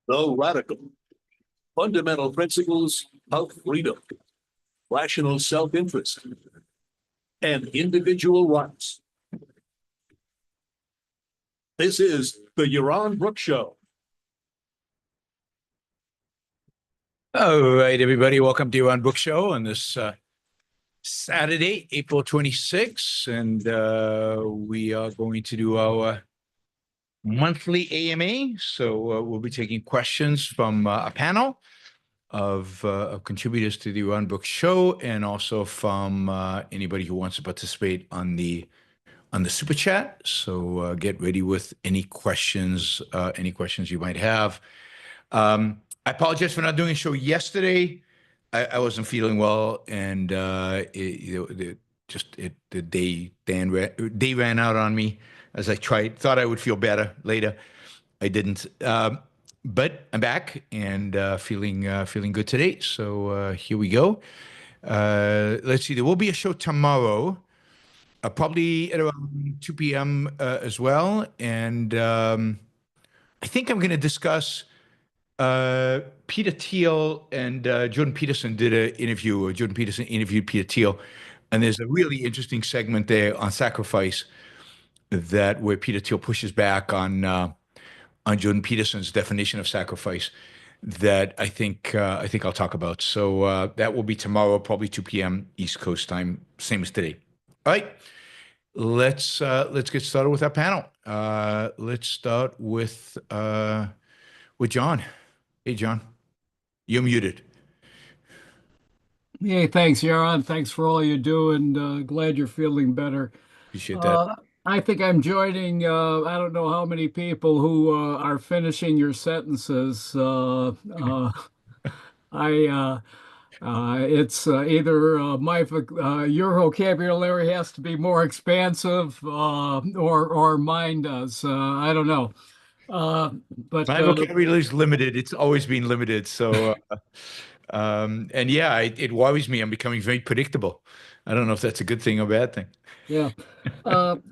The radical fundamental principles of freedom, rational self-interest, and individual rights. This is the Yaron Brook Show. All right, everybody, welcome to Yaron Brook Show on this Saturday, April 26th, and we are going to do our monthly AMA. So we'll be taking questions from a panel of contributors to the Yaron Brook Show, and also from anybody who wants to participate on the super chat. So get ready with any questions you might have. I apologize for not doing a show yesterday. I wasn't feeling well, and the day ran out on me as I thought I would feel better later. I didn't, but I'm back and feeling good today. So here we go. Let's see. There will be a show tomorrow, probably at around 2 p.m. As well, and I think I'm going to discuss. Peter Thiel and Jordan Peterson did an interview, or Jordan Peterson interviewed Peter Thiel, and there's a really interesting segment there on sacrifice where Peter Thiel pushes back on Jordan Peterson's definition of sacrifice that I think I'll talk about. So that will be tomorrow, probably 2 p.m. East Coast time, same as today. All right, let's get started with our panel. Let's start with John. Hey, John, you're muted. Hey, thanks, Yaron. Thanks for all you do, and glad you're feeling better. Appreciate that. I think I'm joining, I don't know how many people who are finishing your sentences. It's either your vocabulary has to be more expansive, or mine does. I don't know. But my vocabulary is limited. It's always been limited. So, and yeah, it worries me. I'm becoming very predictable. I don't know if that's a good thing or bad thing. Yeah.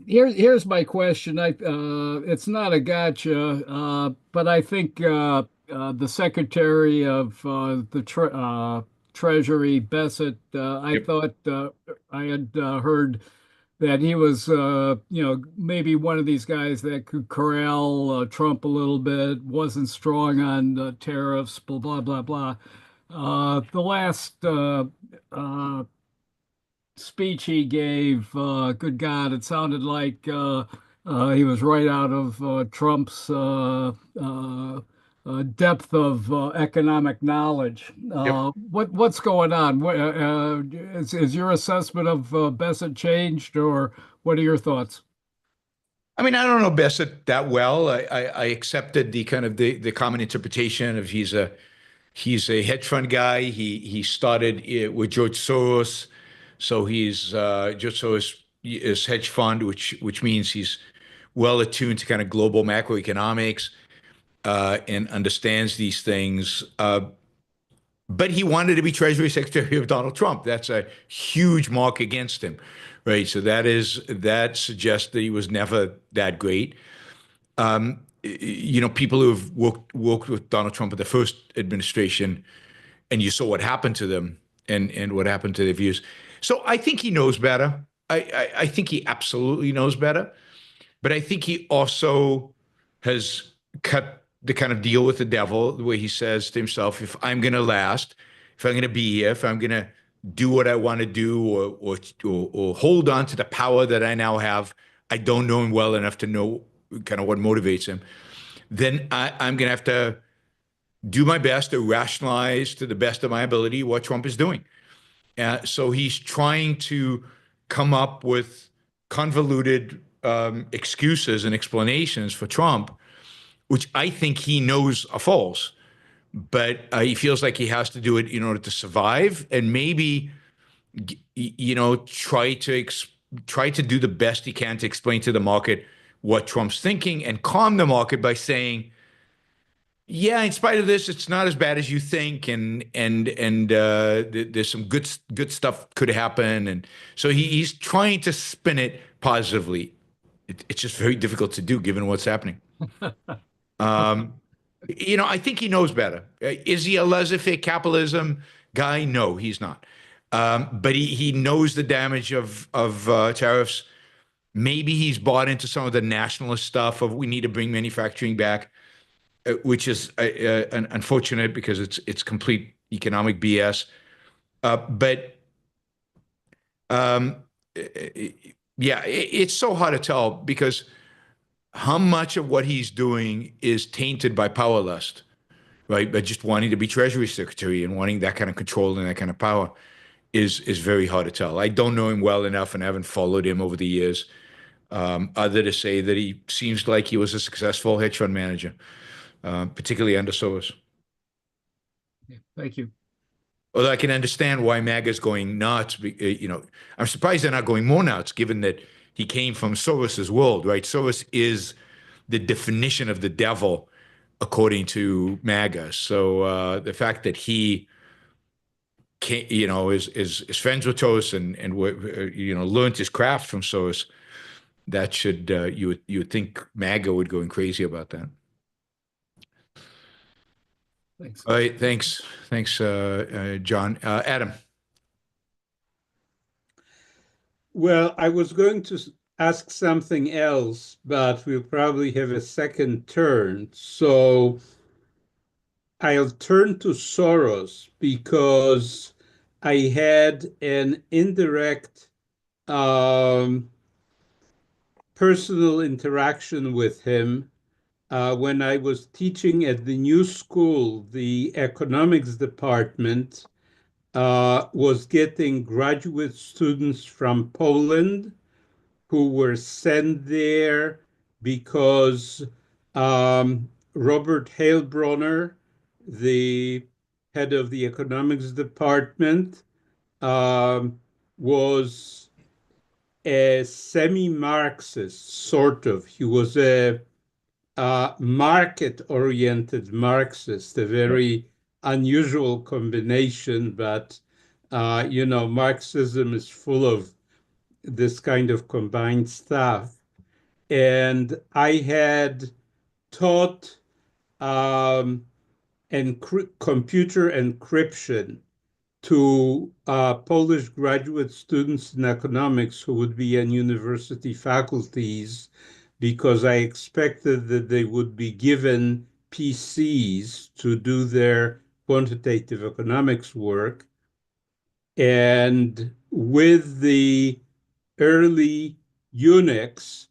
Here's my question. It's not a gotcha, but I think the Secretary of the Treasury, Bassett, I thought I had heard that he was, maybe one of these guys that could corral Trump a little bit, wasn't strong on tariffs, blah, blah, blah, blah. The last speech he gave, good God, it sounded like he was right out of Trump's depth of economic knowledge. What's going on? Is your assessment of Bassett changed, or what are your thoughts? I mean, I don't know Bassett that well. I accepted the kind of the common interpretation of he's a hedge fund guy. He started with George Soros, so he's George Soros is hedge fund, which means he's well attuned to kind of global macroeconomics. And understands these things, but he wanted to be Treasury Secretary of Donald Trump. That's a huge mark against him, right? So that suggests that he was never that great. People who have worked with Donald Trump in the first administration, and you saw what happened to them and what happened to their views. So I think he knows better. I think he absolutely knows better, but I think he also has cut the kind of deal with the devil, the way he says to himself, if I'm going to last, if I'm going to be here, if I'm going to do what I want to do, or hold on to the power that I now have, I don't know him well enough to know kind of what motivates him, then I'm going to have to do my best to rationalize to the best of my ability what Trump is doing. So he's trying to come up with convoluted excuses and explanations for Trump, which I think he knows are false, but he feels like he has to do it in order to survive, and maybe, try to do the best he can to explain to the market what Trump's thinking and calm the market by saying, yeah, in spite of this, it's not as bad as you think, and there's some good stuff could happen, and so he's trying to spin it positively. It's just very difficult to do given what's happening. I think he knows better. Is he a laissez-faire capitalism guy? No, he's not. But he knows the damage of tariffs. Maybe he's bought into some of the nationalist stuff of we need to bring manufacturing back, which is unfortunate because it's complete economic BS. But yeah, it's so hard to tell because how much of what he's doing is tainted by power lust, right? But just wanting to be Treasury Secretary and wanting that kind of control and that kind of power is very hard to tell. I don't know him well enough and I haven't followed him over the years, other to say that he seems like he was a successful hedge fund manager, particularly under Soros. Thank you. Although I can understand why MAGA's going nuts. I'm surprised they're not going more nuts, given that he came from Soros's world, right? Soros is the definition of the devil, according to MAGA. So the fact that he, is friends with Soros and learned his craft from Soros, that should you would think MAGA would go crazy about that. Thanks. All right, thanks, John. Adam. Well, I was going to ask something else, but we'll probably have a second turn. So I'll turn to Soros because I had an indirect personal interaction with him when I was teaching at the new school. The economics department was getting graduate students from Poland who were sent there because Robert Heilbronner, the head of the economics department, was a semi-Marxist, sort of. He was a market-oriented Marxist, a very unusual combination, but Marxism is full of this kind of combined stuff. And I had taught computer encryption to Polish graduate students in economics who would be in university faculties, because I expected that they would be given PCs to do their quantitative economics work. And with the early Unix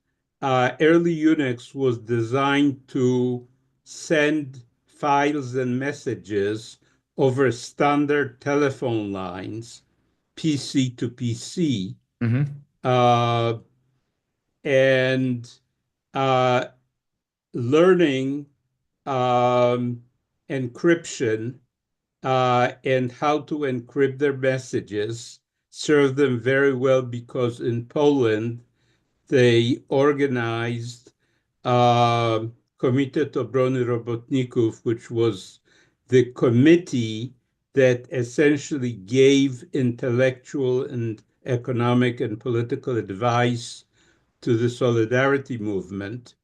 was designed to send files and messages over standard telephone lines, PC to PC. Mm-hmm. And learning encryption and how to encrypt their messages served them very well, because in Poland, they organized Komitet Obrony Robotników, which was the committee that essentially gave intellectual and economic and political advice to the Solidarity movement.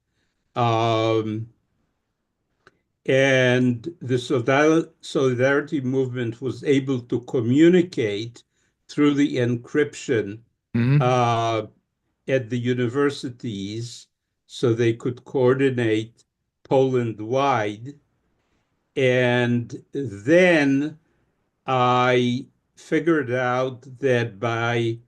And the Solidarity movement was able to communicate through the encryption at the universities, so they could coordinate Poland-wide. And then I figured out that by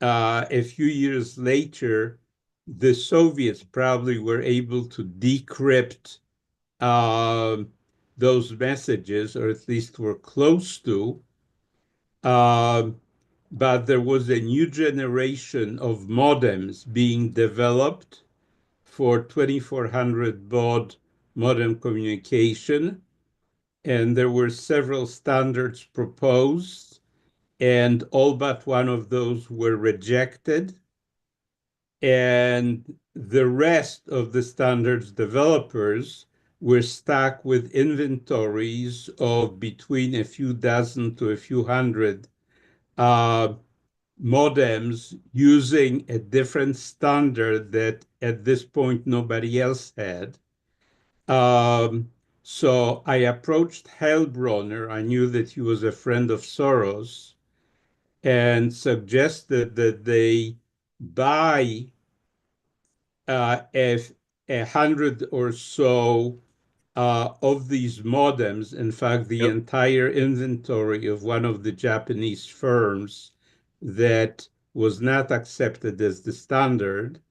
a few years later, the Soviets probably were able to decrypt those messages, or at least were close to. But there was a new generation of modems being developed for 2400 baud modem communication. And there were several standards proposed, and all but one of those were rejected. And the rest of the standards developers were stuck with inventories of between a few dozen to a few hundred modems using a different standard that at this point nobody else had. So I approached Hellbronner. I knew that he was a friend of Soros, and suggested that they buy a hundred or so of these modems. In fact, the Yep. entire inventory of one of the Japanese firms that was not accepted as the standard.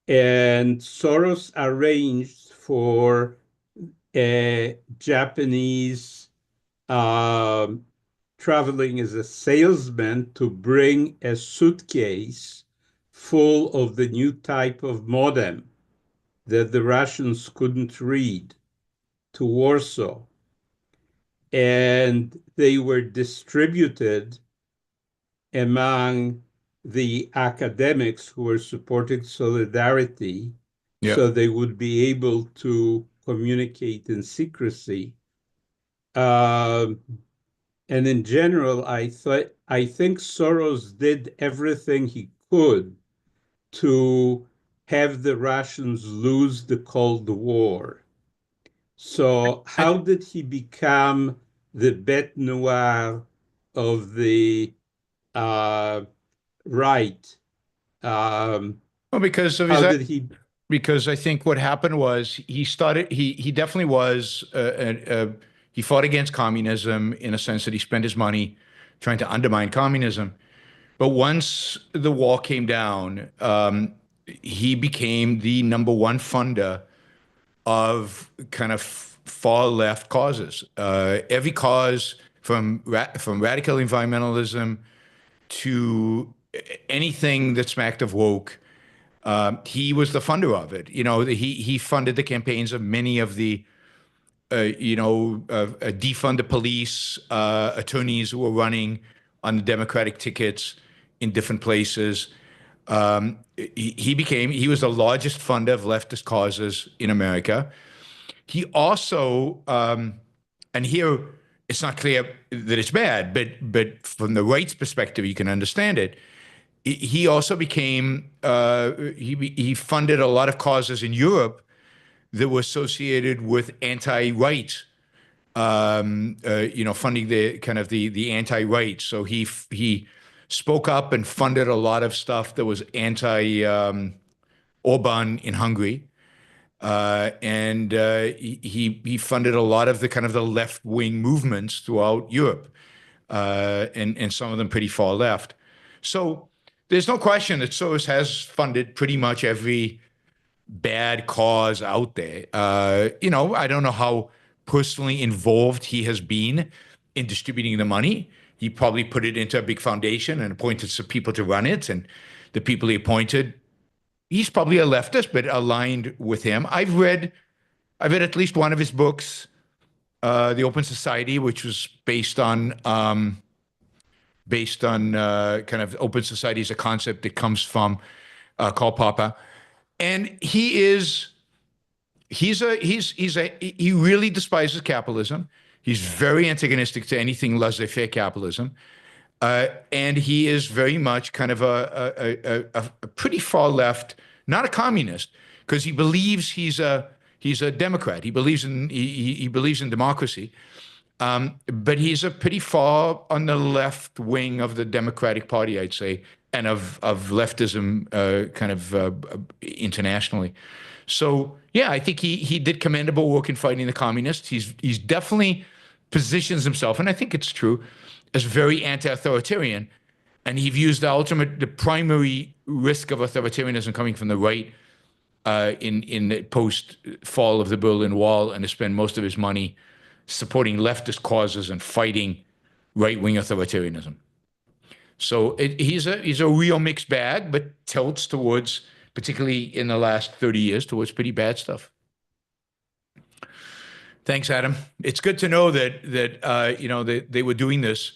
And Soros arranged for a Japanese traveling as a salesman to bring a suitcase full of the new type of modem that the Russians couldn't read to Warsaw. And they were distributed among the academics who were supporting Solidarity, so they would be able to communicate in secrecy. And in general, I think Soros did everything he could to have the Russians lose the Cold War. So how did he become the bête noire of the right? Well, because of How his, did he? because I think what happened was he definitely was, he fought against communism in a sense that he spent his money trying to undermine communism. But once the wall came down, he became the number one funder of kind of far left causes. Every cause from radical environmentalism to anything that smacked of woke, he was the funder of it. You know, he funded the campaigns of many of the defund the police attorneys who were running on the Democratic tickets in different places. He was the largest funder of leftist causes in America. He also, and here it's not clear that it's bad, but from the right's perspective, you can understand it. He also became, he funded a lot of causes in Europe that were associated with anti-right, funding the kind of the anti-right. So he spoke up and funded a lot of stuff that was Orban in Hungary. And he funded a lot of the kind of the left-wing movements throughout Europe, and some of them pretty far left. So there's no question that Soros has funded pretty much every bad cause out there. I don't know how personally involved he has been in distributing the money. He probably put it into a big foundation and appointed some people to run it, and the people he appointed, he's probably a leftist, but aligned with him. I've read at least one of his books, The Open Society, which was based on kind of open society as a concept that comes from Karl Popper. And he really despises capitalism. He's very antagonistic to anything laissez-faire capitalism. And he is very much kind of a pretty far left, not a communist, because he believes he's a Democrat. He believes in democracy, but he's a pretty far on the left wing of the Democratic Party, I'd say, and of leftism internationally. So yeah, I think he did commendable work in fighting the communists. He's definitely positions himself, and I think it's true, as very anti-authoritarian, and he views the primary risk of authoritarianism coming from the right in the post-fall of the Berlin Wall, and to spend most of his money supporting leftist causes and fighting right-wing authoritarianism. So he's a real mixed bag, but tilts towards, particularly in the last 30 years, towards pretty bad stuff. Thanks, Adam. It's good to know that they were doing this,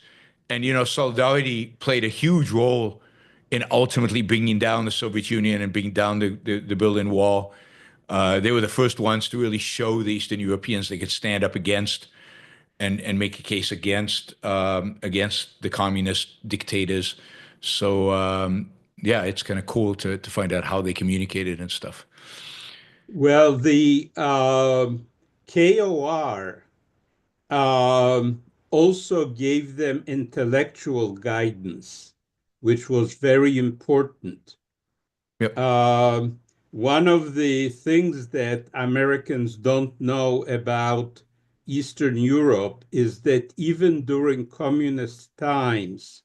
and Solidarity played a huge role in ultimately bringing down the Soviet Union and bringing down the Berlin Wall. They were the first ones to really show the Eastern Europeans they could stand up against and make a case against the communist dictators. So yeah, it's kind of cool to find out how they communicated and stuff. Well, KOR also gave them intellectual guidance, which was very important. Yep. One of the things that Americans don't know about Eastern Europe is that even during communist times,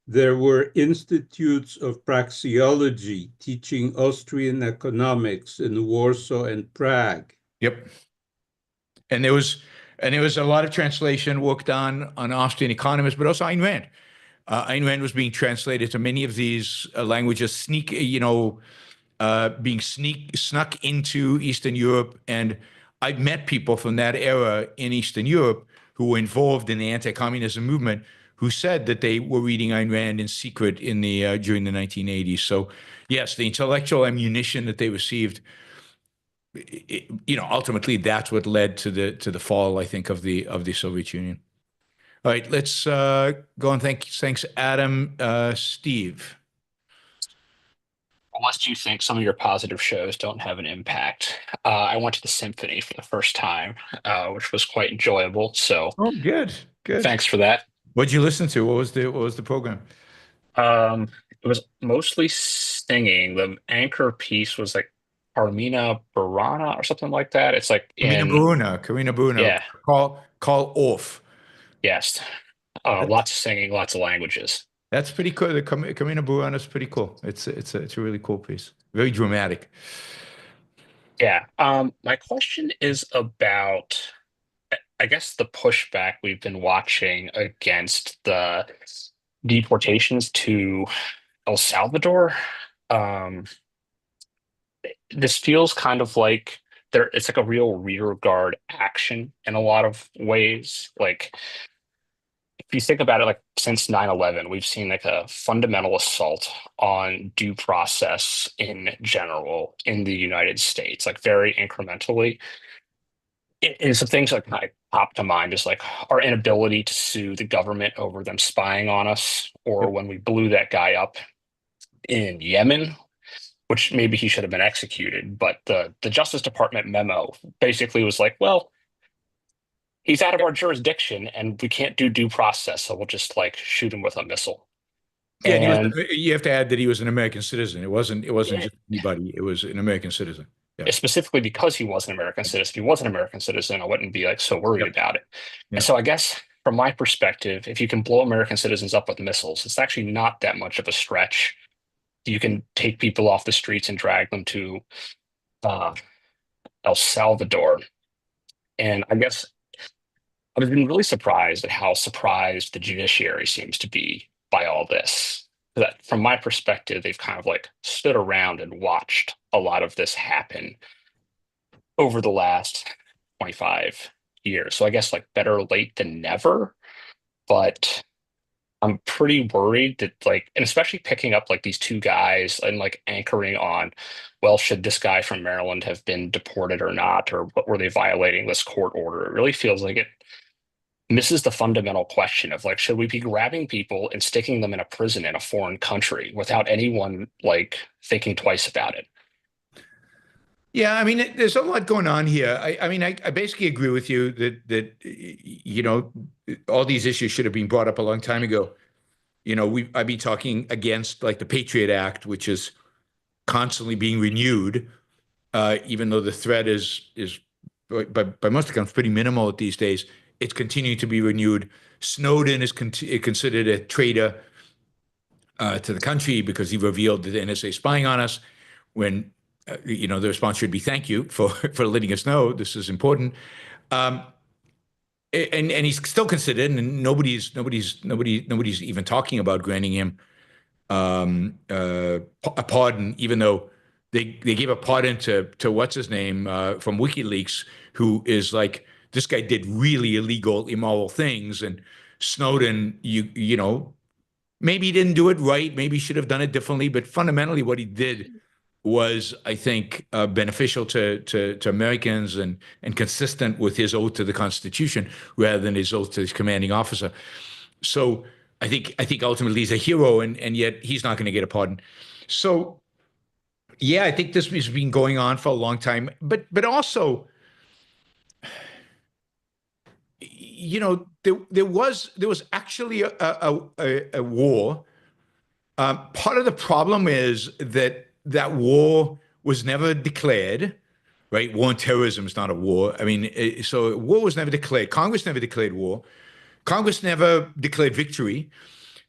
there were institutes of praxeology teaching Austrian economics in Warsaw and Prague. Yep. And there was a lot of translation work done on Austrian economists, but also Ayn Rand. Ayn Rand was being translated to many of these languages, being snuck into Eastern Europe. And I've met people from that era in Eastern Europe who were involved in the anti-communism movement who said that they were reading Ayn Rand in secret during the 1980s. So yes, the intellectual ammunition that they received, ultimately that's what led to the fall, I think, of the Soviet Union. All right, let's go on. Thanks, Adam. Steve. Unless you think some of your positive shows don't have an impact. I went to the symphony for the first time, which was quite enjoyable. So, oh, good. Thanks for that. What'd you listen to? What was the program? It was mostly singing. The anchor piece was like Carmina Burana or something like that. It's like Carmina Burana. Yeah. Call off. Yes. Lots of singing, lots of languages. That's pretty cool. The Carmina Burana is pretty cool. It's a really cool piece. Very dramatic. Yeah. My question is about, I guess, the pushback we've been watching against the deportations to El Salvador. This feels kind of like it's like a real rear guard action in a lot of ways. Like, if you think about it, like since 9/11, we've seen like a fundamental assault on due process in general in the United States, like very incrementally. And some things that kind of pop to mind is like our inability to sue the government over them spying on us, or when we blew that guy up in Yemen, which maybe he should have been executed. But the Justice Department memo basically was like, well, he's out of our jurisdiction and we can't do due process, so we'll just like shoot him with a missile. Yeah, and you have to add that he was an American citizen. It wasn't just anybody. It was an American citizen. Yeah. Specifically because he was an American citizen. If he was an American citizen, I wouldn't be like so worried about it. And so I guess from my perspective, if you can blow American citizens up with missiles, it's actually not that much of a stretch. You can take people off the streets and drag them to El Salvador. And I guess I've been really surprised at how surprised the judiciary seems to be by all this. That from my perspective, they've kind of like stood around and watched a lot of this happen over the last 25 years. So I guess like better late than never, but I'm pretty worried that like, and especially picking up like these two guys and like anchoring on, well, should this guy from Maryland have been deported or not? Or what were they violating this court order? It really feels like it misses the fundamental question of like, should we be grabbing people and sticking them in a prison in a foreign country without anyone like thinking twice about it? Yeah, I mean, there's a lot going on here. I basically agree with you that all these issues should have been brought up a long time ago. I've been talking against like the Patriot Act, which is constantly being renewed, even though the threat is by most accounts pretty minimal these days. It's continuing to be renewed. Snowden is considered a traitor to the country because he revealed that the NSA spying on us. When the response should be thank you for letting us know this is important. And he's still considered, and nobody's even talking about granting him a pardon, even though they gave a pardon to what's his name from WikiLeaks, who is like, this guy did really illegal, immoral things, and Snowden, maybe he didn't do it right, maybe he should have done it differently, but fundamentally what he did was, I think, beneficial to Americans and consistent with his oath to the Constitution rather than his oath to his commanding officer. So I think ultimately he's a hero, and yet he's not going to get a pardon. So yeah, I think this has been going on for a long time, but also there was actually a war. Part of the problem is that war was never declared, right? War on terrorism is not a war. I mean, so war was never declared. Congress never declared war. Congress never declared victory,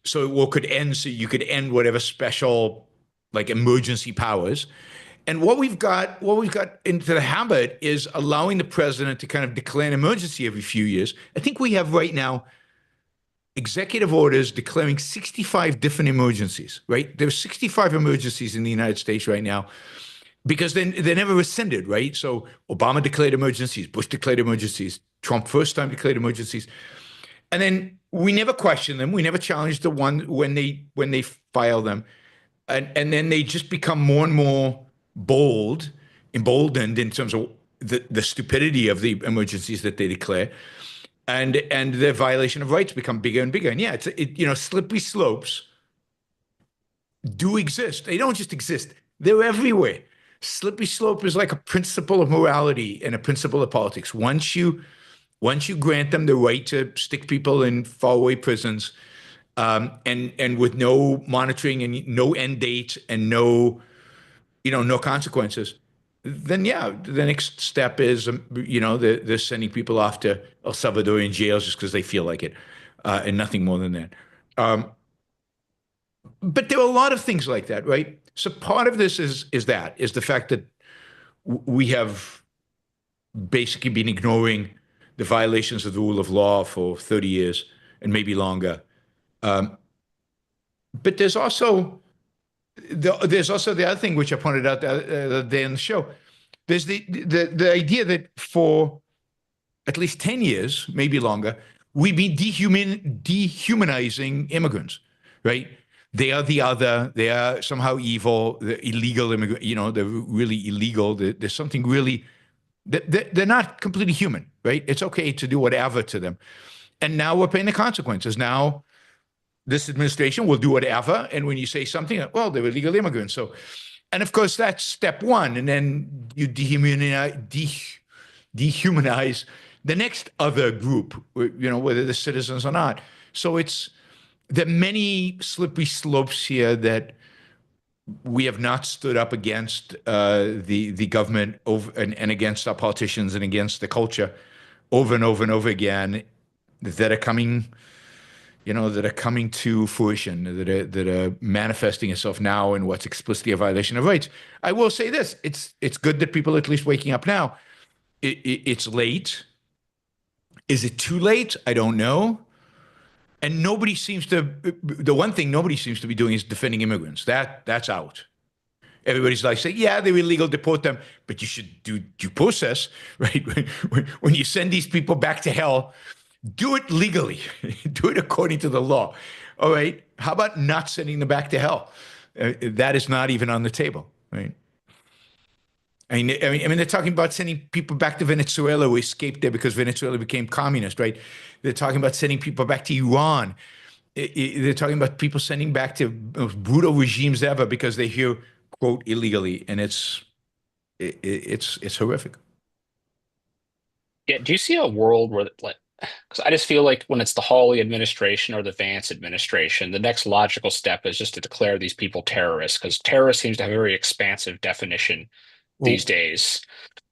so war could end. So you could end whatever special, like emergency powers. And what we've got into the habit is allowing the president to kind of declare an emergency every few years. I think we have right now executive orders declaring 65 different emergencies, right? There's 65 emergencies in the United States right now because they're never rescinded, right? So Obama declared emergencies, Bush declared emergencies, Trump first time declared emergencies. And then we never question them. We never challenge the one when they file them. And then they just become more and more emboldened in terms of the stupidity of the emergencies that they declare. And the violation of rights become bigger and bigger. And yeah, slippery slopes do exist. They don't just exist. They're everywhere. Slippery slope is like a principle of morality and a principle of politics. Once you grant them the right to stick people in faraway prisons, and with no monitoring and no end date and no consequences, then yeah, the next step is, they're sending people off to El Salvadorian jails just because they feel like it, and nothing more than that. But there are a lot of things like that, right? So part of this is the fact that we have basically been ignoring the violations of the rule of law for 30 years and maybe longer. But there's also the other thing which I pointed out the other day on the show. There's the idea that for at least 10 years, maybe longer, we've been dehumanizing immigrants, right? They are the other. They are somehow evil. They're illegal immigrant. They're really illegal. There's something really. They're not completely human, right? It's okay to do whatever to them, and now we're paying the consequences. Now, this administration will do whatever, and when you say something, well, they're illegal immigrants. So, and of course, that's step one, and then you dehumanize the next other group, whether they're citizens or not. So there are many slippery slopes here that we have not stood up against the government and against our politicians and against the culture over and over and over again that are coming to fruition, that are manifesting itself now in what's explicitly a violation of rights. I will say this: it's good that people are at least waking up now. It's late. Is it too late? I don't know. And the one thing nobody seems to be doing is defending immigrants. That's out. Everybody's like saying, yeah, they're illegal, deport them, but you should do due process, right? When you send these people back to hell, do it legally, do it according to the law. All right. How about not sending them back to hell? That is not even on the table, right? I mean, they're talking about sending people back to Venezuela who escaped there because Venezuela became communist, right? They're talking about sending people back to Iran. They're talking about people sending back to most brutal regimes ever because they're here, quote, illegally, and it's horrific. Yeah, do you see a world where, because I just feel like when it's the Hawley administration or the Vance administration, the next logical step is just to declare these people terrorists, because terrorist seems to have a very expansive definition these days.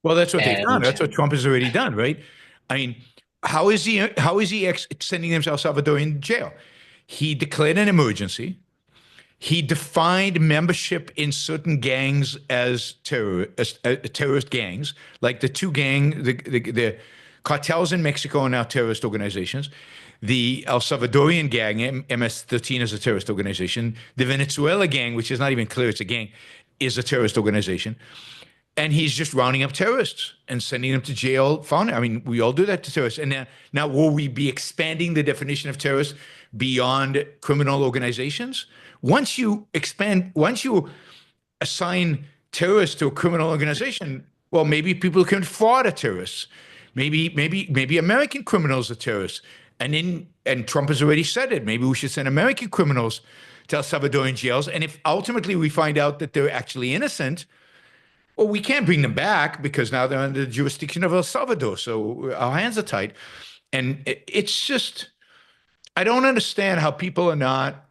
Well, that's what they've done. That's what Trump has already done, right? I mean, how is he sending them to El Salvadorian jail? He declared an emergency. He defined membership in certain gangs as terrorist gangs, like the cartels in Mexico are now terrorist organizations. The El Salvadorian gang, MS-13, is a terrorist organization. The Venezuela gang, which is not even clear it's a gang, is a terrorist organization. And he's just rounding up terrorists and sending them to jail. I mean, we all do that to terrorists. And now will we be expanding the definition of terrorists beyond criminal organizations? Once you assign terrorists to a criminal organization, well, maybe people who commit fraud are terrorists. Maybe American criminals are terrorists. And Trump has already said it. Maybe we should send American criminals to El Salvadorian jails. And if ultimately we find out that they're actually innocent, well, we can't bring them back because now they're under the jurisdiction of El Salvador. So our hands are tied. And it's just, I don't understand how people are not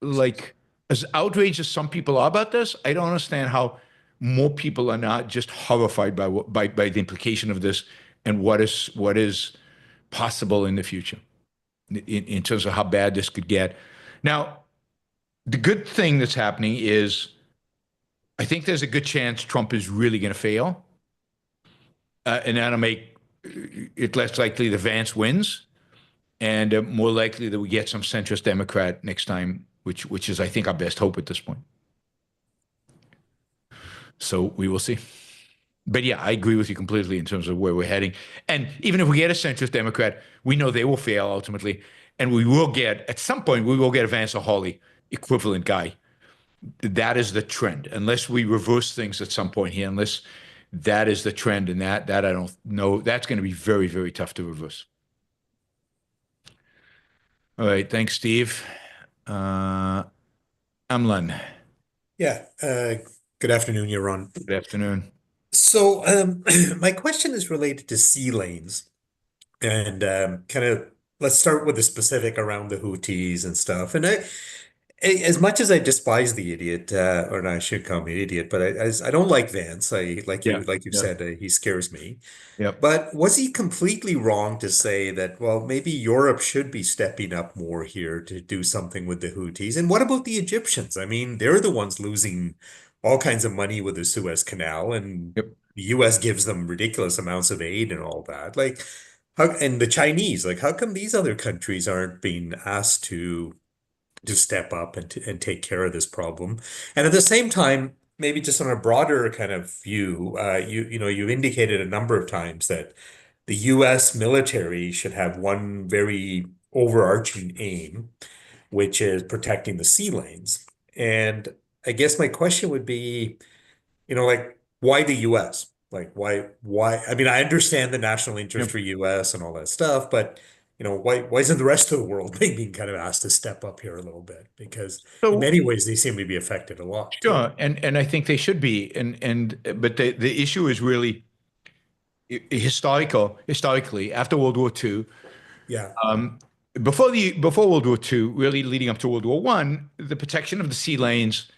like, as outraged as some people are about this. I don't understand how more people are not just horrified by by the implication of this and what is possible in the future in terms of how bad this could get. Now, the good thing that's happening is I think there's a good chance Trump is really going to fail, and that'll make it less likely that Vance wins, and more likely that we get some centrist Democrat next time, which is, I think, our best hope at this point. So we will see. But yeah, I agree with you completely in terms of where we're heading. And even if we get a centrist Democrat, we know they will fail ultimately, and we will get, at some point, we will get a Vance or Hawley equivalent guy. That is the trend, unless we reverse things at some point here, unless that is the trend, and that I don't know. That's going to be very, very tough to reverse. All right. Thanks, Steve. Amlan. Yeah. Good afternoon, Yaron. Good afternoon. So, my question is related to sea lanes, and kind of let's start with the specific around the Houthis and stuff. And as much as I despise the idiot, or no, I should call him an idiot, but I don't like Vance. I like Yeah. you Yeah. said, he scares me. Yep. But was he completely wrong to say that, well, maybe Europe should be stepping up more here to do something with the Houthis? And what about the Egyptians? I mean, they're the ones losing all kinds of money with the Suez Canal, and Yep. the US gives them ridiculous amounts of aid and all that. Like, how, and the Chinese, like, how come these other countries aren't being asked to step up and take care of this problem? And at the same time, maybe just on a broader kind of view, you've indicated a number of times that the US military should have one very overarching aim, which is protecting the sea lanes. And I guess my question would be, like, why the US? Like, why? I mean, I understand the national interest Yep. for US and all that stuff, but why isn't the rest of the world being kind of asked to step up here a little bit? Because in So many ways, they seem to be affected a lot too. sure, and I think they should be, but the issue is really historically after World War II. Yeah, Before World War II, really leading up to World War One, the protection of the sea lanes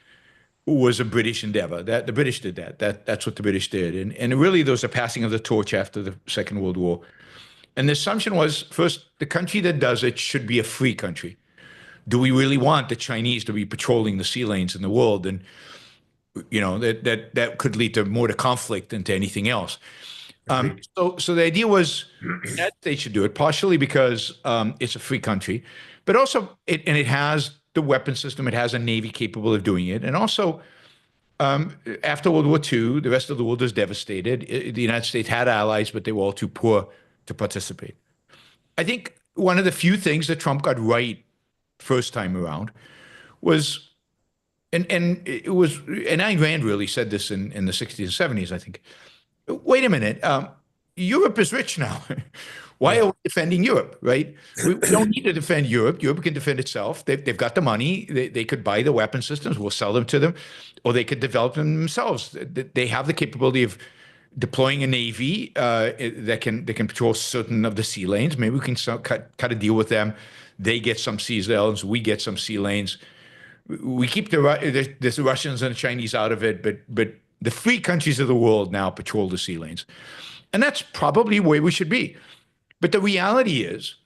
was a British endeavor. That the British did that. That's what the British did, and really there was a passing of the torch after the Second World War. And the assumption was, first, the country that does it should be a free country. Do we really want the Chinese to be patrolling the sea lanes in the world? And that could lead to more to conflict than to anything else. agreed. So the idea was the United States should do it, partially because it's a free country, but also it has the weapon system, it has a navy capable of doing it, and also after World War II, the rest of the world was devastated. The United States had allies, but they were all too poor to participate. I think one of the few things that Trump got right first time around was, and it was, and Ayn Rand really said this in the 60s and 70s, I think. Wait a minute. Europe is rich now. Why are we defending Europe, right? We don't need to defend Europe. Europe can defend itself. They've got the money. They could buy the weapon systems. We'll sell them to them, or they could develop them themselves. They have the capability of deploying a navy that can patrol certain of the sea lanes. Maybe we can cut a deal with them. They get some sea lanes. We get some sea lanes. We keep the Russians and the Chinese out of it, but the free countries of the world now patrol the sea lanes. And that's probably where we should be. But the reality is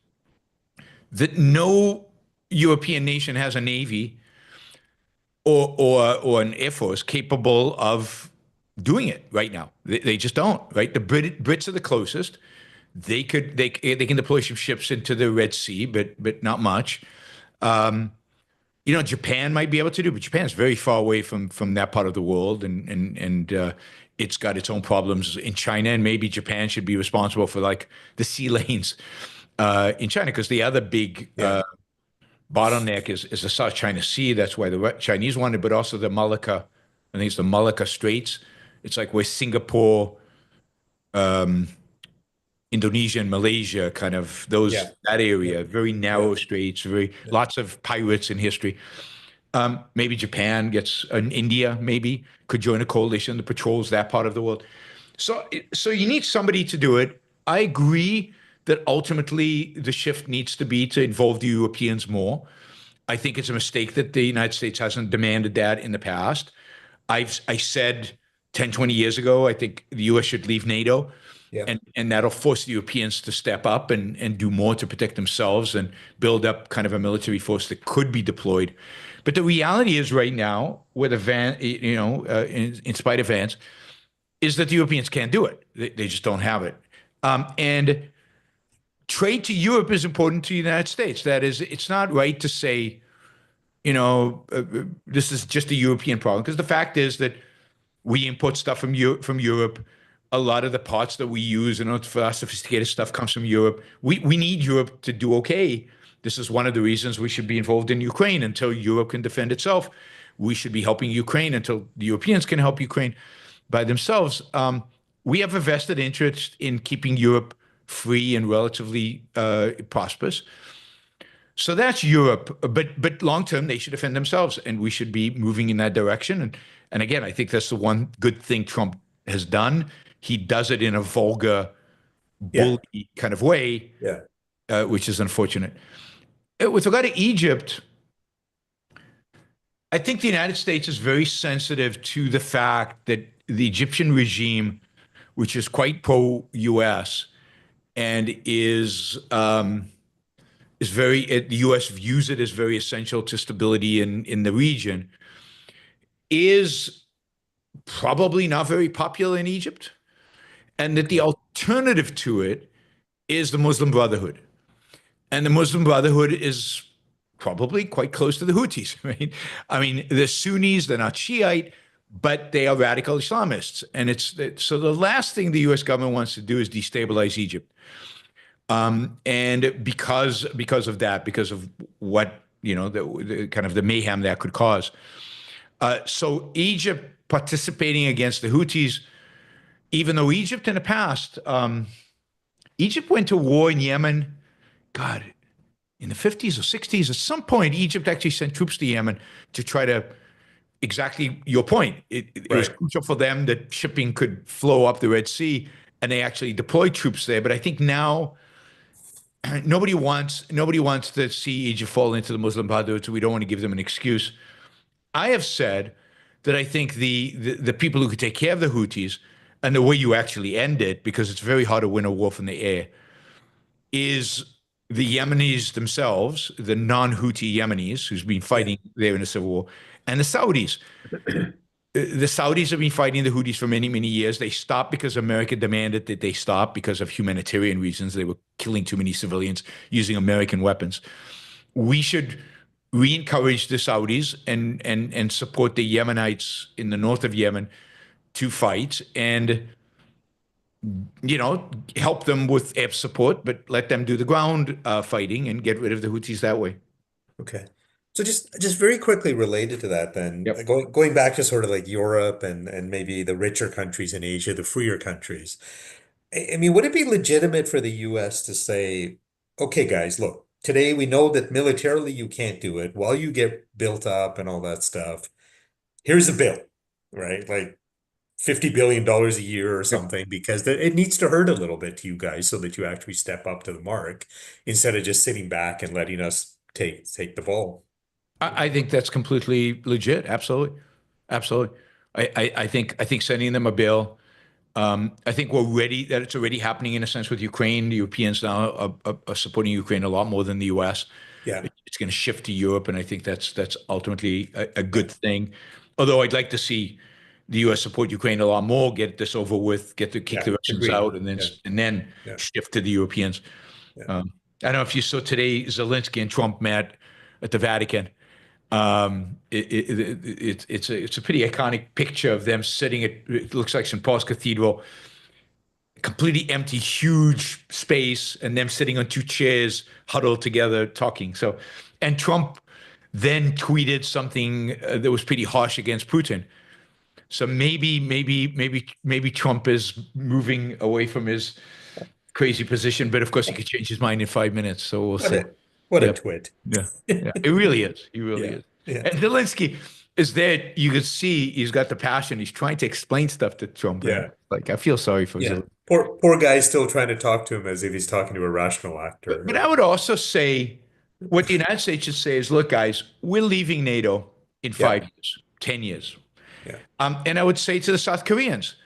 that no European nation has a navy or an air force capable of doing it right now. They just don't, right? The Brits are the closest. They can deploy some ships into the Red Sea, but not much. Japan might be able to do, but Japan's very far away from that part of the world, and it's got its own problems in China, and maybe Japan should be responsible for like the sea lanes in China, because the other big bottleneck is the South China Sea. That's why the Chinese want it, but also the Malacca. I think it's the Malacca Straits. It's like where Singapore, Indonesia, and Malaysia, kind of that area, very narrow straits, lots of pirates in history. Maybe Japan India maybe could join a coalition that patrols that part of the world. So you need somebody to do it. I agree that ultimately the shift needs to be to involve the Europeans more. I think it's a mistake that the United States hasn't demanded that in the past. I said 10, 20 years ago, I think the US should leave NATO. Yeah. And that'll force the Europeans to step up and do more to protect themselves and build up kind of a military force that could be deployed. But the reality is right now, with in spite of Vance, is that the Europeans can't do it. They just don't have it. And trade to Europe is important to the United States. That is, it's not right to say, this is just a European problem, because the fact is that we import stuff from Europe. A lot of the parts that we use for our sophisticated stuff comes from Europe. We need Europe to do okay. This is one of the reasons we should be involved in Ukraine until Europe can defend itself. We should be helping Ukraine until the Europeans can help Ukraine by themselves. We have a vested interest in keeping Europe free and relatively prosperous. So that's Europe. But long term, they should defend themselves, and we should be moving in that direction. And again, I think that's the one good thing Trump has done. He does it in a vulgar, bully kind of way, which is unfortunate. With regard to Egypt, I think the United States is very sensitive to the fact that the Egyptian regime, which is quite pro-U.S. and is very, the U.S. views it as very essential to stability in the region, is probably not very popular in Egypt. And that the alternative to it is the Muslim Brotherhood. And the Muslim Brotherhood is probably quite close to the Houthis, right? I mean, they're Sunnis, they're not Shiite, but they are radical Islamists. And so the last thing the U.S. government wants to do is destabilize Egypt. And because of that, because of what, the kind of the mayhem that could cause. So Egypt participating against the Houthis, even though Egypt in the past, Egypt went to war in Yemen, in the 50s or 60s. At some point, Egypt actually sent troops to Yemen to try to, exactly your point. It was crucial for them that shipping could flow up the Red Sea, and they actually deployed troops there. But I think now nobody wants to see Egypt fall into the Muslim Brotherhood, so we don't want to give them an excuse. I have said that I think the people who could take care of the Houthis, and the way you actually end it, because it's very hard to win a war from the air, is the Yemenis themselves, the non-Houthi Yemenis who's been fighting there in the civil war, and the Saudis. The Saudis have been fighting the Houthis for many, many years. They stopped because America demanded that they stop because of humanitarian reasons. They were killing too many civilians using American weapons. We should re-encourage the Saudis and support the Yemenites in the north of Yemen to fight and, help them with air support, but let them do the ground fighting and get rid of the Houthis that way. Okay. So just very quickly related to that then, Yep. going back to sort of like Europe and maybe the richer countries in Asia, the freer countries. I mean, would it be legitimate for the US to say, okay, guys, look, today we know that militarily you can't do it while you get built up and all that stuff. Here's a bill, right? Like $50 billion a year or something, because it needs to hurt a little bit to you guys so that you actually step up to the mark instead of just sitting back and letting us take the ball. I think that's completely legit. Absolutely. Absolutely. I think sending them a bill. I think that it's already happening in a sense with Ukraine. The Europeans now are supporting Ukraine a lot more than the US. Yeah. It's going to shift to Europe, and I think that's ultimately a good thing. Although I'd like to see the US support Ukraine a lot more, get this over with, kick the Russians out, and then shift to the Europeans. Yeah. I don't know if you saw today, Zelensky and Trump met at the Vatican. It's a pretty iconic picture of them sitting it looks like St. Paul's Cathedral, completely empty, huge space, and them sitting on two chairs, huddled together, talking. So, and Trump then tweeted something that was pretty harsh against Putin. So maybe Trump is moving away from his crazy position, but of course he could change his mind in 5 minutes. So we'll see. What a twit. Yeah. It really is. He really is. Yeah. And Zelensky is there. You can see he's got the passion. He's trying to explain stuff to Trump. Yeah. Like, I feel sorry for Zelensky. Poor guy still trying to talk to him as if he's talking to a rational actor. But I would also say what the United States should say is, look, guys, we're leaving NATO in 5 years, 10 years. Yeah. And I would say to the South Koreans,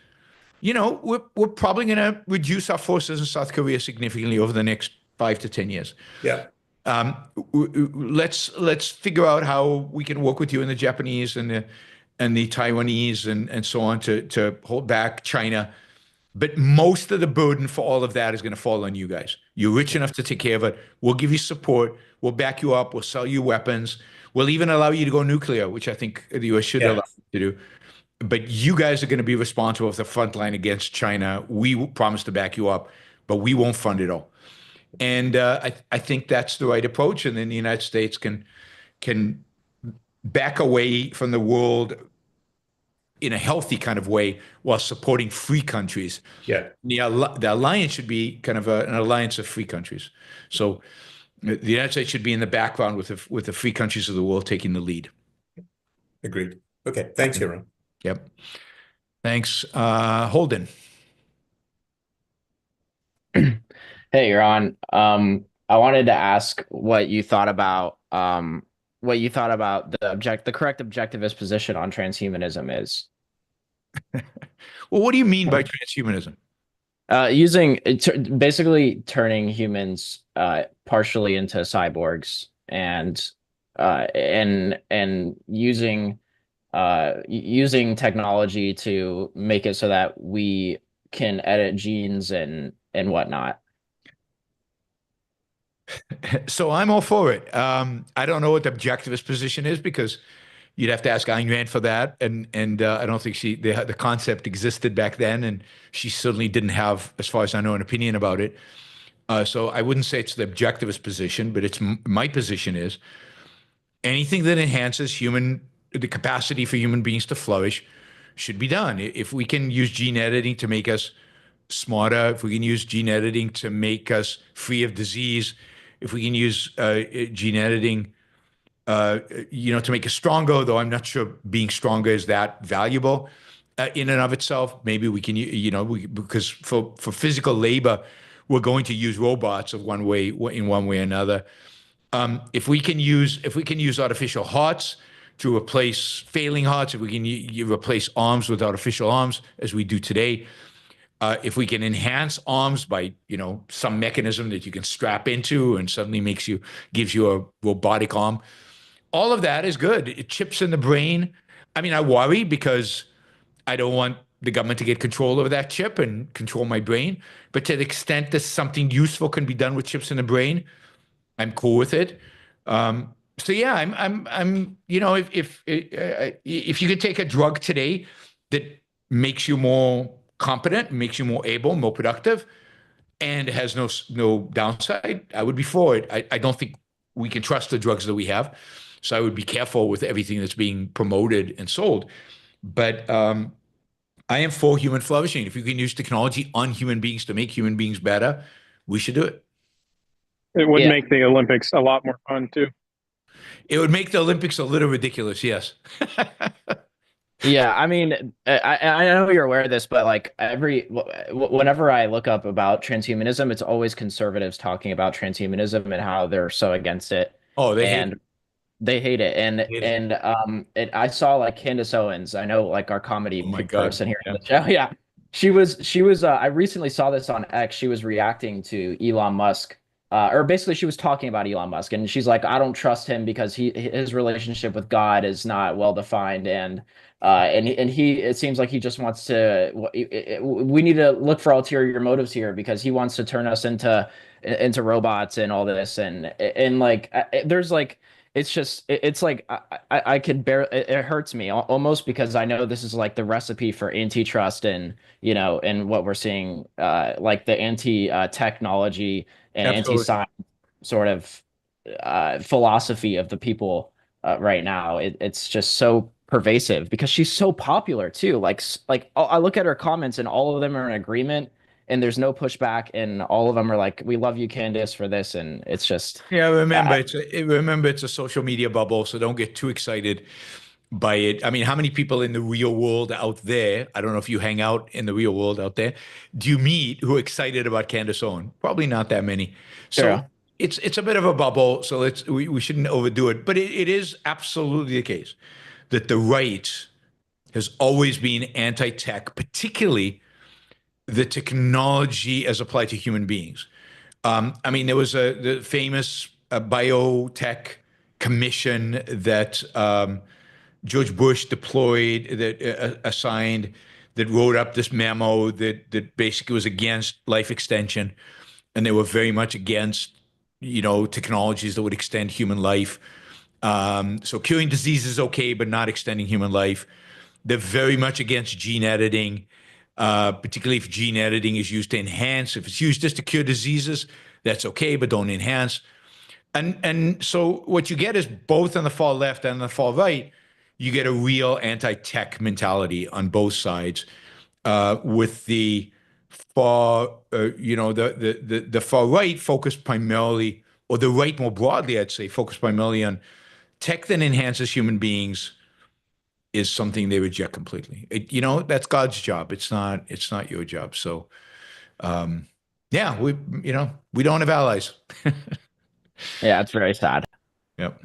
we're probably going to reduce our forces in South Korea significantly over the next 5 to 10 years. Yeah. Let's figure out how we can work with you and the Japanese and the Taiwanese and so on to hold back China. But most of the burden for all of that is going to fall on you guys. You're rich enough to take care of it. We'll give you support. We'll back you up. We'll sell you weapons. We'll even allow you to go nuclear, which I think the U.S. should allow you to do. But you guys are going to be responsible for the front line against China. We promise to back you up, but we won't fund it all. And I think that's the right approach. And then the United States can back away from the world in a healthy kind of way while supporting free countries. Yeah. The alliance should be kind of an alliance of free countries. So the United States should be in the background with the free countries of the world taking the lead. Agreed. Okay. Thanks, Yaron. Yep. Thanks. Holden. Hey, Yaron. I wanted to ask what you thought about the correct objectivist position on transhumanism is. Well, what do you mean by transhumanism? Basically turning humans partially into cyborgs and using technology to make it so that we can edit genes and whatnot. So I'm all for it. I don't know what the objectivist position is because you'd have to ask Ayn Rand for that, and I don't think the concept existed back then, and she certainly didn't have, as far as I know, an opinion about it. So I wouldn't say it's the objectivist position, but my position is anything that enhances the capacity for human beings to flourish should be done. If we can use gene editing to make us smarter, if we can use gene editing to make us free of disease, if we can use gene editing, to make us stronger, though I'm not sure being stronger is that valuable in and of itself. Maybe we can, because for physical labor, we're going to use robots in one way or another. If we can use artificial hearts to replace failing hearts, if we can replace arms with artificial arms, as we do today. If we can enhance arms by, some mechanism that you can strap into and suddenly gives you a robotic arm, all of that is good. It chips in the brain. I mean, I worry because I don't want the government to get control over that chip and control my brain. But to the extent that something useful can be done with chips in the brain, I'm cool with it. So yeah, I'm if you could take a drug today that makes you more competent, makes you more able, more productive, and has no downside, I would be for it. I don't think we can trust the drugs that we have, so I would be careful with everything that's being promoted and sold. But I am for human flourishing. If you can use technology on human beings to make human beings better, we should do it. It would make the Olympics a lot more fun too. It would make the Olympics a little ridiculous, yes. Yeah, I mean, I know you're aware of this, but like whenever I look up about transhumanism, it's always conservatives talking about transhumanism and how they're so against it. Oh, they hate it. I saw like Candace Owens. I know like our comedy person here on the show. Yeah, she was. I recently saw this on X. She was reacting to Elon Musk. Or basically she was talking about Elon Musk, and she's like, I don't trust him because his relationship with God is not well defined, and it seems like he just wants to. We need to look for ulterior motives here because he wants to turn us into robots and all this, and like there's like it's like I could bear it hurts me almost because I know this is like the recipe for antitrust and and what we're seeing like the anti-technology and anti-science sort of philosophy of the people right now. It's just so pervasive because she's so popular too. Like I look at her comments and all of them are in agreement and there's no pushback and all of them are like, we love you, Candace, for this. And it's just remember it's a social media bubble, so don't get too excited. by it. I mean, how many people in the real world out there, I don't know if you hang out in the real world out there, do you meet who are excited about Candace Owen? Probably not that many. So Yeah. it's a bit of a bubble, so we shouldn't overdo it. But it is absolutely the case that the right has always been anti-tech, particularly the technology as applied to human beings. I mean, there was the famous biotech commission that George Bush deployed, that assigned, that wrote up this memo that basically was against life extension, and they were very much against, technologies that would extend human life. So curing disease is okay, but not extending human life. They're very much against gene editing, particularly if gene editing is used to enhance. If it's used just to cure diseases, that's okay, but don't enhance. And so what you get is, both on the far left and the far right, you get a real anti-tech mentality on both sides, with the far, the far right focused primarily, or the right more broadly, I'd say, focused primarily on tech that enhances human beings is something they reject completely. That's God's job. It's not your job. So, yeah, we don't have allies. Yeah, it's very sad. Yep.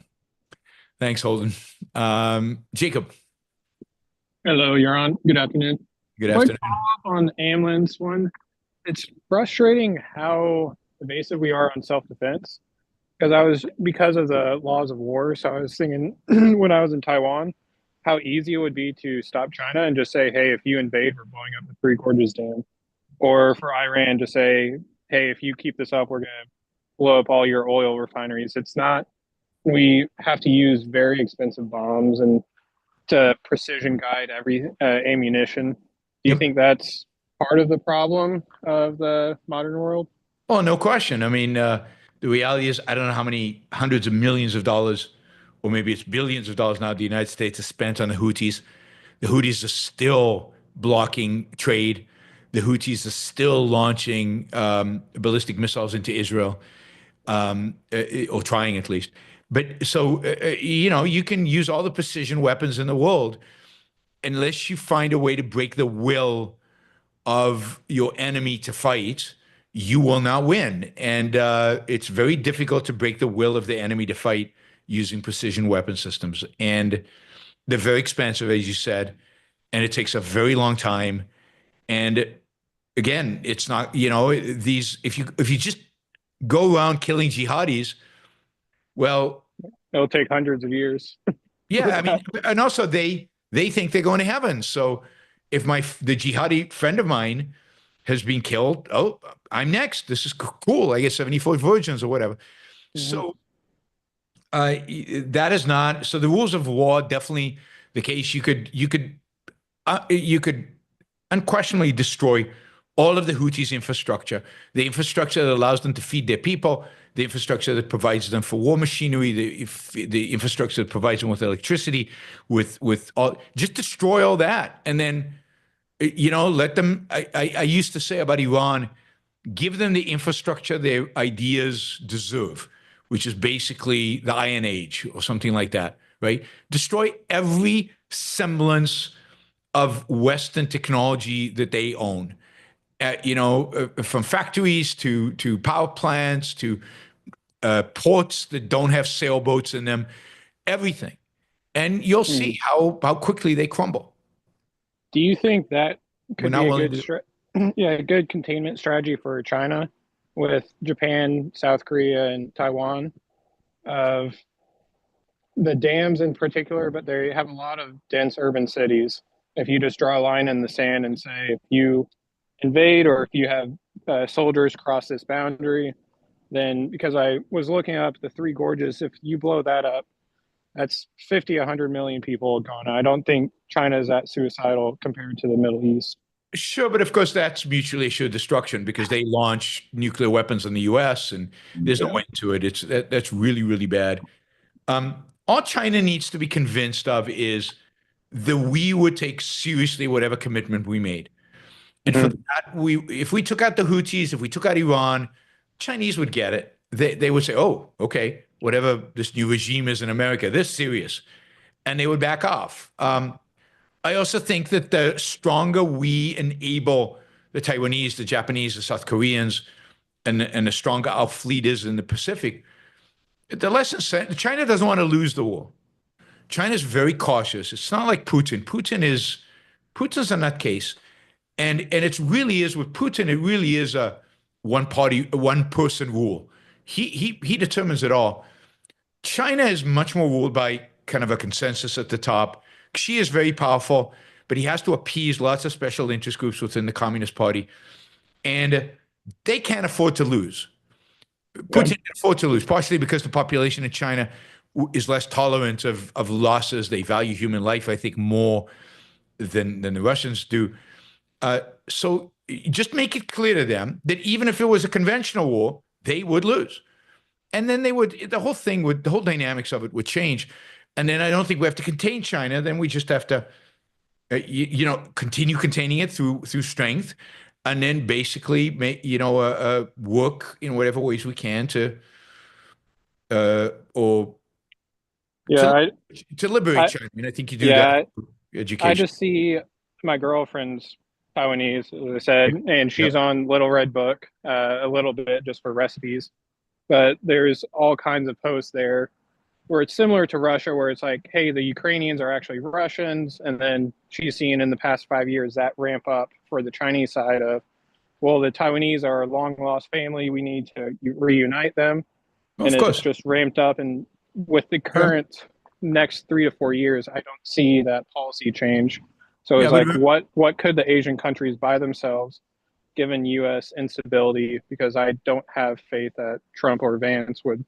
Thanks, Holden. Jacob. Hello, Yaron. Good afternoon. Good Quick afternoon. follow-up on Amlin's one. It's frustrating how evasive we are on self-defense. Because of the laws of war. So I was thinking when I was in Taiwan, how easy it would be to stop China and just say, hey, if you invade, we're blowing up the Three Gorges Dam. Or for Iran to say, hey, if you keep this up, we're going to blow up all your oil refineries. It's not, we have to use very expensive bombs and to precision guide every ammunition. Do you Yep. think that's part of the problem of the modern world? Oh, no question. I mean, the reality is, I don't know how many hundreds of millions of dollars, or maybe it's billions of dollars now, the United States has spent on the Houthis. The Houthis are still blocking trade. The Houthis are still launching ballistic missiles into Israel, or trying at least. But so, you can use all the precision weapons in the world, unless you find a way to break the will of your enemy to fight, you will not win. And it's very difficult to break the will of the enemy to fight using precision weapon systems. And they're very expensive, as you said, and it takes a very long time. And again, it's not, these, if you just go around killing jihadis, well, It'll take hundreds of years. yeah, I mean, and also they think they're going to heaven. So if the jihadi friend of mine has been killed, oh, I'm next. This is cool. I get 74 virgins or whatever. So that is not, so the rules of war, definitely the case. You could unquestionably destroy all of the Houthis' infrastructure, the infrastructure that allows them to feed their people, the infrastructure that provides them for war machinery, the infrastructure that provides them with electricity, with all, just destroy all that. And then, let them, I used to say about Iran, give them the infrastructure their ideas deserve, which is basically the Iron Age or something like that, right? Destroy every semblance of Western technology that they own. From factories to power plants to ports that don't have sailboats in them, everything. And you'll see how quickly they crumble. Do you think that could not be a willing good, a good containment strategy for China with Japan, South Korea, and Taiwan, of the dams in particular, but they have a lot of dense urban cities. If you just draw a line in the sand and say, if you invade or if you have soldiers cross this boundary, then, because I was looking up the Three Gorges, if you blow that up, that's 50, 100 million people gone. I don't think China is that suicidal compared to the Middle East. Sure, but of course that's mutually assured destruction, because they launch nuclear weapons in the U.S. and there's no end to it. That's really, really bad. All China needs to be convinced of is that we would take seriously whatever commitment we made. And for that, if we took out the Houthis, if we took out Iran, Chinese would get it. They would say, oh, okay, whatever this new regime is in America, they're serious. and they would back off. I also think that the stronger we enable the Taiwanese, the Japanese, the South Koreans, and the stronger our fleet is in the Pacific, the lesson said China doesn't want to lose the war. China's very cautious. It's not like Putin. Putin's a nutcase. And it really is with Putin, it really is a one party, one person rule. He determines it all. China is much more ruled by kind of a consensus at the top. Xi is very powerful, but he has to appease lots of special interest groups within the Communist Party. And they can't afford to lose. Putin can afford to lose, partially because the population in China is less tolerant of losses. They value human life, I think, more than the Russians do. So just make it clear to them that even if it was a conventional war, they would lose. And then the whole dynamics of it would change. And then I don't think we have to contain China. Then we just have to, continue containing it through strength, and then basically work in whatever ways we can to liberate China. I mean, I think you do that through education. I just see my girlfriend's Taiwanese, as I said, and she's on Little Red Book a little bit just for recipes. But there's all kinds of posts there where it's similar to Russia, where it's like, hey, the Ukrainians are actually Russians. And then she's seen in the past 5 years that ramp up for the Chinese side of, well, the Taiwanese are a long lost family. We need to reunite them. And it's just ramped up. And with the current next 3 to 4 years, I don't see that policy change. So it's what could the Asian countries by themselves, given U.S. instability, because I don't have faith that Trump or Vance would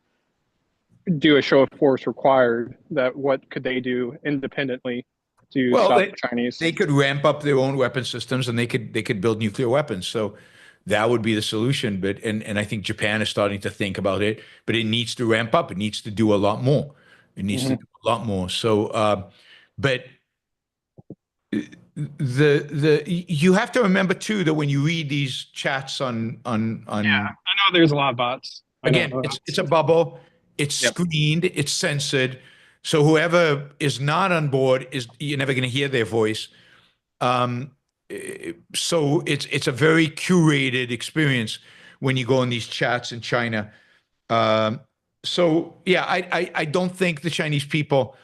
do a show of force required, that what could they do independently to stop the Chinese? They could ramp up their own weapon systems, and they could build nuclear weapons. So that would be the solution. But and I think Japan is starting to think about it, but it needs to ramp up. It needs to do a lot more. It needs to do a lot more. So, but you have to remember too that when you read these chats on I know there's a lot of bots. Again, it's a bubble. It's screened. It's censored. So whoever is not on board you're never going to hear their voice. So it's a very curated experience when you go in these chats in China. So yeah, I don't think the Chinese people,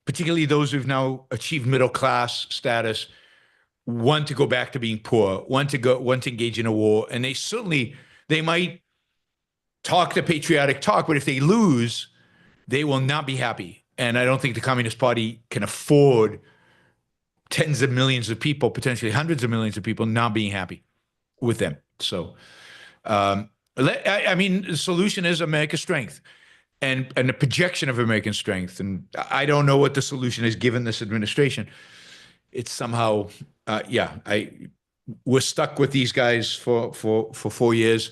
particularly those who've now achieved middle class status, want to go back to being poor, want to engage in a war, and they might talk the patriotic talk, but if they lose, they will not be happy. And I don't think the Communist Party can afford tens of millions of people, potentially hundreds of millions of people, not being happy with them. So, I mean, the solution is America's strength and the projection of American strength. And I don't know what the solution is given this administration. It's somehow, we're stuck with these guys for 4 years.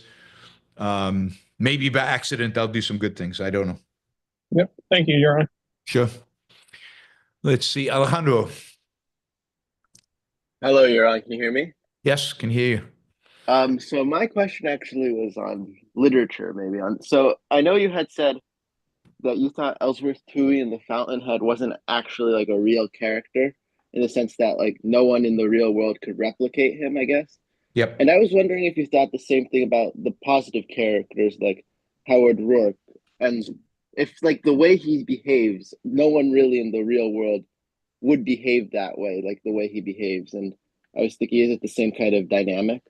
Maybe by accident, they'll do some good things. I don't know. Yep. Thank you, Yaron. Sure. Let's see. Alejandro. Hello, Yaron. Can you hear me? Yes, can hear you. So my question actually was on literature, maybe. So I know you had said that you thought Ellsworth Toohey in The Fountainhead wasn't actually like a real character, in the sense that like no one in the real world could replicate him, I guess. Yep. And I was wondering if you thought the same thing about the positive characters like Howard Rourke, and if like the way he behaves, no one really in the real world would behave that way, like the way he behaves. And I was thinking, is it the same kind of dynamic?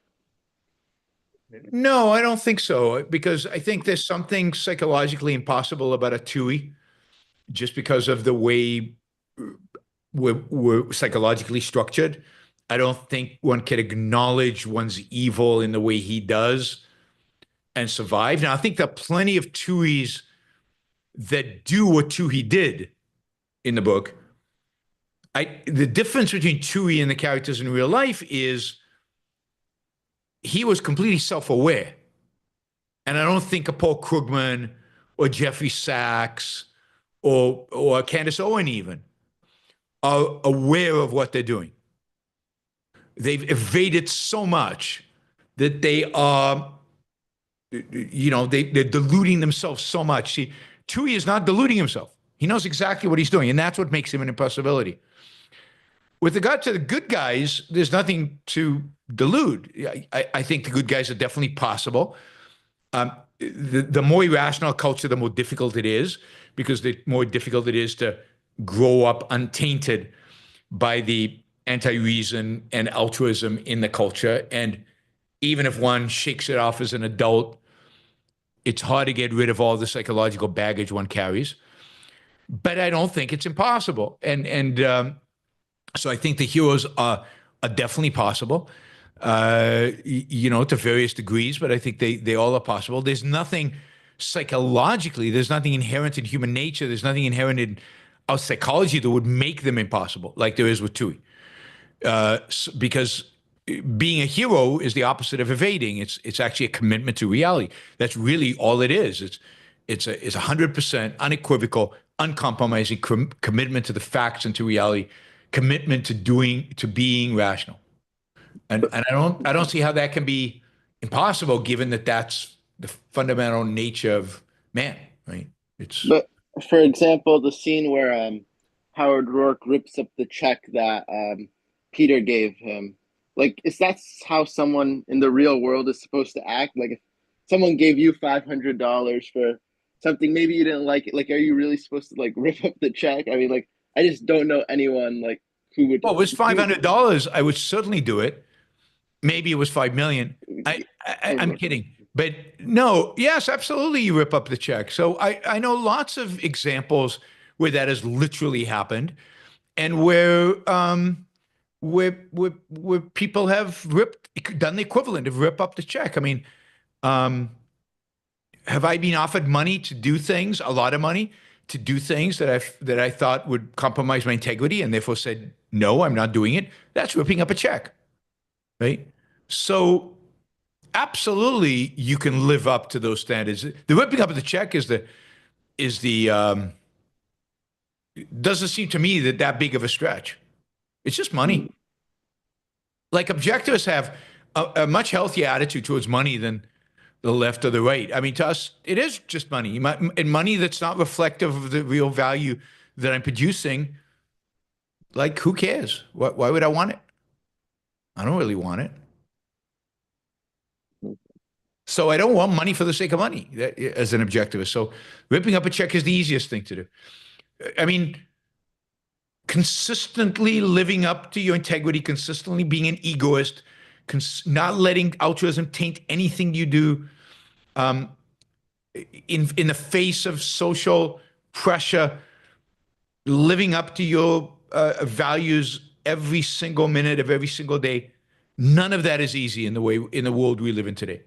No, I don't think so, because I think there's something psychologically impossible about a Toohey, just because of the way we're psychologically structured. I don't think one can acknowledge one's evil in the way he does and survive. Now, I think there are plenty of Tooheys that do what Toohey did in the book. The difference between Toohey and the characters in real life is he was completely self-aware. And I don't think a Paul Krugman or Jeffrey Sachs or Candace Owen even are aware of what they're doing. They've evaded so much that they are, they're deluding themselves so much. See, Toohey is not deluding himself. He knows exactly what he's doing, and that's what makes him an impossibility. With regard to the good guys, there's nothing to delude. I think the good guys are definitely possible. The more irrational culture, the more difficult it is, because the more difficult it is to grow up untainted by the anti-reason and altruism in the culture. And even if one shakes it off as an adult, it's hard to get rid of all the psychological baggage one carries. But I don't think it's impossible. So I think the heroes are definitely possible, to various degrees, but I think they all are possible. There's nothing psychologically, there's nothing inherent in human nature, there's nothing inherent in our psychology that would make them impossible, like there is with Tui. Because being a hero is the opposite of evading. It's actually a commitment to reality. That's really all it is. It's 100% unequivocal, uncompromising commitment to the facts and to reality, commitment to being rational. And I don't see how that can be impossible, given that that's the fundamental nature of man, right? But for example, the scene where Howard Rourke rips up the check that Peter gave him, like, is that how someone in the real world is supposed to act? Like, if someone gave you $500 for something, maybe you didn't like it, like, are you really supposed to like rip up the check? I mean, like, I just don't know anyone like who would. Well, it was $500. I would certainly do it. Maybe it was 5 million. I'm kidding. But no, yes, absolutely, you rip up the check. So I know lots of examples where that has literally happened, and where people have done the equivalent of rip up the check. I mean, have I been offered money to do things, a lot of money to do things that I thought would compromise my integrity, and therefore said, no, I'm not doing it? That's ripping up a check, right? So absolutely, you can live up to those standards. The ripping up of the check doesn't seem to me that big of a stretch. It's just money. Like, objectivists have a much healthier attitude towards money than the left or the right. I mean, to us, it is just money. And money that's not reflective of the real value that I'm producing. Like, who cares? Why would I want it? I don't really want it. So I don't want money for the sake of money as an objectivist. So ripping up a check is the easiest thing to do. I mean, consistently living up to your integrity, consistently being an egoist, not letting altruism taint anything you do, in the face of social pressure, living up to your values every single minute of every single day. None of that is easy in the world we live in today.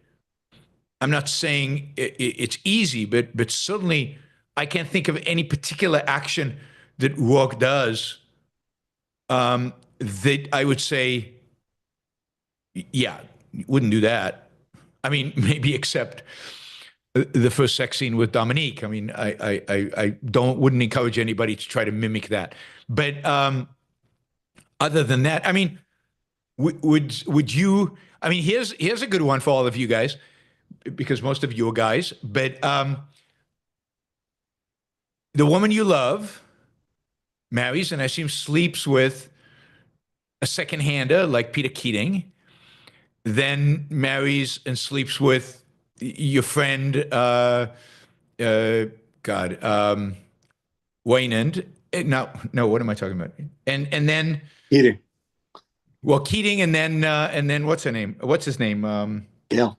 I'm not saying it's easy, but certainly I can't think of any particular action that Rourke does that I would say, yeah, wouldn't do that. I mean, maybe except the first sex scene with Dominique. I mean, I wouldn't encourage anybody to try to mimic that. But other than that, I mean, would you? I mean, here's a good one for all of you guys, because most of you are guys. But the woman you love marries and I assume sleeps with a second-hander like Peter Keating, then marries and sleeps with your friend, Waynand. No, what am I talking about? And then Keating. Well, Keating, and then what's her name? What's his name? Gail.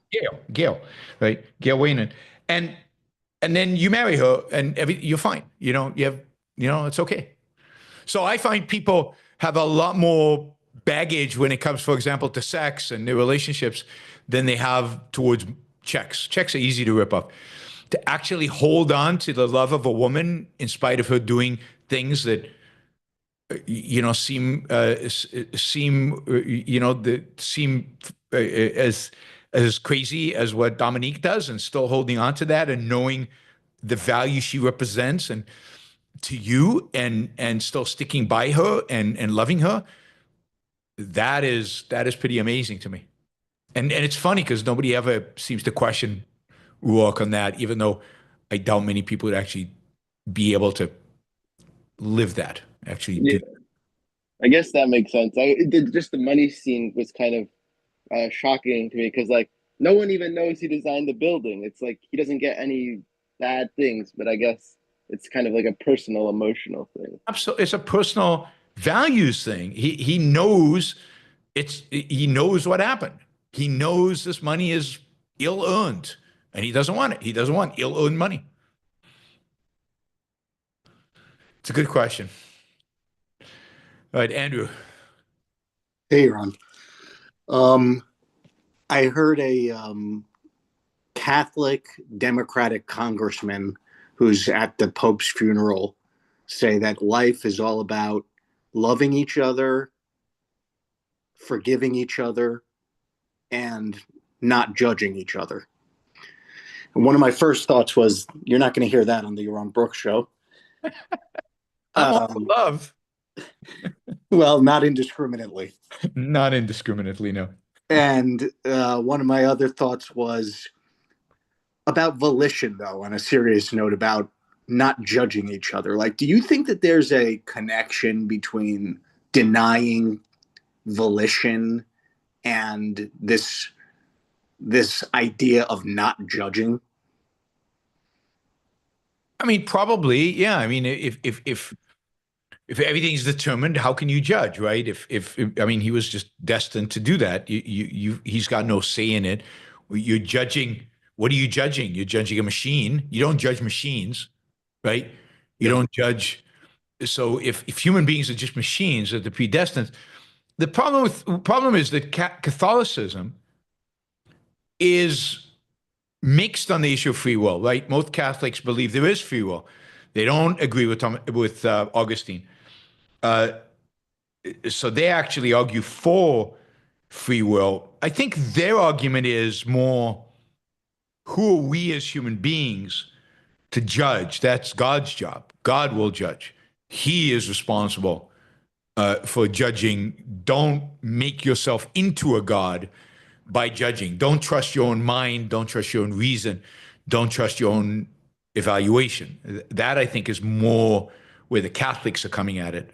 Gail, right? Gail Waynand. And then you marry her, and you're fine. It's okay. So I find people have a lot more baggage when it comes, for example, to sex and their relationships than they have towards checks. Checks are easy to rip up. To actually hold on to the love of a woman in spite of her doing things that seem as crazy as what Dominique does, and still holding on to that and knowing the value she represents and to you, and still sticking by her and loving her, that is pretty amazing to me. And it's funny because nobody ever seems to question Rourke on that, even though I doubt many people would actually be able to live that, actually Yeah, do. I guess that makes sense. Just the money scene was kind of shocking to me because like no one even knows he designed the building. It's like he doesn't get any bad things, but I guess it's kind of like a personal, emotional thing. Absolutely, it's a personal values thing. He knows he knows what happened. He knows this money is ill earned, and he doesn't want it. He doesn't want ill earned money. It's a good question. All right, Andrew. Hey, Ron. I heard a Catholic Democratic congressman who's at the Pope's funeral say that life is all about loving each other, forgiving each other, and not judging each other. And one of my first thoughts was, you're not going to hear that on the Yaron Brook show. I'm all for love. Well, not indiscriminately. Not indiscriminately, no. And one of my other thoughts was about volition, though, on a serious note, about not judging each other. Like, do you think that there's a connection between denying volition and this idea of not judging? I mean, probably, yeah. I mean, if everything's determined, how can you judge, right? If I mean, he was just destined to do that. He's got no say in it. You're judging. What are you judging? You're judging a machine. You don't judge machines, right? You don't judge. So if human beings are just machines that are predestined, the problem is that Catholicism is mixed on the issue of free will, right? Most Catholics believe there is free will. They don't agree with Augustine. So they actually argue for free will. I think their argument is more, who are we as human beings to judge? That's God's job. God will judge. He is responsible for judging. Don't make yourself into a God by judging. Don't trust your own mind. Don't trust your own reason. Don't trust your own evaluation. That, I think, is more where the Catholics are coming at it.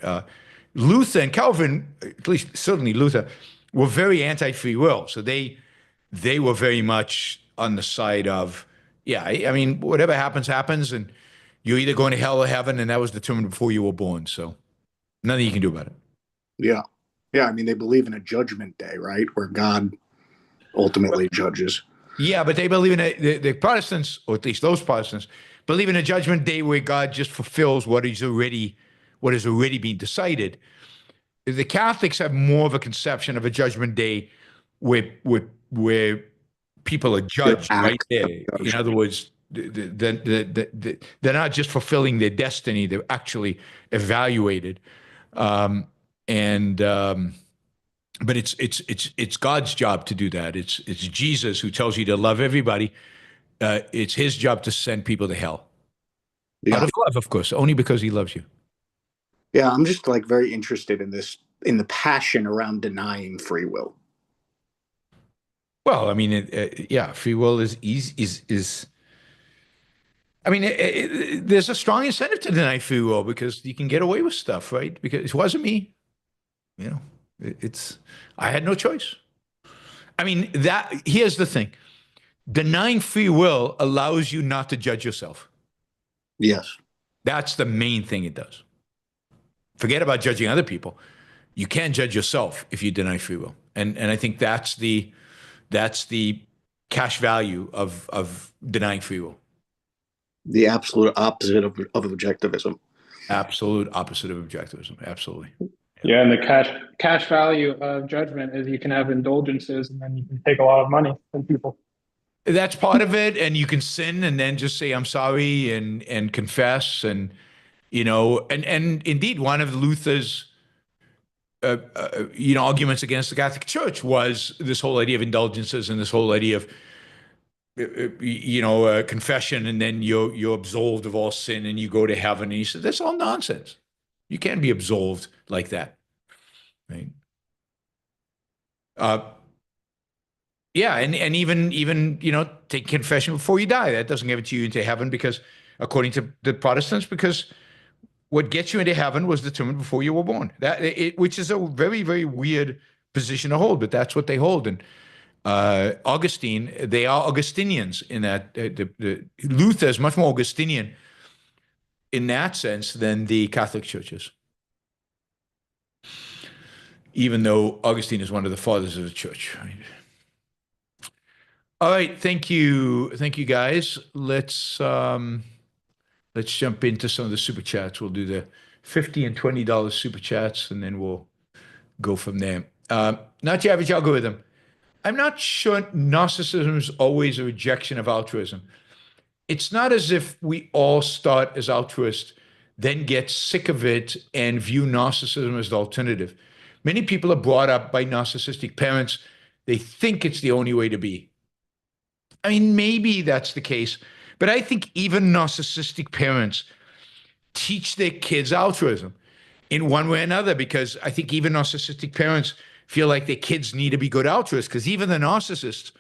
Luther and Calvin, at least certainly Luther, were very anti-free will. So they were very much on the side of, yeah, I mean, whatever happens, happens, and you're either going to hell or heaven, and that was determined before you were born. So nothing you can do about it. Yeah. Yeah, I mean, they believe in a judgment day, right? Where God ultimately judges. Yeah, but they believe in the Protestants, or at least those Protestants, believe in a judgment day where God just fulfills what has already been decided. The Catholics have more of a conception of a judgment day where people are judged right there. In other words, they're not just fulfilling their destiny; they're actually evaluated. But it's God's job to do that. It's Jesus who tells you to love everybody. It's his job to send people to hell. Yeah. Out of love, of course, only because he loves you. Yeah, I'm just like very interested in the passion around denying free will. Well, I mean, yeah, free will is I mean, there's a strong incentive to deny free will because you can get away with stuff, right? Because it wasn't me. You know, I had no choice. I mean, here's the thing. Denying free will allows you not to judge yourself. Yes. That's the main thing it does. Forget about judging other people. You can't judge yourself if you deny free will. And I think that's the cash value of denying free will. The absolute opposite of objectivism. Absolute opposite of objectivism. Absolutely. Yeah, and the cash value of judgment is you can have indulgences and then you can take a lot of money from people. That's part of it, and you can sin and then just say I'm sorry and confess, and and indeed one of Luther's arguments against the Catholic Church was this whole idea of indulgences and this whole idea of confession, and then you're absolved of all sin and you go to heaven. And he said that's all nonsense. You can't be absolved like that, right? Yeah, and even take confession before you die. That doesn't get you into heaven because, according to the Protestants, because what gets you into heaven was determined before you were born. Which is a very, very weird position to hold, but that's what they hold. And Augustine, they are Augustinians in that Luther is much more Augustinian in that sense than the Catholic churches. Even though Augustine is one of the fathers of the church. Right? All right, thank you, guys. Let's jump into some of the super chats. We'll do the $50 and $20 super chats, and then we'll go from there. Not your average algorithm. I'm not sure narcissism is always a rejection of altruism. It's not as if we all start as altruists, then get sick of it and view narcissism as the alternative. Many people are brought up by narcissistic parents. They think it's the only way to be. I mean, maybe that's the case, but I think even narcissistic parents teach their kids altruism in one way or another, because I think even narcissistic parents feel like their kids need to be good altruists, because even the narcissists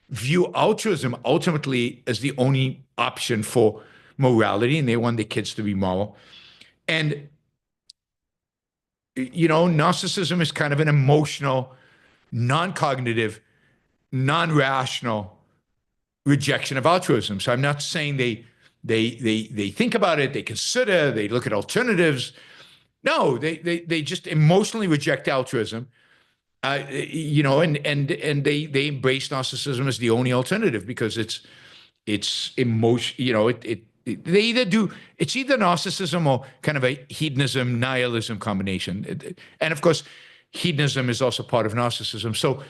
view altruism ultimately as the only option for morality, and they want their kids to be moral. And, narcissism is kind of an emotional, non-cognitive, non-rational rejection of altruism. So I'm not saying they think about it, they consider, they look at alternatives. No, they just emotionally reject altruism, and they embrace narcissism as the only alternative because it's emotion. They either do, it's either narcissism or kind of a hedonism nihilism combination, and of course, hedonism is also part of narcissism. So.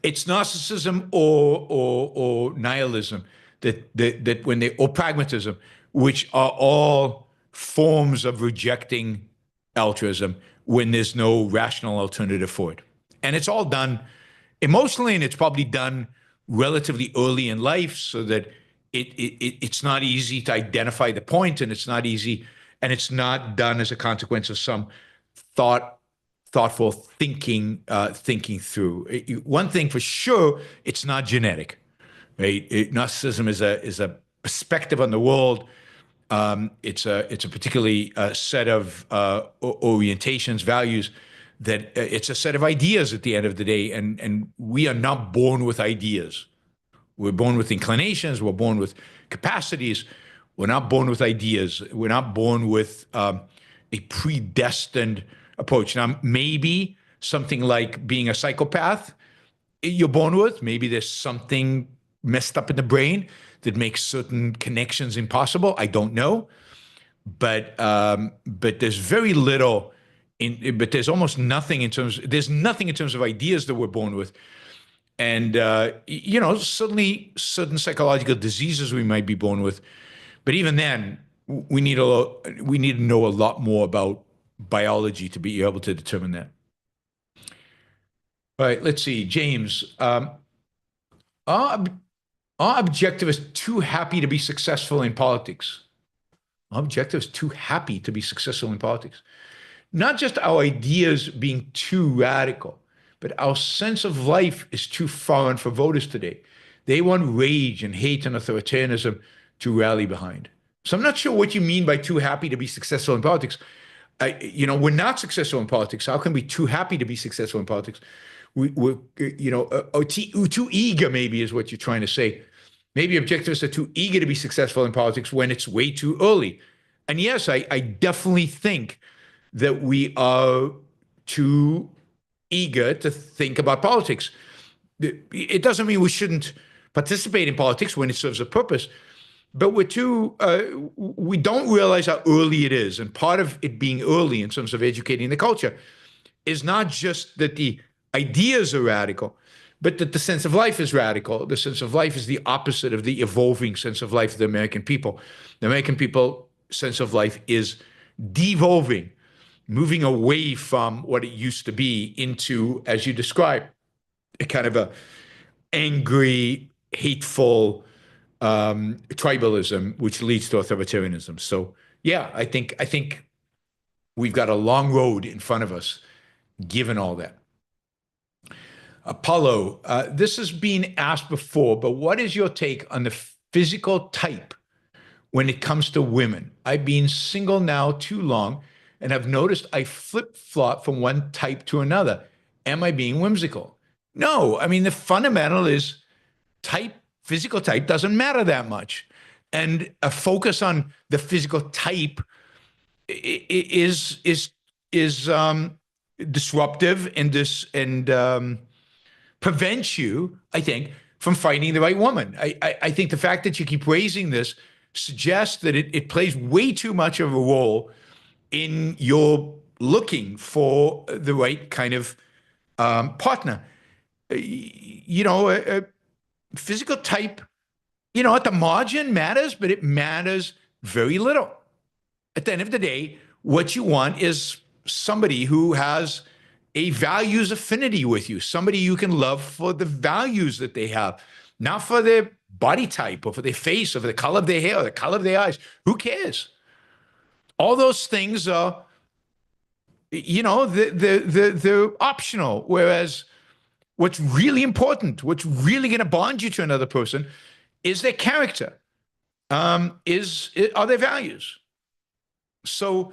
It's narcissism or nihilism that when they, or pragmatism, which are all forms of rejecting altruism when there's no rational alternative for it. And it's all done emotionally, and it's probably done relatively early in life so that it's not easy to identify the point, and it's not easy, and it's not done as a consequence of some thoughtful thinking through. One thing for sure, it's not genetic, right? Narcissism is a perspective on the world. It's a particularly set of orientations, values, that it's a set of ideas at the end of the day, and we are not born with ideas. We're born with inclinations. We're born with capacities. We're not born with ideas. We're not born with a predestined approach. Now, maybe something like being a psychopath you're born with, maybe there's something messed up in the brain that makes certain connections impossible. I don't know. But there's very little but there's almost nothing there's nothing in terms of ideas that we're born with. And, certainly certain psychological diseases we might be born with. But even then, we need to know a lot more about biology to be able to determine that. All right, let's see. James, are objectivists too happy to be successful in politics? Are objectivists too happy to be successful in politics? Not just our ideas being too radical, but our sense of life is too foreign for voters today. They want rage and hate and authoritarianism to rally behind. So I'm not sure what you mean by too happy to be successful in politics. We're not successful in politics. How can we be too happy to be successful in politics? We're too eager, maybe, is what you're trying to say. Maybe objectivists are too eager to be successful in politics when it's way too early. And yes, I definitely think that we are too eager to think about politics. It doesn't mean we shouldn't participate in politics when it serves a purpose, but we don't realize how early it is. And part of it being early in terms of educating the culture is not just that the ideas are radical, but that the sense of life is radical. The sense of life is the opposite of the evolving sense of life of the American people. The American people sense of life is devolving, moving away from what it used to be into, as you described, a kind of a angry, hateful tribalism, which leads to authoritarianism. So yeah, I think we've got a long road in front of us, given all that. Apollo, this has been asked before, but what is your take on the physical type when it comes to women. I've been single now too long, and I've noticed I flip-flop from one type to another. Am I being whimsical? No. I mean, the fundamental is physical type doesn't matter that much. And a focus on the physical type is disruptive and prevents you, I think, from finding the right woman. I think the fact that you keep raising this suggests that it plays way too much of a role in your looking for the right kind of partner. Physical type, at the margin matters, but it matters very little. At the end of the day, what you want is somebody who has a values affinity with you, somebody you can love for the values that they have, not for their body type or for their face or for the color of their hair or the color of their eyes. Who cares? All those things are, they're optional. Whereas what's really important, what's really going to bond you to another person is their character, are their values. So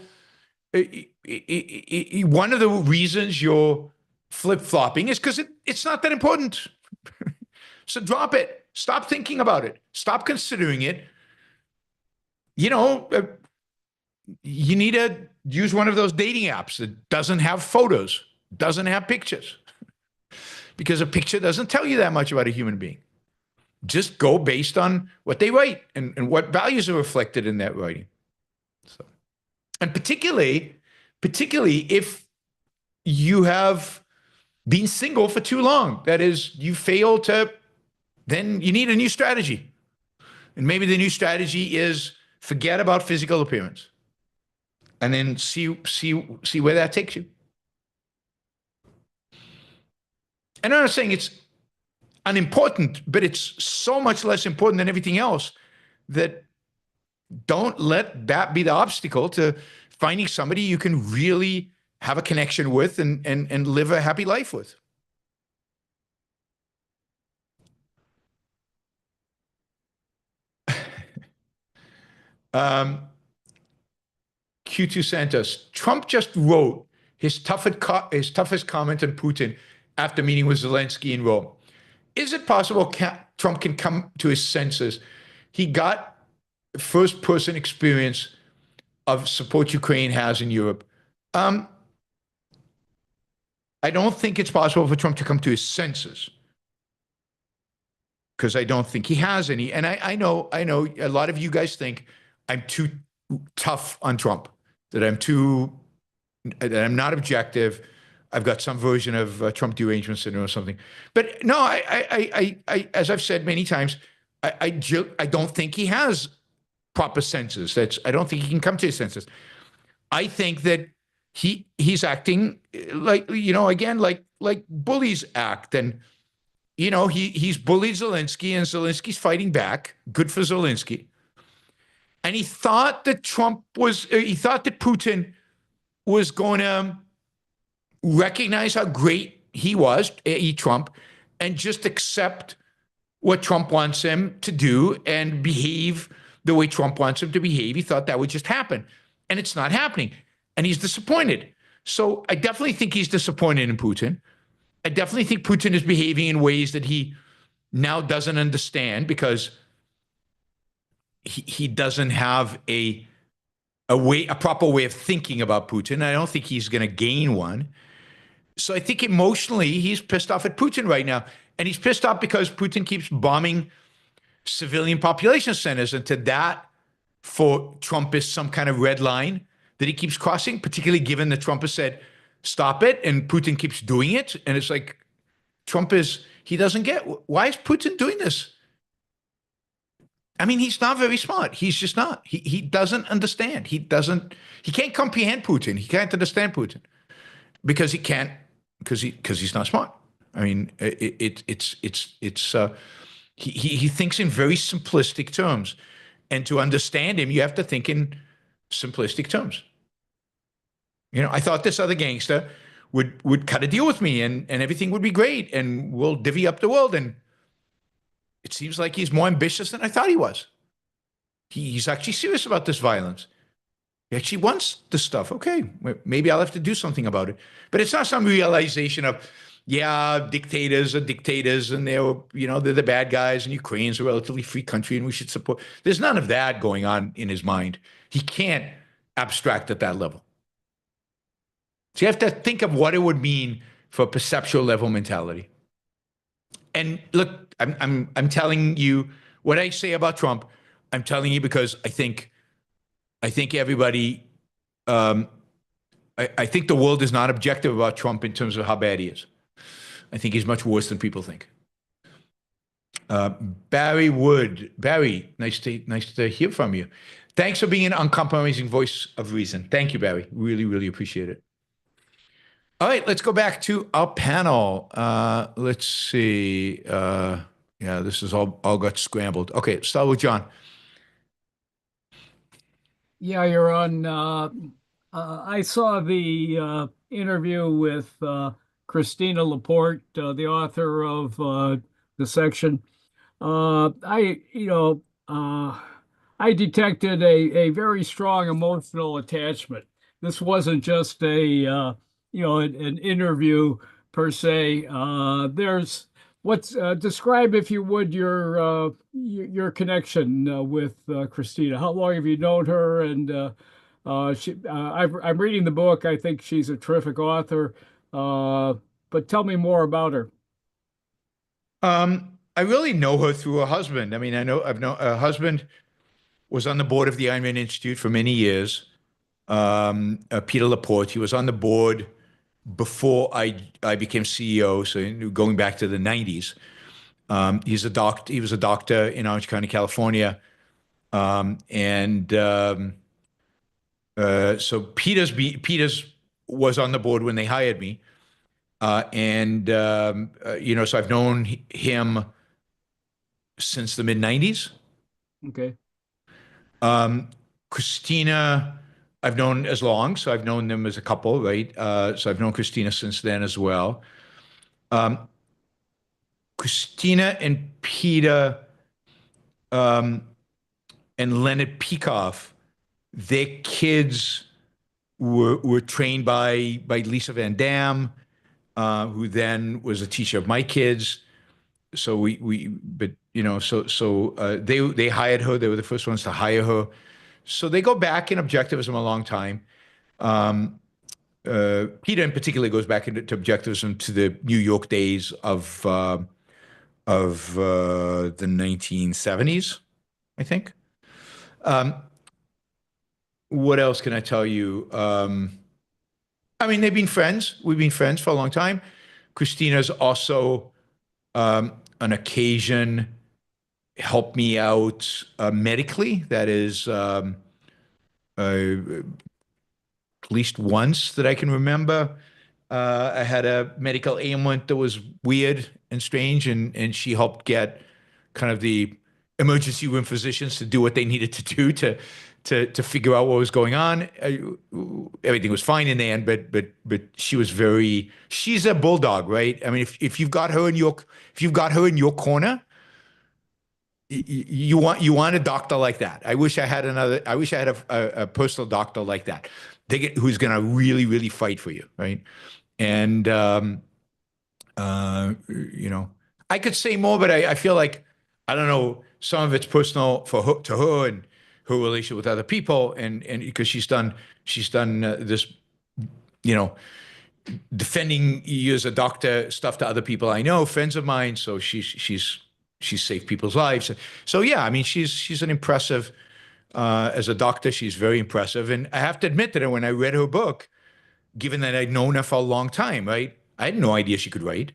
one of the reasons you're flip-flopping is because it's not that important. So drop it. Stop thinking about it. Stop considering it. You need to use one of those dating apps that doesn't have photos, doesn't have pictures, because a picture doesn't tell you that much about a human being. Just go based on what they write and what values are reflected in that writing. So, and particularly if you have been single for too long, that is, you fail to, then you need a new strategy. And maybe the new strategy is forget about physical appearance and then see where that takes you. And I'm not saying it's unimportant, but it's so much less important than everything else that don't let that be the obstacle to finding somebody you can really have a connection with and live a happy life with. Q2 Santos, Trump just wrote his toughest comment on Putin after meeting with Zelensky in Rome. Is it possible Trump can come to his senses? He got first-person experience of support Ukraine has in Europe. I don't think it's possible for Trump to come to his senses, because I don't think he has any. And I know a lot of you guys think I'm too tough on Trump, that I'm not objective. I've got some version of Trump derangement syndrome or something. But no, I as I've said many times, I don't think he has proper senses. I don't think he can come to his senses. I think that he's acting like, again, like bullies act. And, he's bullied Zelensky, and Zelensky's fighting back. Good for Zelensky. And he thought that Putin was going to recognize how great he was, Trump, and just accept what Trump wants him to do and behave the way Trump wants him to behave. He thought that would just happen. And it's not happening. And he's disappointed. So I definitely think he's disappointed in Putin. I definitely think Putin is behaving in ways that he now doesn't understand, because he doesn't have a proper way of thinking about Putin. I don't think he's going to gain one. So I think emotionally he's pissed off at Putin right now. And he's pissed off because Putin keeps bombing civilian population centers. And to that, for Trump, is some kind of red line that he keeps crossing, particularly given that Trump has said, stop it, and Putin keeps doing it. And it's like, he doesn't get, why is Putin doing this? I mean, he's not very smart. He's just not. He doesn't understand. He can't comprehend Putin. He can't understand Putin because he's not smart. I mean, he thinks in very simplistic terms. And to understand him, you have to think in simplistic terms. I thought this other gangster would cut a deal with me and everything would be great and we'll divvy up the world. And it seems like he's more ambitious than I thought he was. He's actually serious about this violence. He actually wants the stuff. Okay, maybe I'll have to do something about it. But it's not some realization of, yeah, dictators are dictators and they're the bad guys, and Ukraine's a relatively free country and we should support. There's none of that going on in his mind. He can't abstract at that level. So you have to think of what it would mean for perceptual level mentality. And look, I'm telling you what I say about Trump. I'm telling you because I think everybody, I think the world is not objective about Trump in terms of how bad he is. I think he's much worse than people think. Barry Wood, Barry, nice to hear from you. Thanks for being an uncompromising voice of reason. Thank you, Barry. Really, really appreciate it. All right, let's go back to our panel. Let's see. Yeah, this is all got scrambled. Okay, start with John. Yeah, you're on. I saw the interview with Christina Laporte, the author of the section. I detected a very strong emotional attachment. This wasn't just an interview per se. Describe, if you would, your connection with Christina. How long have you known her? And I'm reading the book. I think she's a terrific author. But tell me more about her. I really know her through her husband. I mean, I've known her husband was on the board of the Ayn Rand Institute for many years. Peter Laporte. He was on the board before I became CEO, so going back to the 90s. He was a doctor in Orange County, California. So Peters was on the board when they hired me. So I've known him since the mid-90s. Okay. Christina, I've known as long, so I've known them as a couple, right? So I've known Christina since then as well. Christina and Peter and Leonard Peikoff, their kids were trained by Lisa Van Dam, who then was a teacher of my kids. So they hired her. They were the first ones to hire her. So they go back in Objectivism a long time. Peter in particular goes back into Objectivism to the New York days of the 1970s, I think. What else can I tell you? I mean, they've been friends. We've been friends for a long time. Christina's also, on occasion, helped me out medically. That is, at least once that I can remember. I had a medical ailment that was weird and strange, and she helped get kind of the emergency room physicians to do what they needed to do to figure out what was going on. Everything was fine in the end, but she's a bulldog, right? I mean, if you've got her in your corner, you want a doctor like that. I wish I had a personal doctor like that. Who's going to really, really fight for you, right? And I could say more, but I feel like, I don't know, some of it's personal to her and her relationship with other people, and because she's done this, defending you as a doctor stuff to other people I know, friends of mine. So she's saved people's lives. So yeah, I mean, she's an impressive, as a doctor, she's very impressive. And I have to admit that when I read her book, given that I'd known her for a long time, right, I had no idea she could write.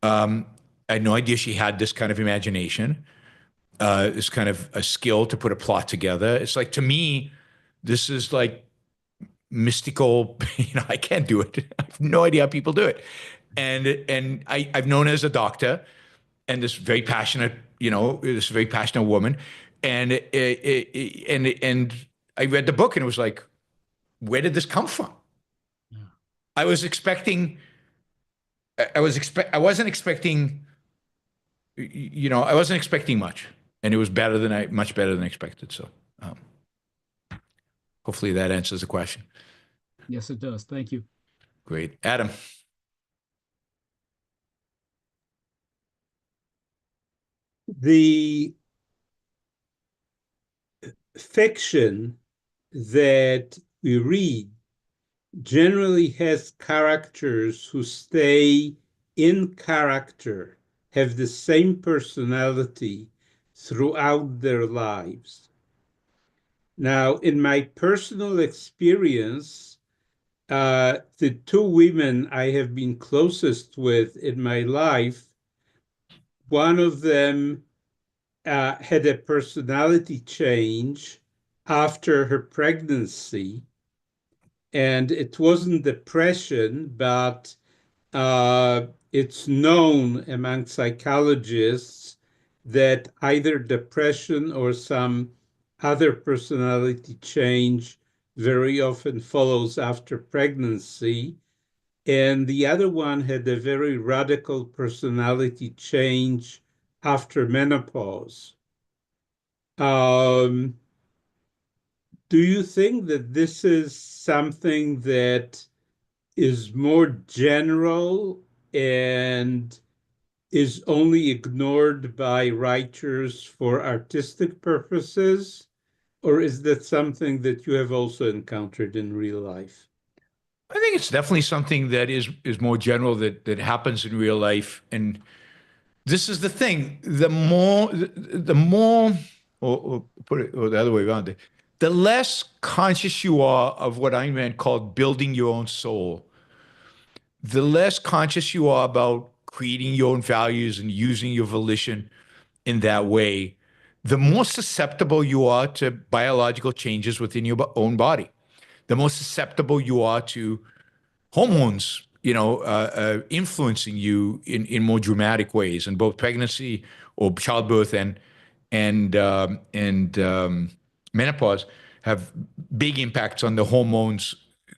I had no idea she had this kind of imagination, this kind of a skill to put a plot together. It's like, to me, this is like mystical. I can't do it. I have no idea how people do it. And I've known her as a doctor, and this very passionate woman. And I read the book and it was like, where did this come from? Yeah. I wasn't expecting much. and it was much better than expected. So hopefully that answers the question. Yes, it does. Thank you. Great. Adam. The fiction that we read generally has characters who stay in character, have the same personality throughout their lives. Now, in my personal experience, the two women I have been closest with in my life, one of them had a personality change after her pregnancy. And it wasn't depression, but it's known among psychologists that either depression or some other personality change very often follows after pregnancy. And the other one had a very radical personality change after menopause. Do you think that this is something that is more general and is only ignored by writers for artistic purposes? Or is that something that you have also encountered in real life? I think it's definitely something that is more general that happens in real life. And this is the thing: the more, or put it or the other way around, the less conscious you are of what Ayn Rand called building your own soul, the less conscious you are about creating your own values and using your volition in that way, the more susceptible you are to biological changes within your own body, the more susceptible you are to hormones, influencing you in more dramatic ways, in both pregnancy or childbirth and menopause have big impacts on the hormones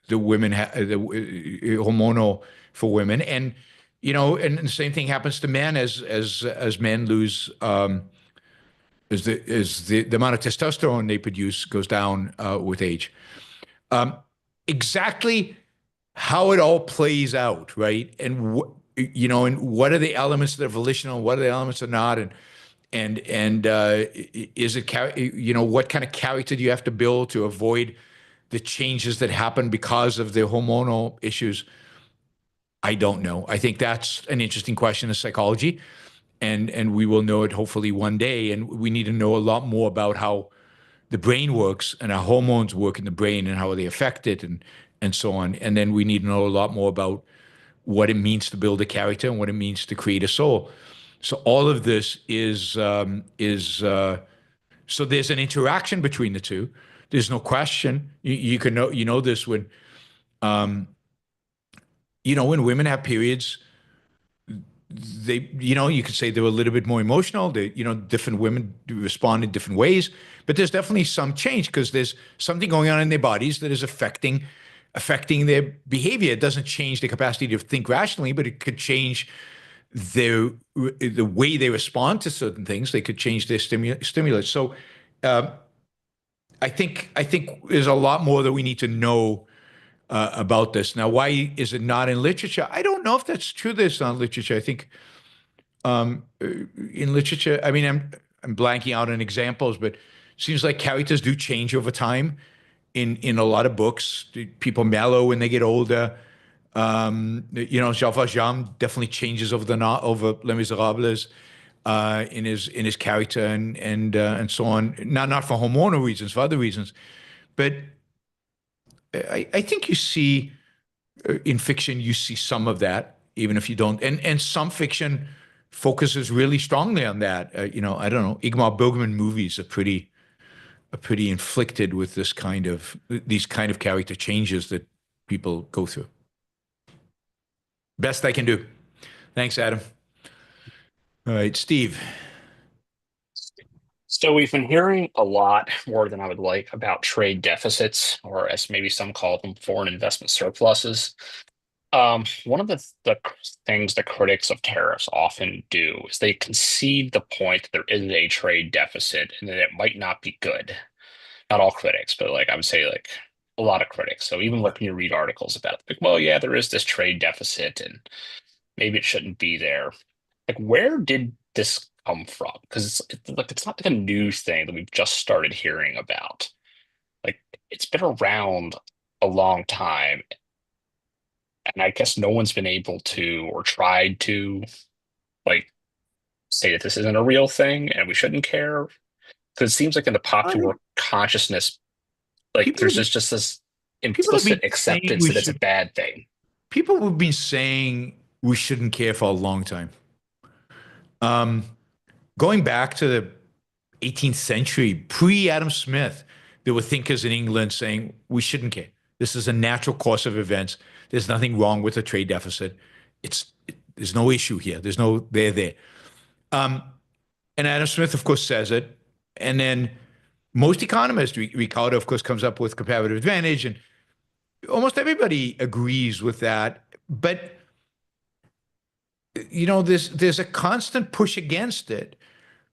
the women have, the hormonal for women, and the same thing happens to men as men lose. As the amount of testosterone they produce goes down with age. Exactly how it all plays out, right? And what are the elements that are volitional, what are the elements that are not, and is it what kind of character do you have to build to avoid the changes that happen because of the hormonal issues? I don't know. I think that's an interesting question of psychology. And we will know it hopefully one day. And we need to know a lot more about how the brain works and how hormones work in the brain and how they affect it and so on. And then we need to know a lot more about what it means to build a character and what it means to create a soul. So all of this so there's an interaction between the two. There's no question. You can know this when when women have periods, they, you could say they're a little bit more emotional. Different women respond in different ways, but there's definitely some change because there's something going on in their bodies that is affecting their behavior. It doesn't change the capacity to think rationally, but it could change the way they respond to certain things. They could change their stimulus. So I think there's a lot more that we need to know about this. Now, why is it not in literature? I don't know if that's true that it's not in literature. I think in literature, I mean, I'm blanking out on examples, but it seems like characters do change over time in a lot of books. People mellow when they get older. Jean Valjean definitely changes over Les Miserables in his character and so on. Not for hormonal reasons, for other reasons, but I think you see in fiction, you see some of that, even if you don't. And some fiction focuses really strongly on that. I don't know. Ingmar Bergman movies are pretty inflicted with these kind of character changes that people go through. Best I can do. Thanks, Adam. All right, Steve. So we've been hearing a lot more than I would like about trade deficits, or as maybe some call them, foreign investment surpluses. One of the things the critics of tariffs often do is they concede the point that there is a trade deficit and that it might not be good. Not all critics, but like I would say like a lot of critics. So even like when you read articles about it, like, well, yeah, there is this trade deficit and maybe it shouldn't be there. Like, where did this come from? Because it's not like a new thing that we've just started hearing about. Like, it's been around a long time, and I guess no one's been able to or tried to like say that this isn't a real thing and we shouldn't care. Because it seems like in the popular consciousness, like People there's have just this people have been implicit saying acceptance we that it's a should. bad thing. People have been saying we shouldn't care for a long time. Um, Going back to the 18th century, pre-Adam Smith, there were thinkers in England saying we shouldn't care. This is a natural course of events. There's nothing wrong with a trade deficit. There's no issue here. There's no there. Um, and Adam Smith, of course, says it. And then most economists, Ricardo, of course, comes up with comparative advantage, and almost everybody agrees with that. But there's a constant push against it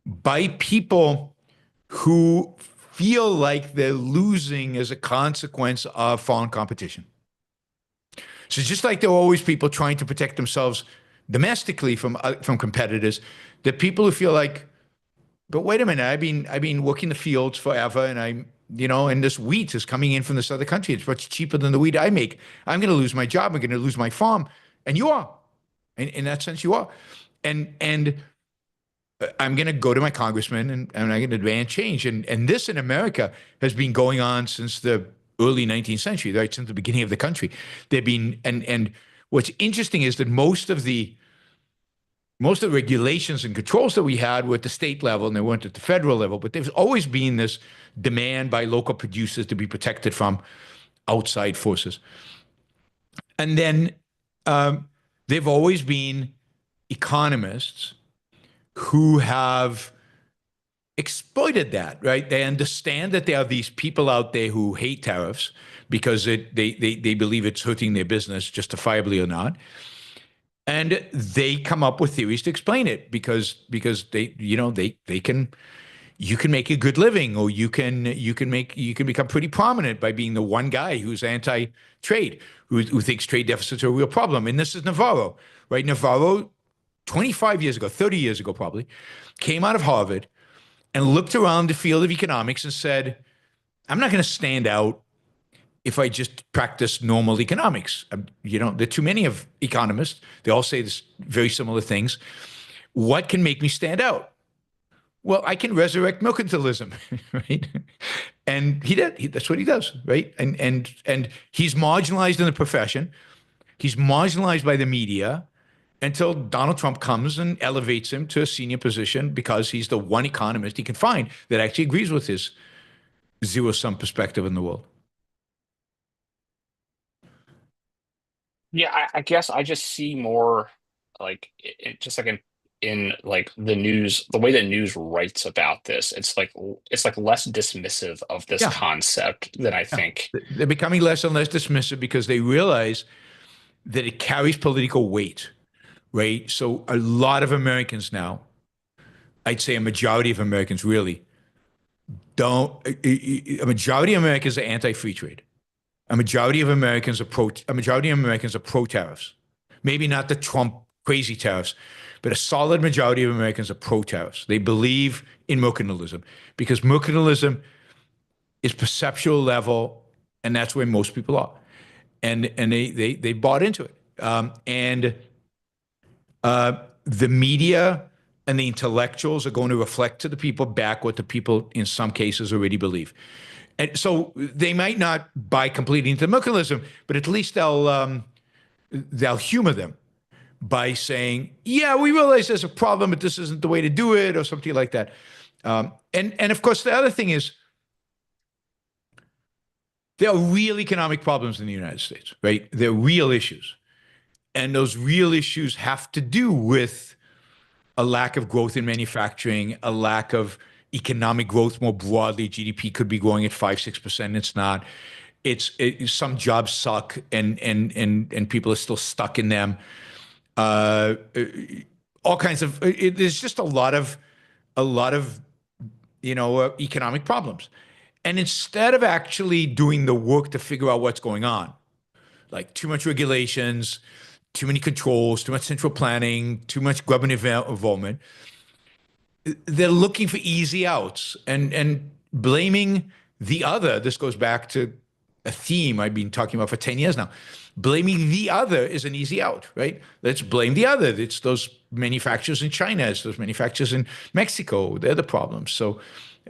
by people who feel like they're losing as a consequence of foreign competition. So just like there are always people trying to protect themselves domestically from competitors, there are people who feel like, but wait a minute, I've been working the fields forever, and and this wheat is coming in from this other country. It's much cheaper than the wheat I make. I'm going to lose my job. I'm going to lose my farm, and you are, in that sense, you are, and I'm going to go to my congressman and I'm going to demand change. And this in America has been going on since the early 19th century, right? Since the beginning of the country. There've been, and what's interesting is that most of the regulations and controls that we had were at the state level and they weren't at the federal level, but there's always been this demand by local producers to be protected from outside forces. And then there've always been economists who have exploited that, right? They understand that there are these people out there who hate tariffs because they believe it's hurting their business, justifiably or not. And they come up with theories to explain it because they can, you can make a good living, or you can become pretty prominent by being the one guy who's anti-trade, who thinks trade deficits are a real problem. And this is Navarro, right? Navarro, 25 years ago, 30 years ago probably, came out of Harvard and looked around the field of economics and said, I'm not going to stand out if I just practice normal economics. There are too many of economists. They all say this very similar things. What can make me stand out? Well, I can resurrect mercantilism, right? And he did. That's what he does, right? And he's marginalized in the profession. He's marginalized by the media until Donald Trump comes and elevates him to a senior position because he's the one economist he can find that actually agrees with his zero-sum perspective in the world. Yeah, I guess I just see more like just like in like the news, the way that news writes about this, it's like less dismissive of this concept than I think. They're becoming less and less dismissive because they realize that it carries political weight, right? So a lot of Americans now, I'd say a majority of Americans really a majority of Americans are anti-free trade. A majority of Americans are pro tariffs. Maybe not the Trump crazy tariffs, but a solid majority of Americans are pro tariffs. They believe in mercantilism because mercantilism is perceptual level, and that's where most people are. And they bought into it. The media and the intellectuals are going to reflect to the people back what the people in some cases already believe. And so they might not buy completely into mercantilism, but at least they'll humor them by saying, yeah, we realize there's a problem, but this isn't the way to do it, or something like that. And of course, the other thing is there are real economic problems in the United States, right? There are real issues. And those real issues have to do with a lack of growth in manufacturing, a lack of economic growth more broadly. GDP could be growing at 5-6%. It's not. Some jobs suck and people are still stuck in them. All kinds of there's just a lot of economic problems. And instead of actually doing the work to figure out what's going on, like too much regulations, too many controls, too much central planning, too much government involvement, they're looking for easy outs and blaming the other. This goes back to a theme I've been talking about for 10 years now. Blaming the other is an easy out, right? Let's blame the other. It's those manufacturers in China. It's those manufacturers in Mexico. They're the problems. So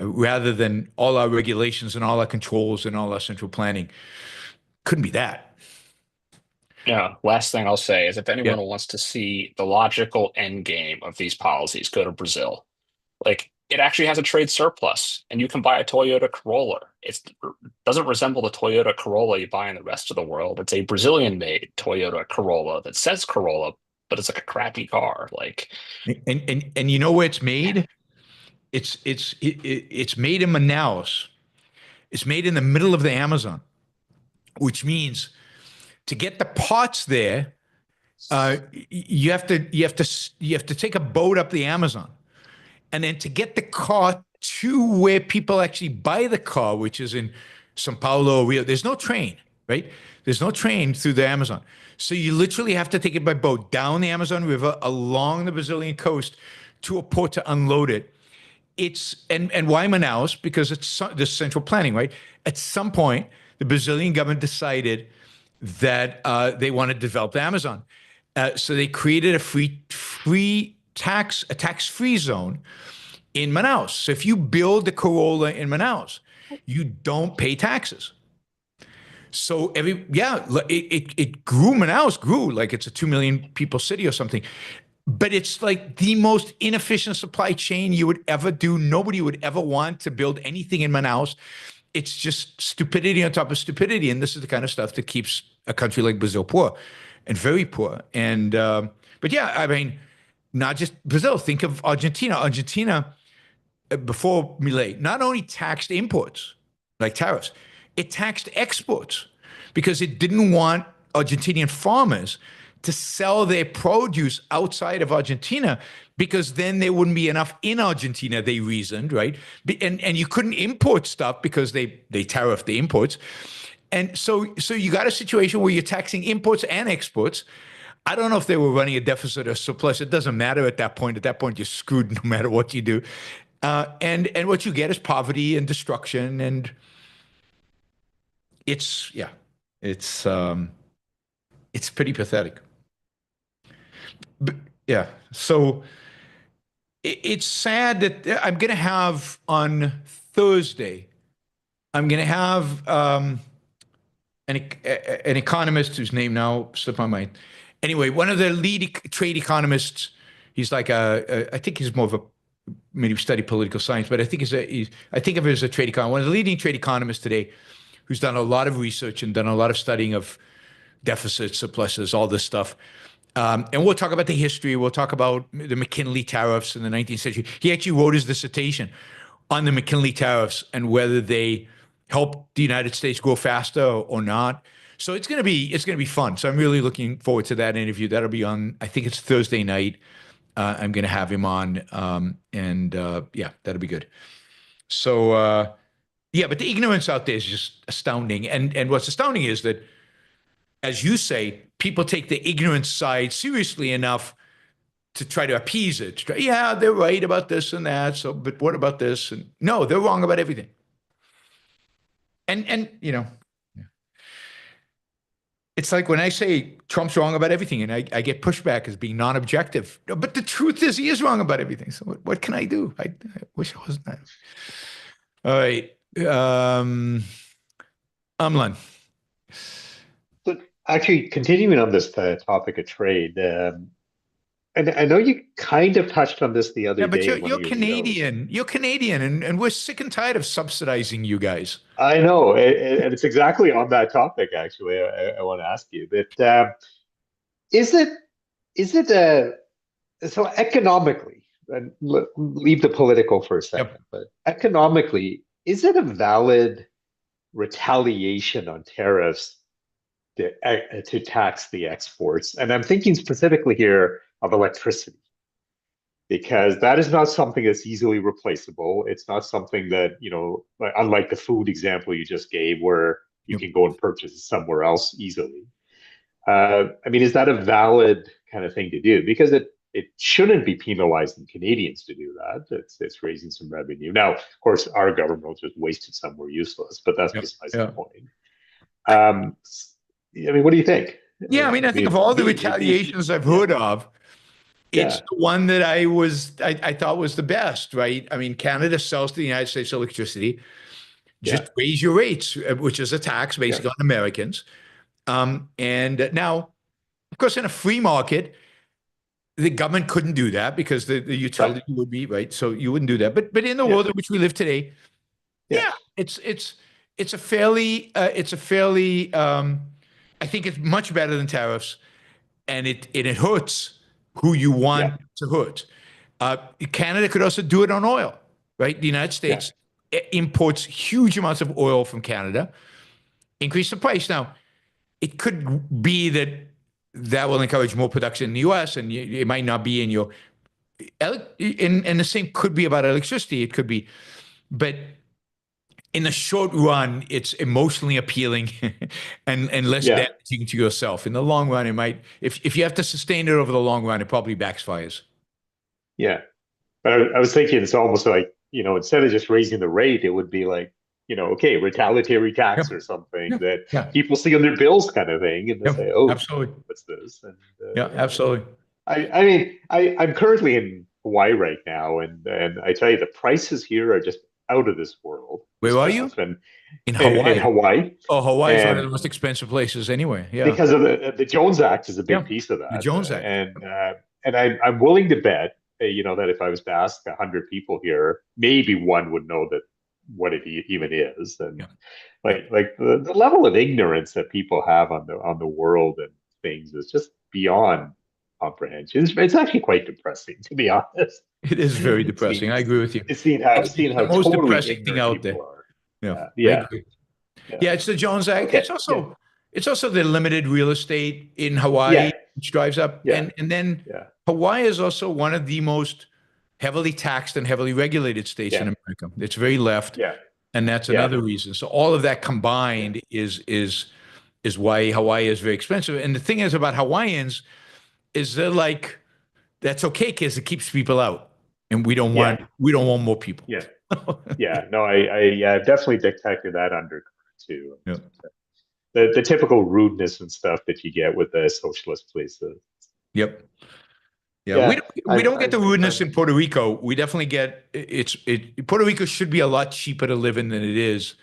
rather than all our regulations and all our controls and all our central planning, couldn't be that. Yeah. Last thing I'll say is if anyone wants to see the logical end game of these policies, go to Brazil. Like, it actually has a trade surplus, and you can buy a Toyota Corolla. It doesn't resemble the Toyota Corolla you buy in the rest of the world. It's a Brazilian-made Toyota Corolla that says Corolla, but it's like a crappy car. Like, and you know where it's made? It's made in Manaus. It's made in the middle of the Amazon, which means to get the parts there, you have to take a boat up the Amazon. And then to get the car to where people actually buy the car, which is in Sao Paulo, Rio, there's no train, right? There's no train through the Amazon. So you literally have to take it by boat down the Amazon River, along the Brazilian coast to a port to unload it. And why Manaus? Because it's the central planning, right? At some point, the Brazilian government decided that they want to develop the Amazon. So they created a tax-free zone in Manaus. So if you build the Corolla in Manaus, you don't pay taxes. So it grew. Manaus grew like it's a 2 million people city or something. But it's like the most inefficient supply chain you would ever do. Nobody would ever want to build anything in Manaus. It's just stupidity on top of stupidity. And this is the kind of stuff that keeps a country like Brazil poor and very poor. And but yeah, I mean, not just Brazil. Think of Argentina. Argentina, before Milei, not only taxed imports, like tariffs, it taxed exports because it didn't want Argentinian farmers to sell their produce outside of Argentina because then there wouldn't be enough in Argentina, they reasoned, right? And you couldn't import stuff because they tariffed the imports. And so you got a situation where you're taxing imports and exports. I don't know if they were running a deficit or surplus. It doesn't matter at that point. At that point, you're screwed no matter what you do. And what you get is poverty and destruction. And it's pretty pathetic. But, yeah. So it's sad that I'm going to have on Thursday, I'm going to have an economist whose name now slipped my mind. Anyway, one of the lead trade economists, he's like I think he's more of a, maybe study political science, but I think I think of him as a trade economist, one of the leading trade economists today, who's done a lot of research and done a lot of studying of deficits, surpluses, all this stuff. And we'll talk about the history. We'll talk about the McKinley tariffs in the 19th century. He actually wrote his dissertation on the McKinley tariffs and whether they helped the United States grow faster or not. So it's gonna be fun. So I'm really looking forward to that interview. That'll be on, I think it's Thursday night. I'm gonna have him on, yeah, that'll be good. So yeah, but the ignorance out there is just astounding. And what's astounding is that, as you say, people take the ignorance side seriously enough to try to appease it. Yeah, they're right about this and that. So, but what about this? And no, they're wrong about everything. And you know, it's like when I say Trump's wrong about everything, and I get pushback as being non-objective. But the truth is, he is wrong about everything. So what can I do? I wish I wasn't that. All right, Amlan. So actually, continuing on this topic of trade, and I know you kind of touched on this the other day. Yeah, but you're Canadian. You're Canadian, and we're sick and tired of subsidizing you guys. I know, and it's exactly on that topic. Actually, I want to ask you that: is it so economically? And leave the political for a second, but economically, is it a valid retaliation on tariffs to tax the exports. And I'm thinking specifically here of electricity, because that is not something that's easily replaceable. It's not something that, unlike the food example you just gave, where you can go and purchase it somewhere else easily. Is that a valid kind of thing to do? Because it shouldn't be penalizing Canadians to do that. It's raising some revenue. Now, of course, our government will just waste it somewhere useless, but that's besides the point. What do you think? Yeah, I think of all the retaliations I've heard of, it's the one that I thought was the best, right? Canada sells to the United States electricity. Just raise your rates, which is a tax basically on Americans. And now, of course, in a free market, the government couldn't do that because the utility would be right. So you wouldn't do that. But in the world in which we live today, it's a fairly I think it's much better than tariffs, and it hurts who you want to hurt. Canada could also do it on oil, right? The United States imports huge amounts of oil from Canada, increase the price. Now, it could be that will encourage more production in the U.S., and it might not be in your. And the same could be about electricity. It could be, but in the short run, it's emotionally appealing and less damaging to yourself. In the long run, it might. If you have to sustain it over the long run, it probably backfires. Yeah, but I was thinking it's almost like, instead of just raising the rate, it would be like, retaliatory tax or something that people see on their bills, kind of thing, and they say, "Oh, absolutely, what's this?" And absolutely. I'm currently in Hawaii right now, and I tell you, the prices here are just out of this world. Where are you? In Hawaii. In Hawaii. Oh, Hawaii is one of the most expensive places anyway. Yeah, because of the Jones Act is a big piece of that. The Jones Act, and I'm willing to bet, that if I was to ask 100 people here, maybe one would know that what it even is, and like the level of ignorance that people have on the world and things is just beyond comprehension. It's actually quite depressing, to be honest. It is very depressing. I agree with you. It's seeing how the most totally depressing thing out there. Yeah. It's the Jones Act. Okay. It's also the limited real estate in Hawaii, which drives up. And then Hawaii is also one of the most heavily taxed and heavily regulated states in America. It's very left. And that's another reason. So all of that combined is why Hawaii is very expensive. And the thing is about Hawaiians is they're like, that's okay because it keeps people out. And we don't want more people. No, I definitely detected that undercurrent too. The typical rudeness and stuff that you get with the socialist places. We don't get the rudeness in Puerto Rico. We definitely get Puerto Rico should be a lot cheaper to live in than it is,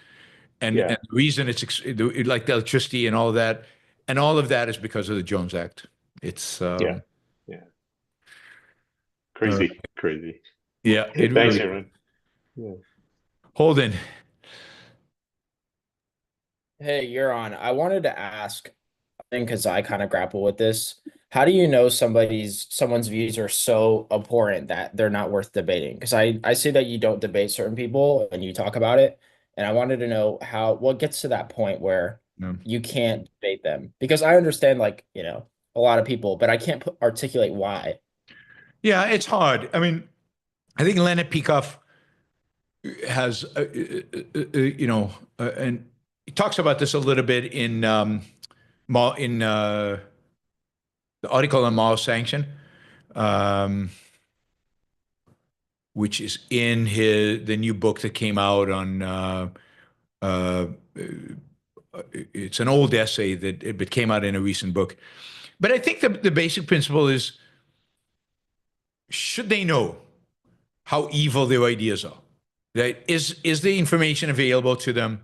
and the reason it's like the electricity and all of that is because of the Jones Act. It's crazy. Yeah, it Thanks, really. Aaron. Holden. Hey, Yaron, I wanted to ask, because I kind of grapple with this. How do you know someone's views are so abhorrent that they're not worth debating? Because I see that you don't debate certain people and you talk about it. And I wanted to know what gets to that point where you can't debate them. Because I understand, a lot of people, but I can't articulate why. Yeah, it's hard. I think Leonard Peikoff has, and he talks about this a little bit in the article on moral sanction, which is in the new book that came out on. It's an old essay that came out in a recent book, but I think the basic principle is: should they know how evil their ideas are? That is the information available to them?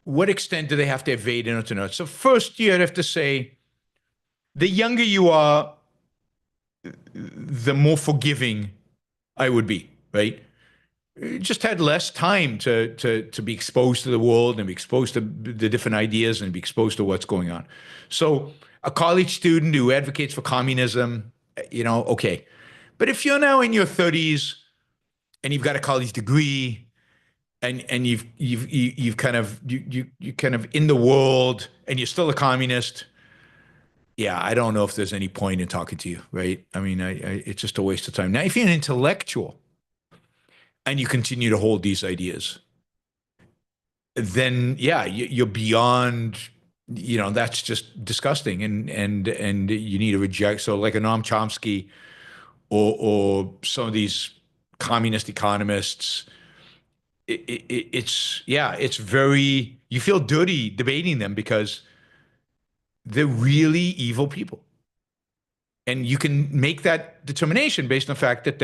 What extent do they have to evade in order to know it? So first, you have to say, the younger you are, the more forgiving I would be, right? Just had less time to be exposed to the world and be exposed to the different ideas and be exposed to what's going on. So a college student who advocates for communism, okay. But if you're now in your 30s and you've got a college degree and you've kind of you kind of in the world and you're still a communist. Yeah, I don't know if there's any point in talking to you, right? I mean, it's just a waste of time. Now, if you're an intellectual and you continue to hold these ideas, then yeah, you're beyond, that's just disgusting, and you need to reject. So like a Noam Chomsky or some of these communist economists, it's very, you feel dirty debating them because they're really evil people. And you can make that determination based on the fact that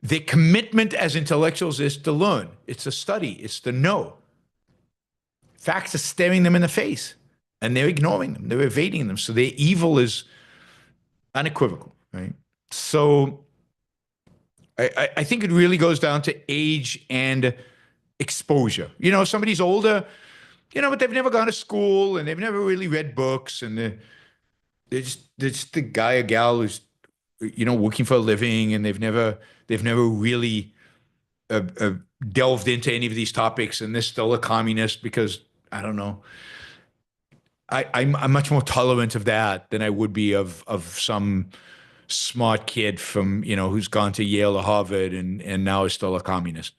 their commitment as intellectuals is to learn. It's to study. It's to know. Facts are staring them in the face and they're ignoring them. They're evading them. So their evil is unequivocal, right? So I think it really goes down to age and exposure. Somebody's older, but they've never gone to school and they've never really read books, and they're just the guy or gal who's, working for a living, and they've never really delved into any of these topics, and they're still a communist because, I don't know. I'm much more tolerant of that than I would be of some smart kid from, who's gone to Yale or Harvard and now is still a communist.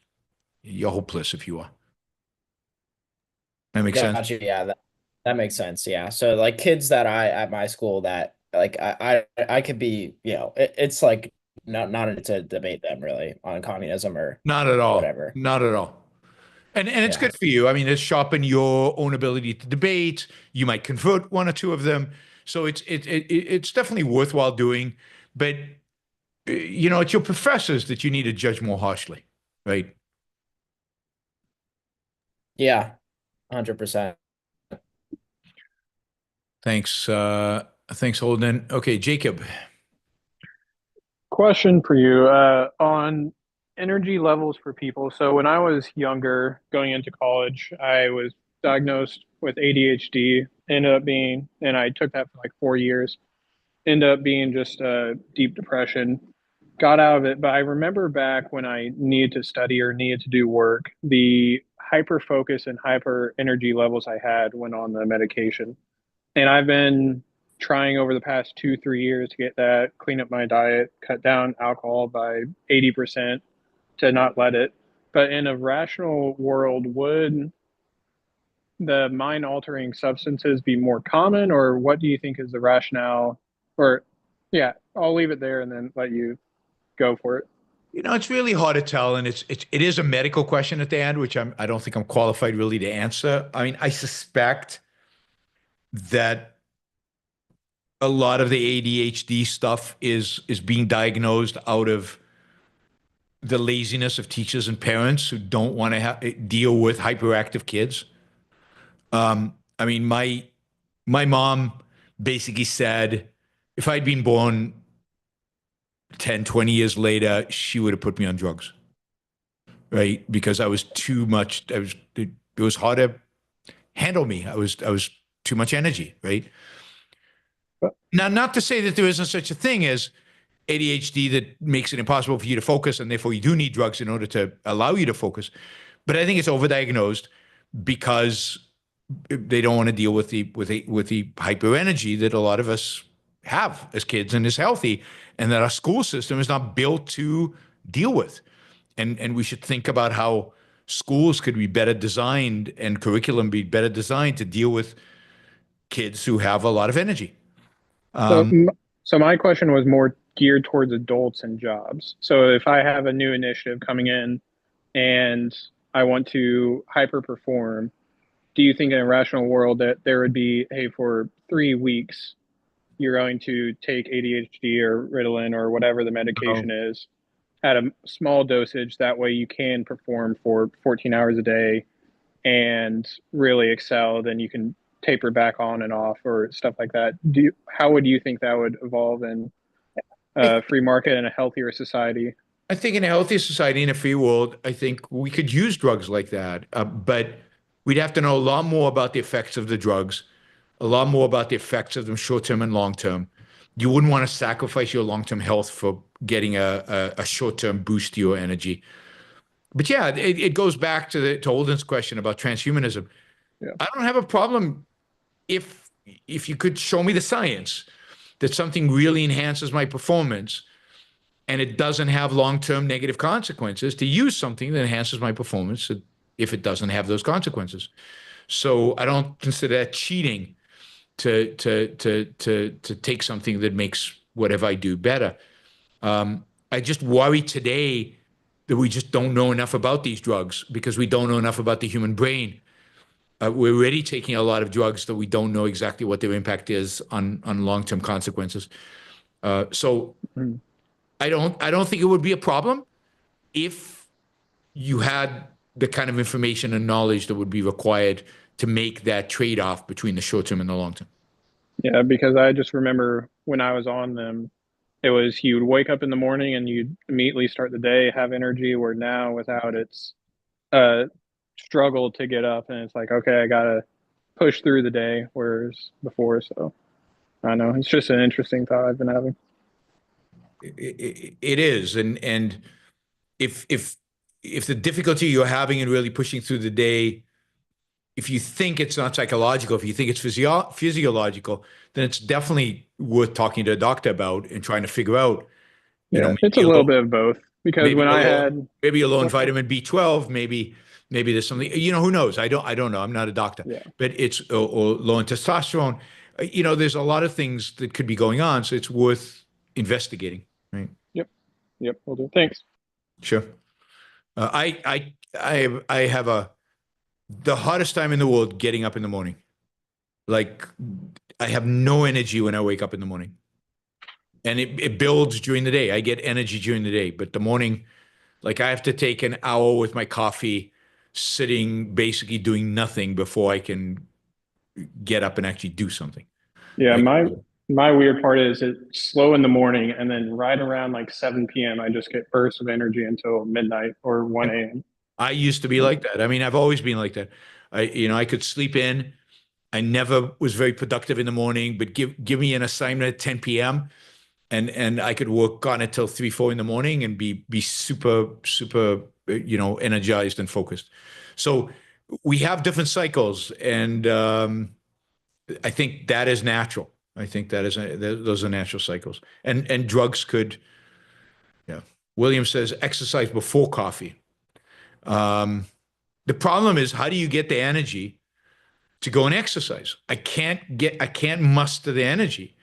You're hopeless if you are. That makes sense? Gotcha. Yeah, that makes sense. Yeah. So like kids that at my school that like I could be, it's like not to debate them really on communism or not at all. Whatever. Not at all. And it's good for you. I mean, it's sharpen your own ability to debate. You might convert one or two of them. So it's definitely worthwhile doing. But it's your professors that you need to judge more harshly, right? Yeah, 100%. Thanks. Thanks, Holden. Okay, Jacob. Question for you on energy levels for people. So when I was younger, going into college, I was diagnosed with ADHD, and I took that for like 4 years, ended up being just a deep depression, got out of it. But I remember back when I needed to study or needed to do work, the hyper focus and hyper energy levels I had when on the medication. And I've been trying over the past 2-3 years to get that, clean up my diet, cut down alcohol by 80% to not let it. But in a rational world, would the mind altering substances be more common, or what do you think is the rationale? Or yeah, I'll leave it there and then let you go for it. It's really hard to tell, and it is a medical question at the end, which I don't think I'm qualified really to answer. I mean, I suspect that a lot of the ADHD stuff is being diagnosed out of the laziness of teachers and parents who don't want to deal with hyperactive kids. I mean, my mom basically said if I'd been born 10, 20 years later, she would have put me on drugs, right? Because I was too much, it was hard to handle me. I was too much energy, right? Now, not to say that there isn't such a thing as ADHD that makes it impossible for you to focus, and therefore you do need drugs in order to allow you to focus. But I think it's overdiagnosed because they don't want to deal with the hyper energy that a lot of us have as kids and is healthy, and that our school system is not built to deal with. And we should think about how schools could be better designed and curriculum be better designed to deal with kids who have a lot of energy. So my question was more geared towards adults and jobs. So if I have a new initiative coming in and I want to hyper perform, do you think in a rational world that there would be, hey, for 3 weeks, you're going to take ADHD or Ritalin or whatever the medication is at a small dosage. That way you can perform for 14 hours a day and really excel. Then you can taper back on and off or stuff like that. How would you think that would evolve in a free market and a healthier society? I think in a healthier society, in a free world, I think we could use drugs like that. But we'd have to know a lot more about the effects of the drugs, a lot more about the effects of them short-term and long-term. You wouldn't want to sacrifice your long-term health for getting a short-term boost to your energy. But yeah, it goes back to Holden's question about transhumanism. Yeah. I don't have a problem if you could show me the science that something really enhances my performance and it doesn't have long-term negative consequences, to use something that enhances my performance if it doesn't have those consequences. So I don't consider that cheating to take something that makes whatever I do better. I just worry today that we just don't know enough about these drugs because we don't know enough about the human brain. We're already taking a lot of drugs that we don't know exactly what their impact is on long-term consequences. So I don't think it would be a problem if you had the kind of information and knowledge that would be required to make that trade-off between the short term and the long term. Yeah, because I just remember when I was on them, it was you'd wake up in the morning and you'd immediately start the day, have energy, where now without it's a struggle to get up and it's like, okay, I gotta push through the day, whereas before, so I know it's just an interesting thought I've been having. It is, and if the difficulty you're having in really pushing through the day, if you think it's not psychological, if you think it's physiological, then it's definitely worth talking to a doctor about and trying to figure out. Yeah, it's a little bit of both, because when I had maybe a low in vitamin B12, maybe there's something, who knows? I don't know. I'm not a doctor, Yeah. but it's or low in testosterone. There's a lot of things that could be going on, so it's worth investigating, right? Yep, will do. Thanks. Sure. I have the hardest time in the world getting up in the morning. Like, I have no energy when I wake up in the morning. And it builds during the day. I get energy during the day. But the morning, like, I have to take an hour with my coffee, sitting, basically doing nothing before I can get up and actually do something. Yeah, my weird part is it's slow in the morning, and then right around like 7 p.m. I just get bursts of energy until midnight or 1 a.m. I used to be like that. I mean, I've always been like that. I could sleep in. I never was very productive in the morning, but give me an assignment at 10 p.m. and I could work on it till 3, 4 in the morning and be super, super, energized and focused. So we have different cycles, and I think that is natural. I think those are natural cycles, and drugs could. Yeah, William says exercise before coffee. The problem is, how do you get the energy to go and exercise? I can't muster the energy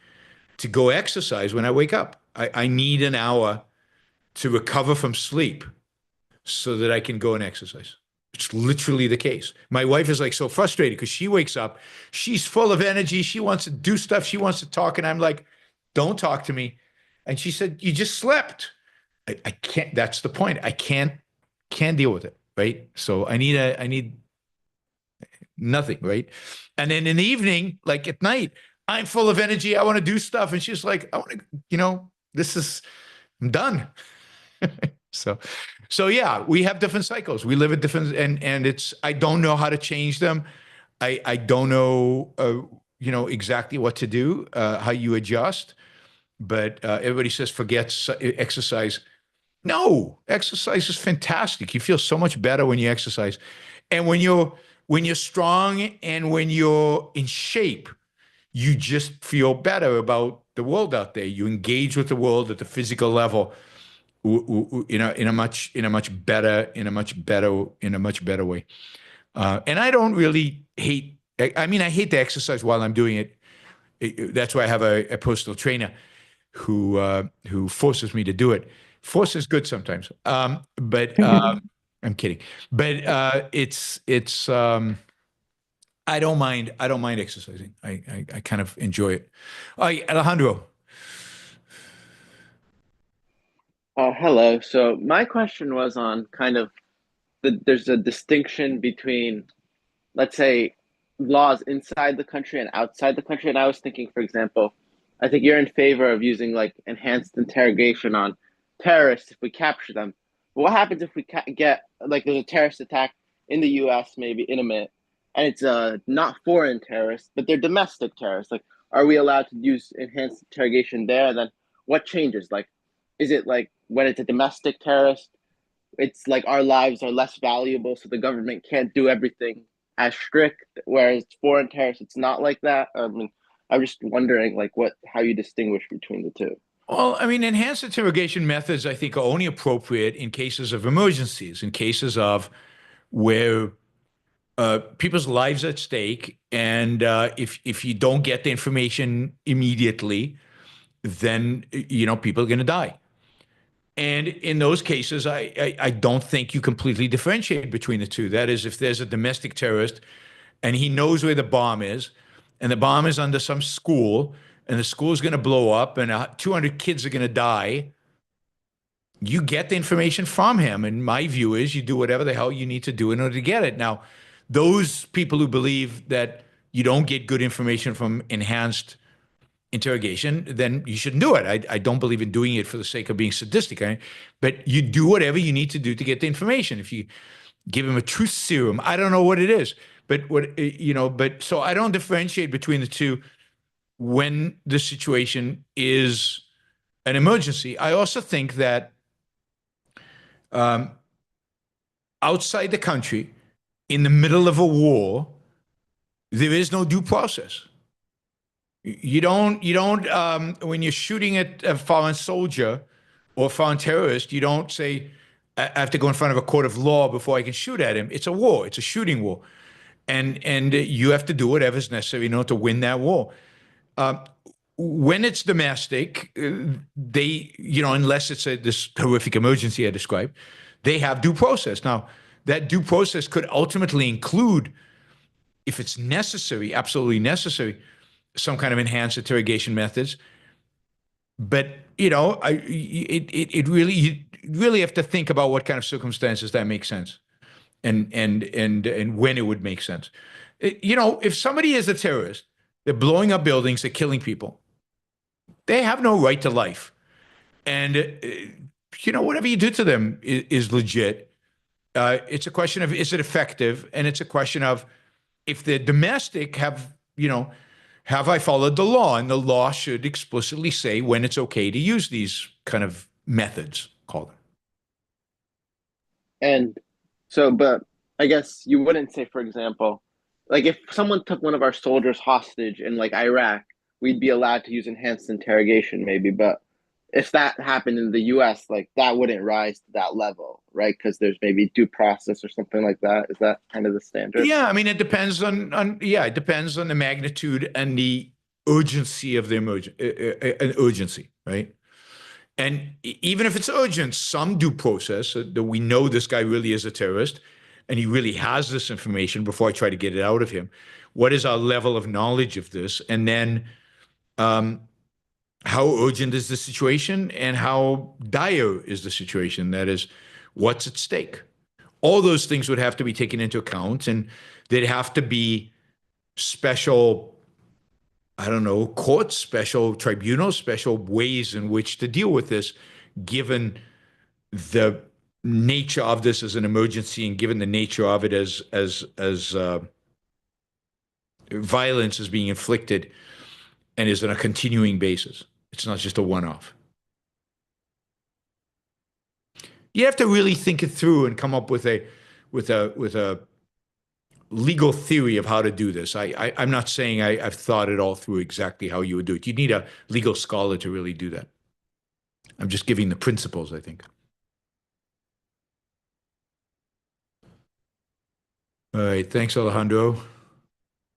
to go exercise when I wake up. I need an hour to recover from sleep so that I can go and exercise. It's literally the case. My wife is like so frustrated because she wakes up, she's full of energy, she wants to do stuff, she wants to talk, and I'm like, don't talk to me. And she said, you just slept. I can't. That's the point. I can't deal with it, right? So I need nothing, right? And then in the evening, like at night, I'm full of energy. I want to do stuff, and she's like, I want to, I'm done. So yeah, we have different cycles. We live at different, and I don't know how to change them. I don't know, exactly what to do, how you adjust. But everybody says forget exercise. No, exercise is fantastic. You feel so much better when you exercise, and when you're strong and when you're in shape, you just feel better about the world out there. You engage with the world at the physical level in a much better way. And I don't really hate. I mean, I hate to exercise while I'm doing it. That's why I have a personal trainer who forces me to do it. Force is good sometimes, but I'm kidding. But it's I don't mind exercising. I kind of enjoy it. Alejandro. Hello. So my question was on kind of there's a distinction between, let's say, laws inside the country and outside the country. And I was thinking, for example, I think you're in favor of using like enhanced interrogation on terrorists if we capture them. But what happens if we get like there's a terrorist attack in the U.S. maybe in a minute, and it's not foreign terrorists, but they're domestic terrorists? Like, are we allowed to use enhanced interrogation there? And then what changes? Like, is it like when it's a domestic terrorist, it's like our lives are less valuable, so the government can't do everything as strict. Whereas foreign terrorists, it's not like that. I mean, I'm just wondering, like, how you distinguish between the two. Well, I mean, enhanced interrogation methods, I think, are only appropriate in cases of emergencies, in cases of where people's lives at stake, and if you don't get the information immediately, then people are going to die. And in those cases, I don't think you completely differentiate between the two. That is, if there's a domestic terrorist and he knows where the bomb is, and the bomb is under some school, and the school is going to blow up, and 200 kids are going to die, you get the information from him. And my view is you do whatever the hell you need to do in order to get it. Now, those people who believe that you don't get good information from enhanced interrogation, then you shouldn't do it. I don't believe in doing it for the sake of being sadistic, but you do whatever you need to do to get the information. If you give him a truth serum, I don't know what it is, but but so I don't differentiate between the two when the situation is an emergency. I also think that outside the country, in the middle of a war, there is no due process. You don't when you're shooting at a foreign soldier or a foreign terrorist, you don't say, I have to go in front of a court of law before I can shoot at him. It's a war. It's a shooting war. And you have to do whatever's necessary in order to win that war. When it's domestic, they, unless it's this horrific emergency I described, they have due process. Now, that due process could ultimately include, if it's necessary, absolutely necessary, some kind of enhanced interrogation methods. But, you really have to think about what kind of circumstances that make sense and when it would make sense. If somebody is a terrorist, they're blowing up buildings, they're killing people, they have no right to life. And, whatever you do to them is legit. It's a question of, is it effective? And it's a question of, if they're domestic, have I followed the law? And the law should explicitly say when it's okay to use these kind of methods, call them. And so, but I guess you wouldn't say, for example, like if someone took one of our soldiers hostage in like Iraq, we'd be allowed to use enhanced interrogation maybe. But if that happened in the US, like that wouldn't rise to that level, right? Because there's maybe due process or something like that. Is that kind of the standard? Yeah, I mean, it depends it depends on the magnitude and the urgency of the urgency, right? And even if it's urgent, some due process that we know this guy really is a terrorist and he really has this information before I try to get it out of him. What is our level of knowledge of this? And then how urgent is the situation and how dire is the situation? That is, what's at stake? All those things would have to be taken into account, and there'd have to be special, courts, special tribunals, special ways in which to deal with this, given the nature of this as an emergency and given the nature of it as violence is being inflicted and is on a continuing basis. It's not just a one-off. You have to really think it through and come up with a legal theory of how to do this. I'm not saying I've thought it all through exactly how you would do it. You need a legal scholar to really do that. I'm just giving the principles, I think. All right, thanks, Alejandro.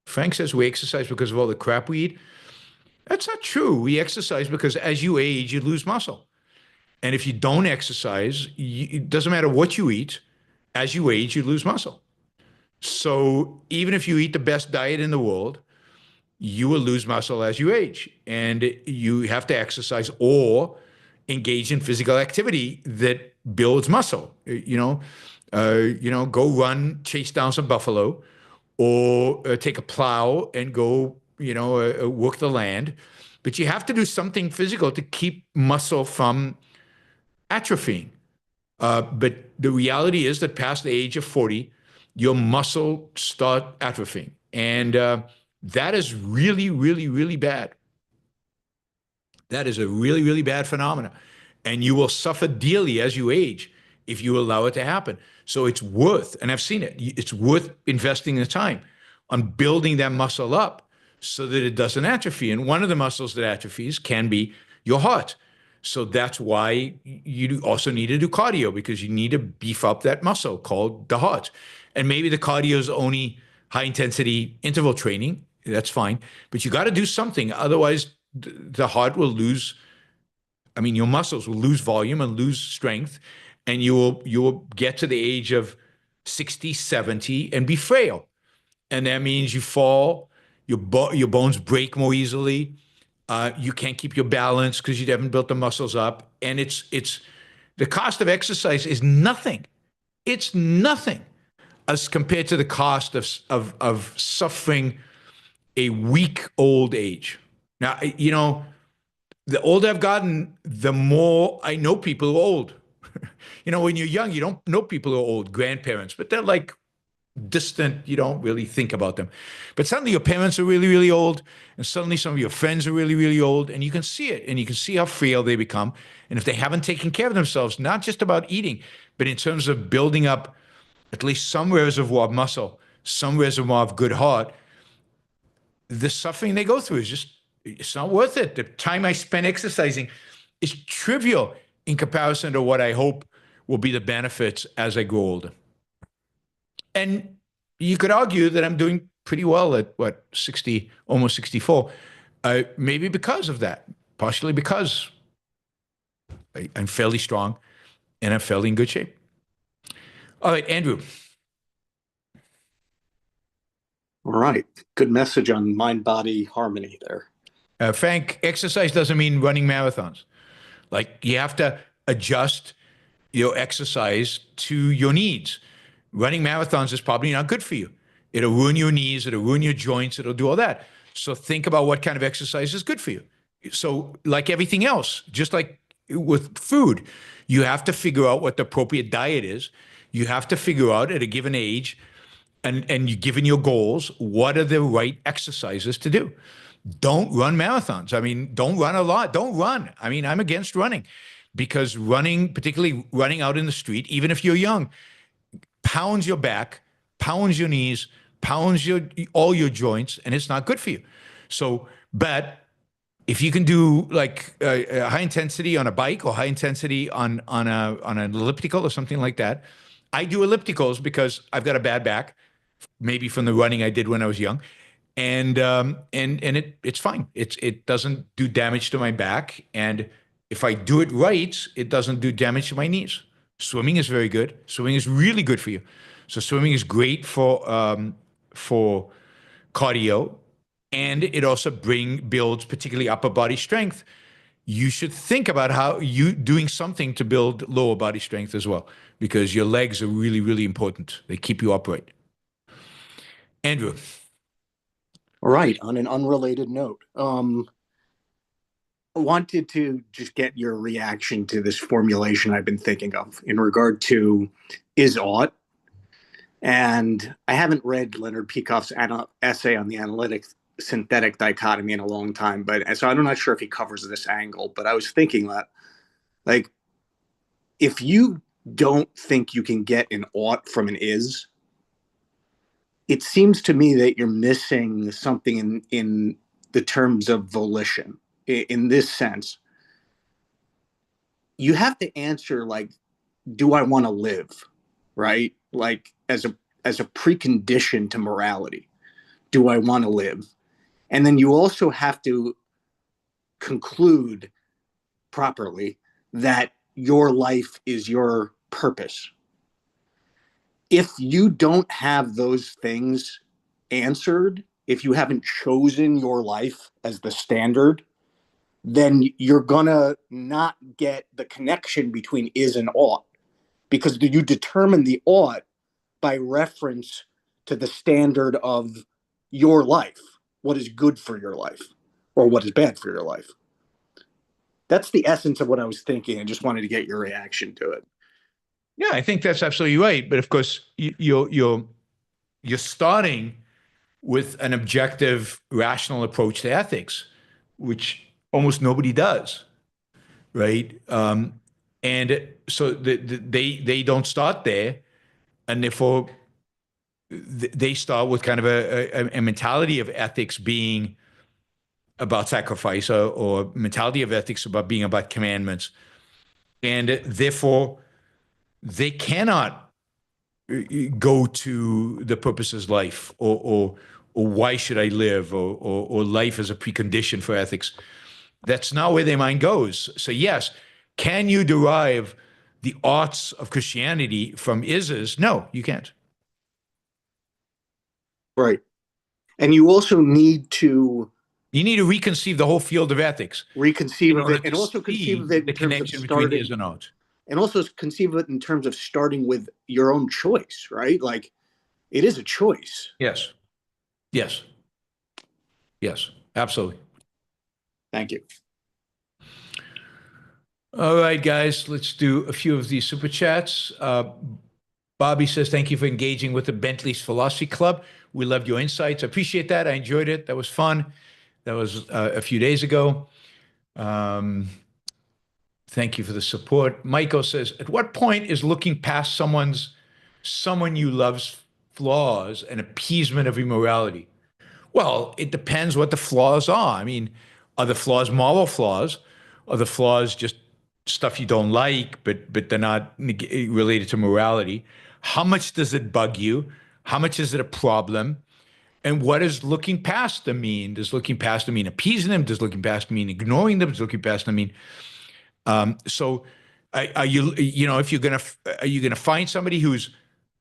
Frank says we exercise because of all the crap we eat. That's not true. We exercise because as you age, you lose muscle. And if you don't exercise, it doesn't matter what you eat, as you age, you lose muscle. So even if you eat the best diet in the world, you will lose muscle as you age. And you have to exercise or engage in physical activity that builds muscle. Go run, chase down some buffalo, or take a plow and go, work the land. But you have to do something physical to keep muscle from atrophying. But the reality is that past the age of 40, your muscle start atrophying. And that is really, really, really bad. That is a really, really bad phenomenon. And you will suffer dearly as you age if you allow it to happen. So it's worth, and I've seen it, it's worth investing the time on building that muscle up so that it doesn't atrophy. And one of the muscles that atrophies can be your heart. So that's why you also need to do cardio, because you need to beef up that muscle called the heart. And maybe the cardio is only high intensity interval training. That's fine. But you got to do something. Otherwise, the heart will lose. I mean, your muscles will lose volume and lose strength. And you will get to the age of 60, 70 and be frail. And that means you fall, your bones break more easily. You can't keep your balance because you haven't built the muscles up. And it's the cost of exercise is nothing. It's nothing as compared to the cost of suffering a weak old age. Now, you know, the older I've gotten, the more I know people who are old. You know, when you're young, you don't know people who are old, grandparents, but they're like distant. You don't really think about them. But suddenly your parents are really, really old, and suddenly some of your friends are really, really old, and you can see it, and you can see how frail they become. And if they haven't taken care of themselves, not just about eating, but in terms of building up at least some reservoir of muscle, some reservoir of good heart, the suffering they go through is just, it's not worth it. The time I spend exercising is trivial in comparison to what I hope will be the benefits as I grow older. And you could argue that I'm doing pretty well at 60, almost 64, maybe because of that, partially because I'm fairly strong and I'm fairly in good shape. All right, Andrew. All right. Good message on mind-body harmony there. Frank, exercise doesn't mean running marathons. Like, you have to adjust your exercise to your needs. Running marathons is probably not good for you. It'll ruin your knees, it'll ruin your joints, it'll do all that. So think about what kind of exercise is good for you. So like everything else, just like with food, you have to figure out what the appropriate diet is. You have to figure out at a given age, and you given your goals, what are the right exercises to do? Don't run marathons. I mean, don't run a lot. Don't run. I mean, I'm against running, because running, particularly running out in the street, even if you're young, pounds your back, pounds your knees, pounds all your joints, and it's not good for you. So, but if you can do like a high intensity on a bike or high intensity on an elliptical or something like that. I do ellipticals because I've got a bad back, maybe from the running I did when I was young, and it's fine. It doesn't do damage to my back, and if I do it right, it doesn't do damage to my knees. Swimming is very good. Swimming is really good for you. So swimming is great for cardio, and it also builds particularly upper body strength. You should think about how you doing something to build lower body strength as well, because your legs are really, really important. They keep you upright. Andrew. All right. On an unrelated note, I wanted to just get your reaction to this formulation I've been thinking of in regard to is ought. And I haven't read Leonard Peikoff's essay on the analytic synthetic dichotomy in a long time, but so I'm not sure if he covers this angle, but I was thinking that, like, if you don't think you can get an ought from an is, it seems to me that you're missing something in the terms of volition. In this sense, you have to answer, like, do I want to live, right? Like, as a precondition to morality, do I want to live? And then you also have to conclude properly that your life is your purpose. If you don't have those things answered, if you haven't chosen your life as the standard, then you're gonna not get the connection between is and ought, because you determine the ought by reference to the standard of your life, what is good for your life or what is bad for your life. That's the essence of what I was thinking. I just wanted to get your reaction to it. Yeah, I think that's absolutely right. But of course, you're starting with an objective, rational approach to ethics, which almost nobody does, right? And so they don't start there, and therefore they start with kind of a mentality of ethics being about sacrifice, or mentality of ethics about being about commandments. And therefore, they cannot go to the purpose is life, or why should I live, or life as a precondition for ethics. That's not where their mind goes. So yes, can you derive the arts of Christianity from Isis? No, you can't. Right. And you also need to reconceive the whole field of ethics. reconceive of it, and also conceive of it the in terms of connection between starting, is and out. and also conceive of it in terms of starting with your own choice, right? Like, it is a choice. Yes. Yes. Yes, absolutely. Thank you. All right, guys, let's do a few of these super chats. Bobby says, thank you for engaging with the Bentley's Philosophy Club. We loved your insights. I appreciate that. I enjoyed it. That was fun. That was a few days ago. Thank you for the support. Michael says, at what point is looking past someone you love's flaws an appeasement of immorality? Well, it depends what the flaws are. I mean, are the flaws moral flaws? Are the flaws just stuff you don't like, but they're not related to morality? How much does it bug you? How much is it a problem? And what does looking past them mean? Does looking past them mean appeasing them? Does looking past them mean ignoring them? Does looking past them mean so are you if are you gonna find somebody who's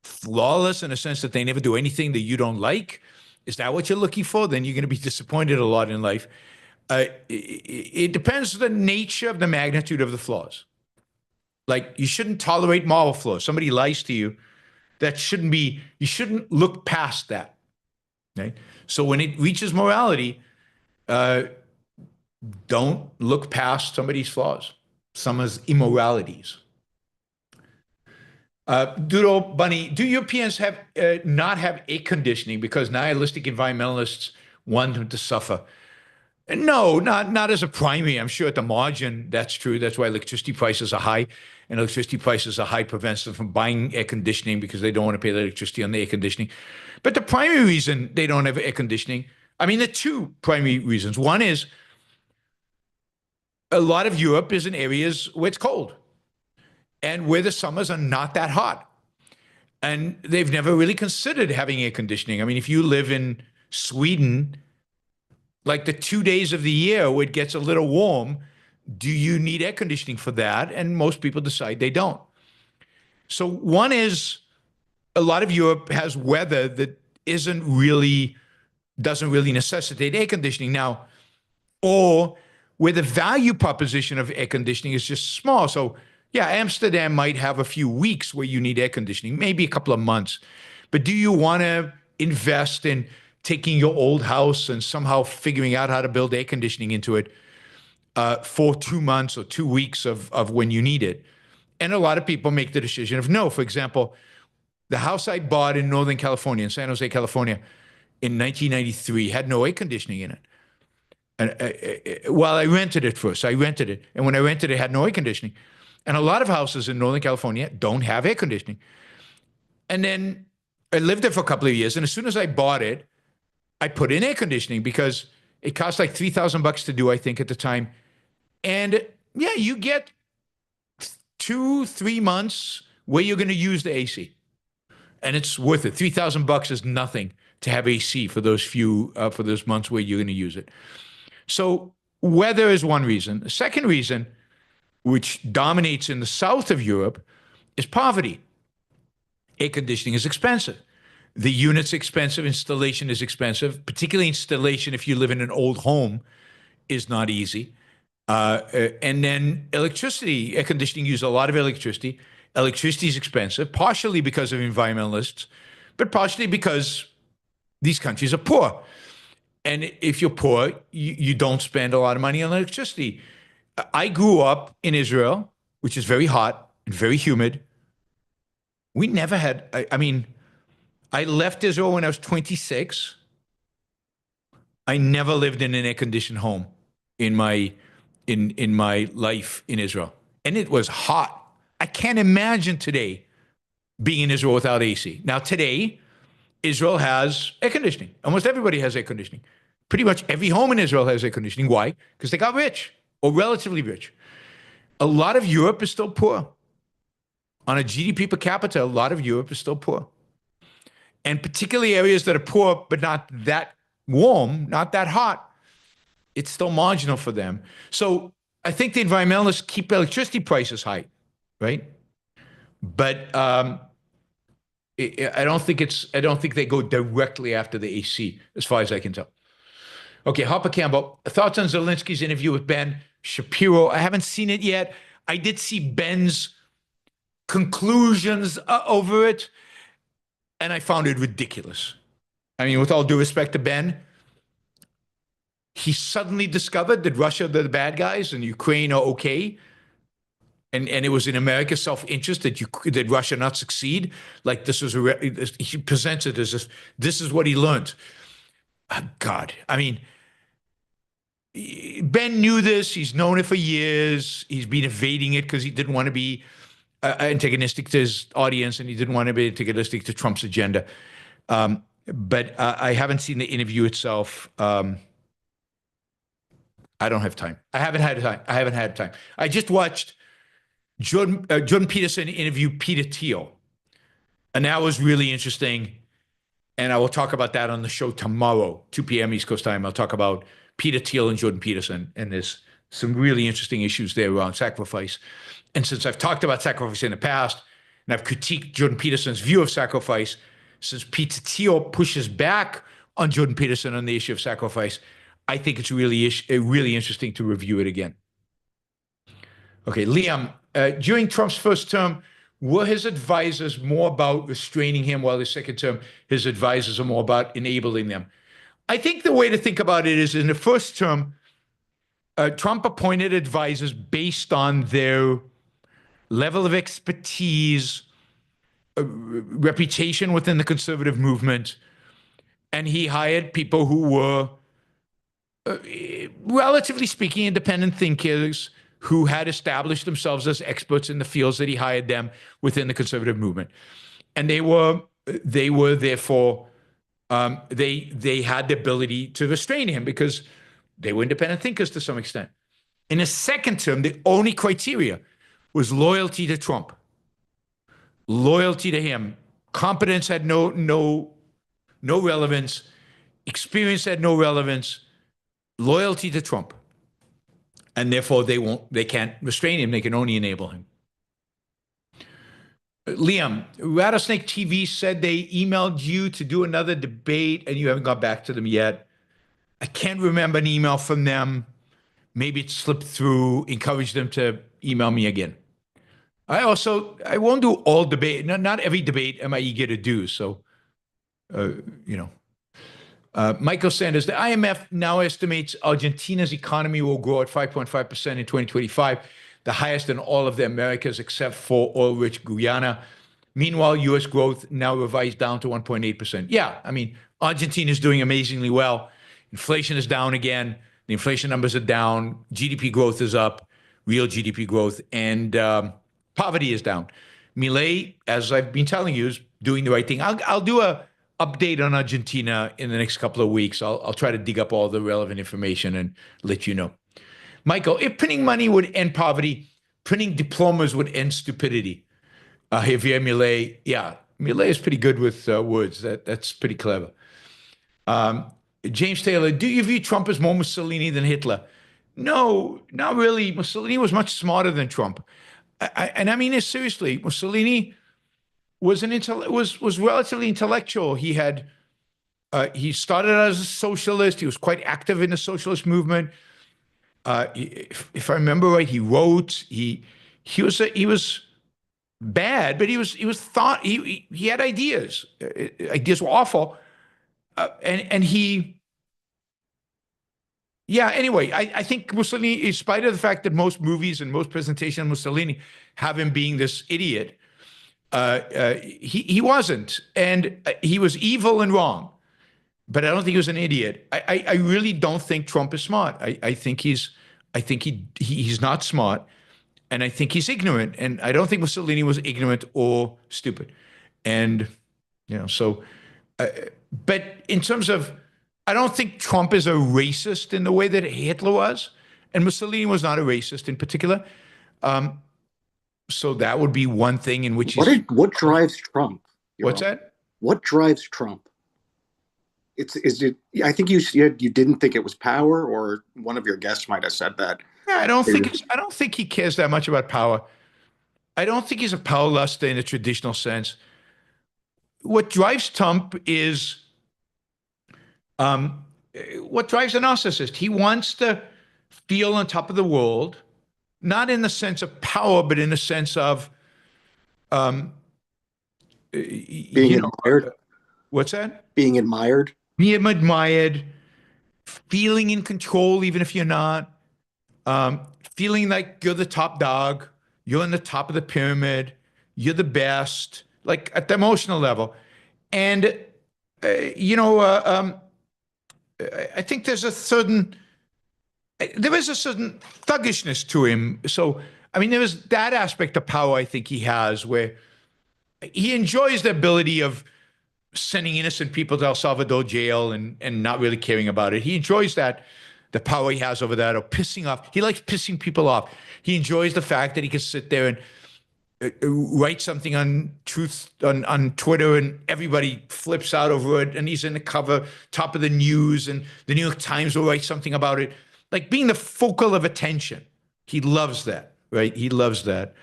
flawless in a sense that they never do anything that you don't like? Is that what you're looking for? Then you're gonna be disappointed a lot in life. It depends on the nature of the magnitude of the flaws. Like, you shouldn't tolerate moral flaws. Somebody lies to you. You shouldn't look past that. Okay? So when it reaches morality, don't look past somebody's flaws, someone's immoralities. Doodle Bunny, do Europeans have not have air conditioning because nihilistic environmentalists want them to suffer? No, not as a primary. I'm sure at the margin that's true. That's why electricity prices are high, and electricity prices are high prevents them from buying air conditioning because they don't want to pay the electricity on the air conditioning. But the primary reason they don't have air conditioning, I mean, there are two primary reasons. One is a lot of Europe is in areas where it's cold and where the summers are not that hot. And they've never really considered having air conditioning. I mean, if you live in Sweden, like the 2 days of the year where it gets a little warm, do you need air conditioning for that? And most people decide they don't. So one is a lot of Europe has weather that doesn't really necessitate air conditioning now, or where the value proposition of air conditioning is just small. So yeah, Amsterdam might have a few weeks where you need air conditioning, maybe a couple of months. But do you want to invest in taking your old house and somehow figuring out how to build air conditioning into it for 2 months or 2 weeks of when you need it? And a lot of people make the decision of no. For example, the house I bought in Northern California, in San Jose, California, in 1993 had no air conditioning in it. And well, I rented it first. I rented it. And when I rented it, it had no air conditioning. And a lot of houses in Northern California don't have air conditioning. And then I lived there for a couple of years. And as soon as I bought it, I put in air conditioning because it cost like $3,000 to do, I think, at the time. And yeah, you get 2-3 months where you're going to use the AC. And it's worth it. $3,000 is nothing to have AC for those for those months where you're going to use it. So weather is one reason. The second reason, which dominates in the south of Europe, is poverty. Air conditioning is expensive. The unit's expensive. Installation is expensive. Particularly installation, if you live in an old home, is not easy. And then electricity. Air conditioning uses a lot of electricity. Electricity is expensive, partially because of environmentalists, but partially because these countries are poor. And if you're poor, you don't spend a lot of money on electricity. I grew up in Israel, which is very hot and very humid. We never had, I mean, I left Israel when I was 26. I never lived in an air-conditioned home in my life in Israel. and it was hot. I can't imagine today being in Israel without AC. Now, today, Israel has air conditioning. Almost everybody has air conditioning. Pretty much every home in Israel has air conditioning. Why? Because they got rich, or relatively rich. A lot of Europe is still poor. On a GDP per capita, a lot of Europe is still poor. And particularly areas that are poor, but not that warm, not that hot, it's still marginal for them. So I think the environmentalists keep electricity prices high, right? But I don't think they go directly after the AC, as far as I can tell. Okay, Harper Campbell, thoughts on Zelensky's interview with Ben Shapiro? I haven't seen it yet. I did see Ben's conclusions over it, and I found it ridiculous. I mean, with all due respect to Ben, he suddenly discovered that Russia, they're the bad guys, and Ukraine are okay. And it was in America's self-interest that Russia not succeed. Like this was, he presents it as if this is what he learned. God, I mean, Ben knew this. He's known it for years. He's been evading it because he didn't want to be antagonistic to his audience, and he didn't want to be antagonistic to Trump's agenda. But I haven't seen the interview itself. I don't have time. I haven't had time. I just watched Jordan Peterson interview Peter Thiel, and that was really interesting. And I will talk about that on the show tomorrow, 2 p.m. East Coast time. I'll talk about Peter Thiel and Jordan Peterson, and there's some really interesting issues there around sacrifice. And since I've talked about sacrifice in the past, and I've critiqued Jordan Peterson's view of sacrifice, since Peter Thiel pushes back on Jordan Peterson on the issue of sacrifice, I think it's really interesting to review it again. Okay, Liam, during Trump's first term, were his advisors more about restraining him, while his second term, his advisors are more about enabling them? I think the way to think about it is in the first term, Trump appointed advisors based on their level of expertise, reputation within the conservative movement, and he hired people who were, relatively speaking, independent thinkers who had established themselves as experts in the fields that he hired them within the conservative movement. And they were therefore, they had the ability to restrain him because they were independent thinkers to some extent. In the second term, the only criteria was loyalty to Trump, loyalty to him. Competence had no relevance. Experience had no relevance. Loyalty to Trump. And therefore they can't restrain him. They can only enable him. Liam, Rattlesnake TV said they emailed you to do another debate and you haven't got back to them yet. I can't remember an email from them. Maybe it slipped through. Encourage them to email me again. I won't do all debate. Not every debate am I eager to do. So, Michael Sanders, the IMF now estimates Argentina's economy will grow at 5.5% in 2025, the highest in all of the Americas except for oil-rich Guyana. Meanwhile, U.S. growth now revised down to 1.8%. Yeah, I mean, Argentina is doing amazingly well. Inflation is down again. The inflation numbers are down. GDP growth is up, real GDP growth, and poverty is down. Milei, as I've been telling you, is doing the right thing. I'll do a update on Argentina in the next couple of weeks. I'll try to dig up all the relevant information and let you know. Michael, if printing money would end poverty, printing diplomas would end stupidity. Javier Milei, yeah, Milei is pretty good with words. That's pretty clever. James Taylor, do you view Trump as more Mussolini than Hitler? No, not really. Mussolini was much smarter than Trump. And I mean this seriously. Mussolini was relatively intellectual. He started out as a socialist. He was quite active in the socialist movement. If I remember right, he wrote. He was bad, but he had ideas. Ideas were awful, Anyway, I think Mussolini, in spite of the fact that most movies and most presentations of Mussolini have him being this idiot, he wasn't, and he was evil and wrong. But I don't think he was an idiot. I really don't think Trump is smart. I think he's not smart, And I think he's ignorant. And I don't think Mussolini was ignorant or stupid. And, but in terms of, I don't think Trump is a racist in the way that Hitler was. And Mussolini was not a racist in particular. So that would be one thing in which what drives Trump? What's that? What drives Trump? I think you said you didn't think it was power, or one of your guests might have said that. Yeah, I don't think he cares that much about power. I don't think he's a power luster in a traditional sense. What drives Trump is what drives a narcissist. He wants to feel on top of the world, not in the sense of power, but in the sense of being admired. What's that? Being admired. Being admired, feeling in control, even if you're not, feeling like you're the top dog, you're on the top of the pyramid, you're the best, like at the emotional level. And, I think there is a certain thuggishness to him. So, I mean, there is that aspect of power I think he has, where he enjoys the ability of sending innocent people to El Salvador jail and not really caring about it. He enjoys that, the power he has over that, or pissing off. He likes pissing people off. He enjoys the fact that he can sit there and write something on Twitter and everybody flips out over it, and he's in the cover, top of the news, and the New York Times will write something about it. Like being the focal of attention. He loves that, right? He loves that.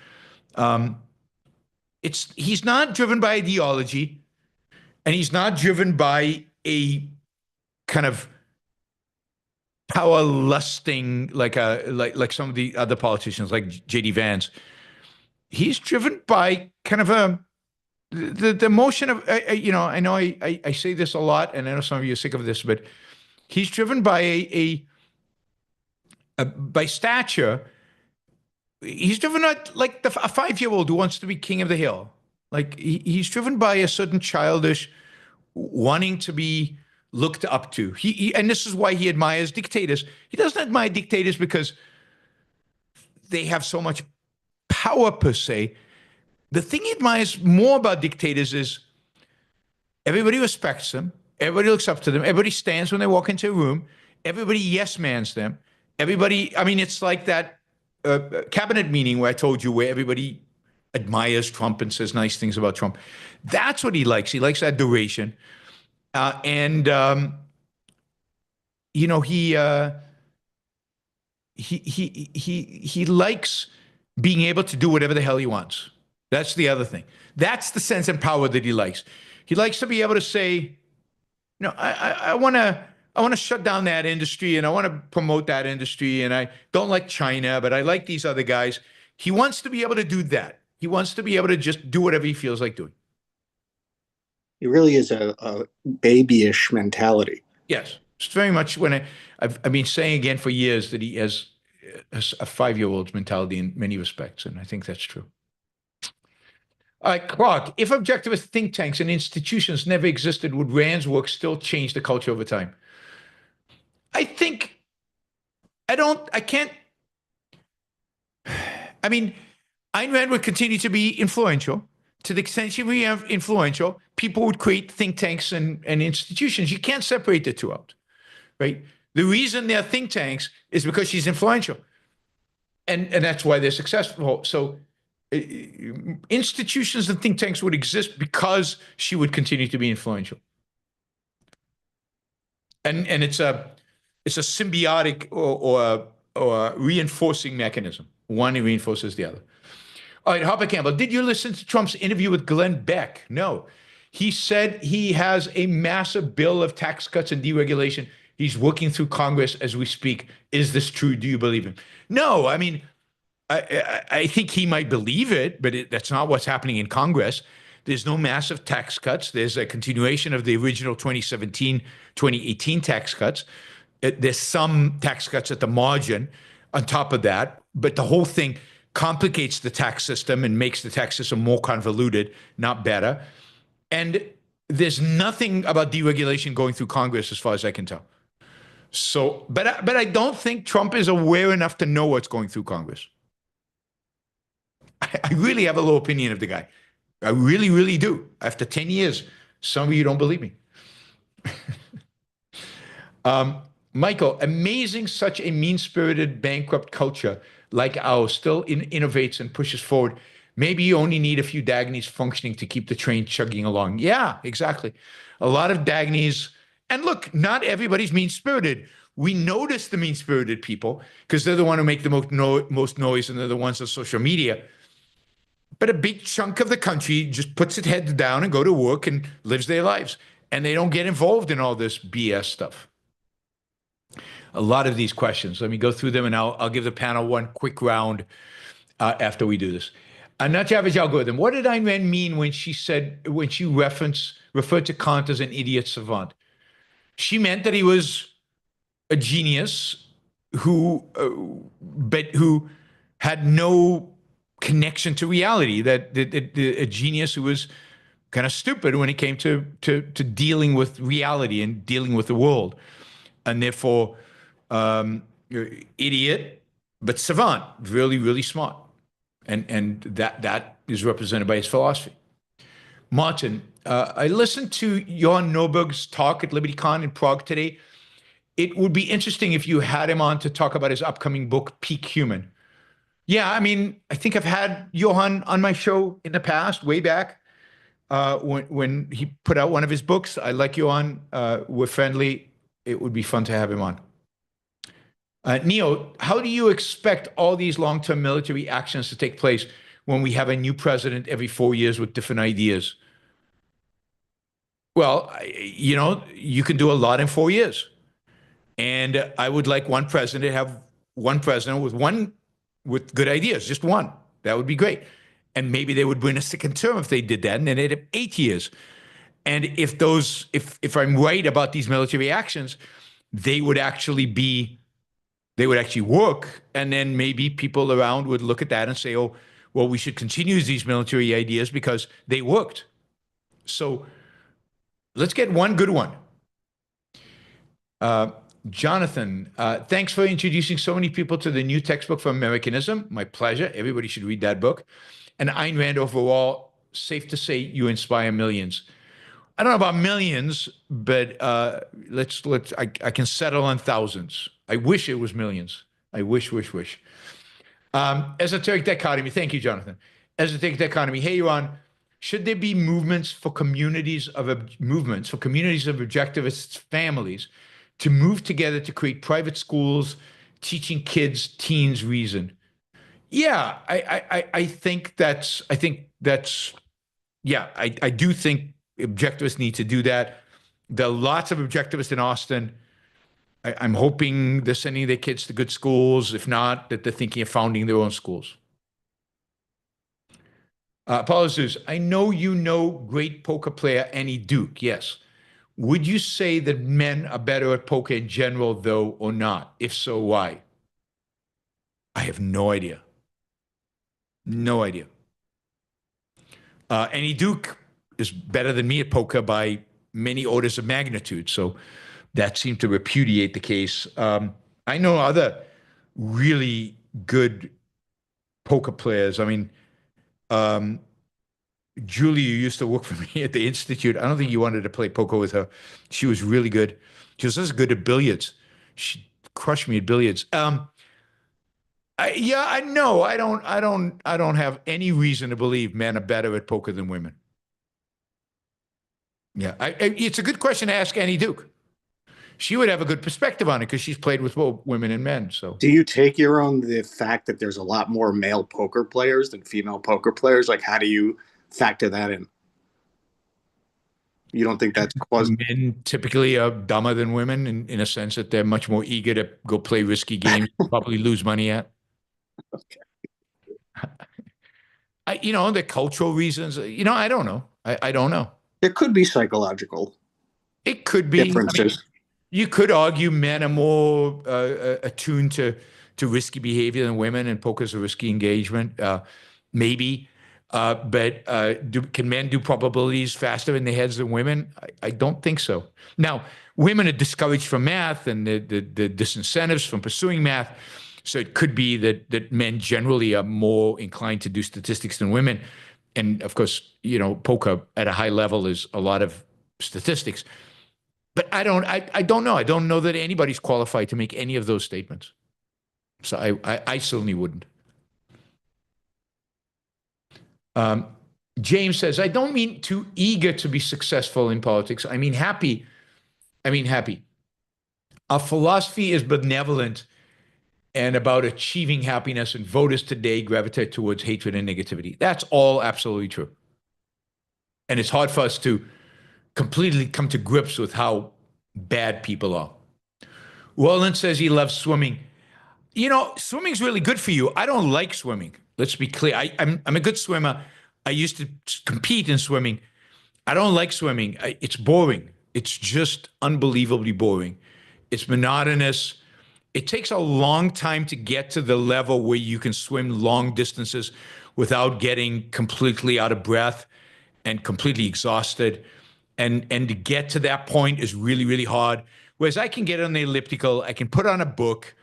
He's not driven by ideology. And he's not driven by a kind of power lusting like some of the other politicians, like J.D. Vance. He's driven by kind of the motion of I know I say this a lot, and I know some of you are sick of this, but he's driven by by stature. He's driven like a 5-year-old who wants to be king of the hill. Like he's driven by a certain childish wanting to be looked up to. And this is why he admires dictators. He doesn't admire dictators because they have so much power per se. The thing he admires more about dictators is everybody respects them. Everybody looks up to them. Everybody stands when they walk into a room. Everybody yes-mans them. Everybody, I mean, it's like that cabinet meeting where I told you, where everybody admires Trump and says nice things about Trump. That's what he likes. He likes that duration. He likes being able to do whatever the hell he wants. That's the other thing. That's the sense and power that he likes. He likes to be able to say, I want to shut down that industry, and I want to promote that industry, and I don't like China, but I like these other guys. He wants to be able to do that. He wants to be able to just do whatever he feels like doing. It really is a babyish mentality. Yes, it's very much I've been saying again for years that he has a 5-year-old's mentality in many respects, and I think that's true. All right, Clark, if objectivist think tanks and institutions never existed, would Rand's work still change the culture over time? I mean, Ayn Rand would continue to be influential. To the extent she be influential, people would create think tanks and institutions. You can't separate the two out, right? The reason they're think tanks is because she's influential. And that's why they're successful. So institutions and think tanks would exist because she would continue to be influential. And it's a symbiotic or a reinforcing mechanism. One reinforces the other. All right, Harper Campbell, did you listen to Trump's interview with Glenn Beck? No. He said he has a massive bill of tax cuts and deregulation. He's working through Congress as we speak. Is this true? Do you believe him? No, I mean, I think he might believe it, but that's not what's happening in Congress. There's no massive tax cuts. There's a continuation of the original 2017, 2018 tax cuts. There's some tax cuts at the margin on top of that, but the whole thing complicates the tax system and makes the tax system more convoluted, not better. And there's nothing about deregulation going through Congress as far as I can tell. So, but I don't think Trump is aware enough to know what's going through Congress. I really have a low opinion of the guy. I really, really do. After 10 years, some of you don't believe me. Michael, amazing such a mean-spirited, bankrupt culture like ours still innovates and pushes forward. Maybe you only need a few Dagneys functioning to keep the train chugging along. Yeah, exactly. A lot of Dagneys. And look, not everybody's mean-spirited. We notice the mean-spirited people because they're the one who make the most noise and they're the ones on social media. But a big chunk of the country just puts its head down and go to work and lives their lives. And they don't get involved in all this BS stuff. A lot of these questions. Let me go through them and I'll give the panel one quick round after we do this. Not to average algorithm. What did Ayn Rand mean when she referred to Kant as an idiot savant? She meant that he was a genius who had no connection to reality, that a genius who was kind of stupid when it came to dealing with reality and dealing with the world. And therefore, idiot, but savant, really, really smart. And that is represented by his philosophy. Martin, I listened to Yaron Brook's talk at LibertyCon in Prague today. It would be interesting if you had him on to talk about his upcoming book, Peak Human. Yeah, I mean, I think I've had Johan on my show in the past, way back, when he put out one of his books. I like Johan. We're friendly. It would be fun to have him on. Neo, how do you expect all these long-term military actions to take place when we have a new president every 4 years with different ideas? Well, you know, you can do a lot in 4 years. And I would like one president to have one president with good ideas, just one. That would be great. And maybe they would win a second term if they did that, and then they'd have 8 years. And if I'm right about these military actions, they would actually work. And then maybe people around would look at that and say, oh, well, we should continue these military ideas because they worked. So let's get one good one. Jonathan, thanks for introducing so many people to the new textbook for Americanism. My pleasure. Everybody should read that book. And Ayn Rand, overall, safe to say you inspire millions. I don't know about millions, but I can settle on thousands. I wish it was millions. I wish. Esoteric dichotomy. Thank you, Jonathan. Esoteric dichotomy. Hey, Yaron, should there be movements for communities of objectivist families to move together to create private schools teaching kids, teens reason? Yeah, I do think objectivists need to do that. There are lots of objectivists in Austin. I'm hoping they're sending their kids to good schools. If not, that they're thinking of founding their own schools. Paulo Zeus, I know you know great poker player Annie Duke. Yes. Would you say that men are better at poker in general, though, or not? If so, why? I have no idea. No idea. Annie Duke is better than me at poker by many orders of magnitude. So that seemed to repudiate the case. I know other really good poker players. I mean, Julie, who used to work for me at the Institute, I don't think you wanted to play poker with her. She was really good. She was just good at billiards. She crushed me at billiards. I don't have any reason to believe men are better at poker than women. Yeah, it's a good question to ask Annie Duke. She would have a good perspective on it because she's played with both women and men. So, do you take your own the fact that there's a lot more male poker players than female poker players? Like, how do you factor that in? You don't think that's caused? Men typically are dumber than women in a sense that they're much more eager to go play risky games, probably lose money at. Okay. The cultural reasons. I don't know. I don't know. There could be psychological. It could be differences. You could argue men are more attuned to risky behavior than women, and poker is a risky engagement. Maybe. But can men do probabilities faster in their heads than women? I don't think so. Now, women are discouraged from math and the disincentives from pursuing math. So it could be that men generally are more inclined to do statistics than women. And of course, poker at a high level is a lot of statistics. But I don't know. I don't know that anybody's qualified to make any of those statements. So I certainly wouldn't. James says, I don't mean too eager to be successful in politics. I mean happy. Our philosophy is benevolent and about achieving happiness, and voters today gravitate towards hatred and negativity. That's all absolutely true. And it's hard for us to completely come to grips with how bad people are. Roland says he loves swimming. Swimming's really good for you. I don't like swimming. Let's be clear. I'm a good swimmer. I used to compete in swimming. I don't like swimming. It's boring. It's just unbelievably boring. It's monotonous. It takes a long time to get to the level where you can swim long distances without getting completely out of breath and completely exhausted. And to get to that point is really, really hard. Whereas I can get on the elliptical, I can put on a book.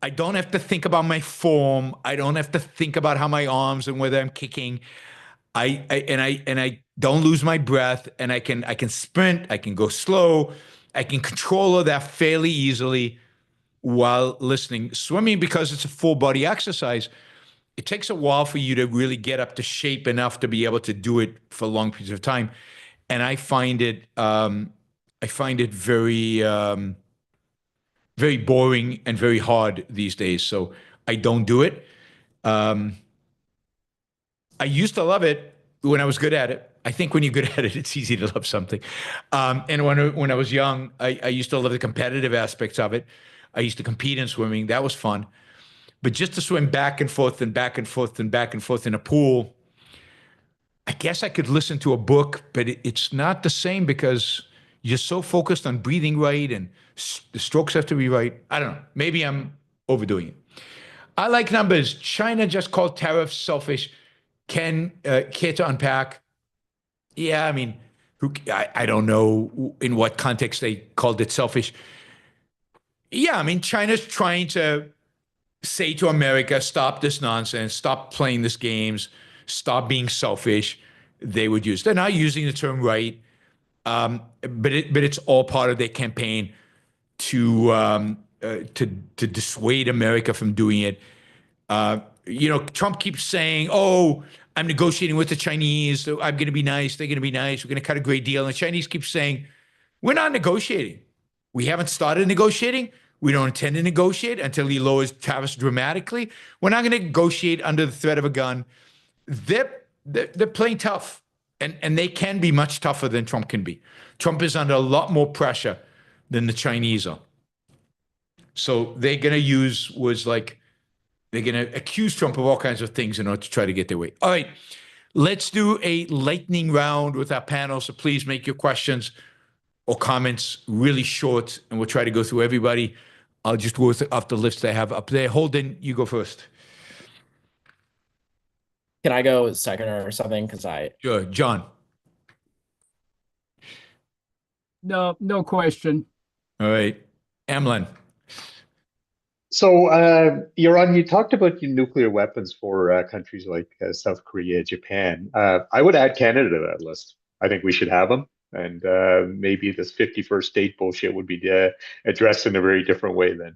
I don't have to think about my form. I don't have to think about how my arms and whether I'm kicking. I don't lose my breath, and I can sprint. I can go slow. I can control all that fairly easily while listening. Swimming, because it's a full body exercise, it takes a while for you to really get up to shape enough to be able to do it for long periods of time. And I find it very, very boring and very hard these days. So I don't do it. I used to love it when I was good at it. I think when you're good at it, it's easy to love something. And when I was young, I used to love the competitive aspects of it. I used to compete in swimming. That was fun. But just to swim back and forth and back and forth and back and forth in a pool, I guess I could listen to a book, but it's not the same because you're so focused on breathing right and the strokes have to be right. I don't know. Maybe I'm overdoing it. I like numbers. China just called tariffs selfish. Care to unpack? Yeah, I mean, I don't know in what context they called it selfish. Yeah, I mean, China's trying to say to America, stop this nonsense, stop playing these games, stop being selfish. They would use. They're not using the term right, but it's all part of their campaign to dissuade America from doing it. Trump keeps saying, "Oh, I'm negotiating with the Chinese. I'm going to be nice. They're going to be nice. We're going to cut a great deal." And the Chinese keep saying, "We're not negotiating. We haven't started negotiating. We don't intend to negotiate until he lowers tariffs dramatically. We're not going to negotiate under the threat of a gun." They're playing tough, and they can be much tougher than Trump can be. Trump is under a lot more pressure than the Chinese are. So they're going to use words like, they're going to accuse Trump of all kinds of things in order to try to get their way. All right, let's do a lightning round with our panel. So please make your questions or comments really short, and we'll try to go through everybody. I'll just go off the list I have up there. Holden, you go first. Can I go second or something? Sure, John. No question. All right, Emlyn. So, Yaron, you talked about your nuclear weapons for countries like South Korea, Japan. I would add Canada to that list. I think we should have them. And maybe this 51st state bullshit would be addressed in a very different way then.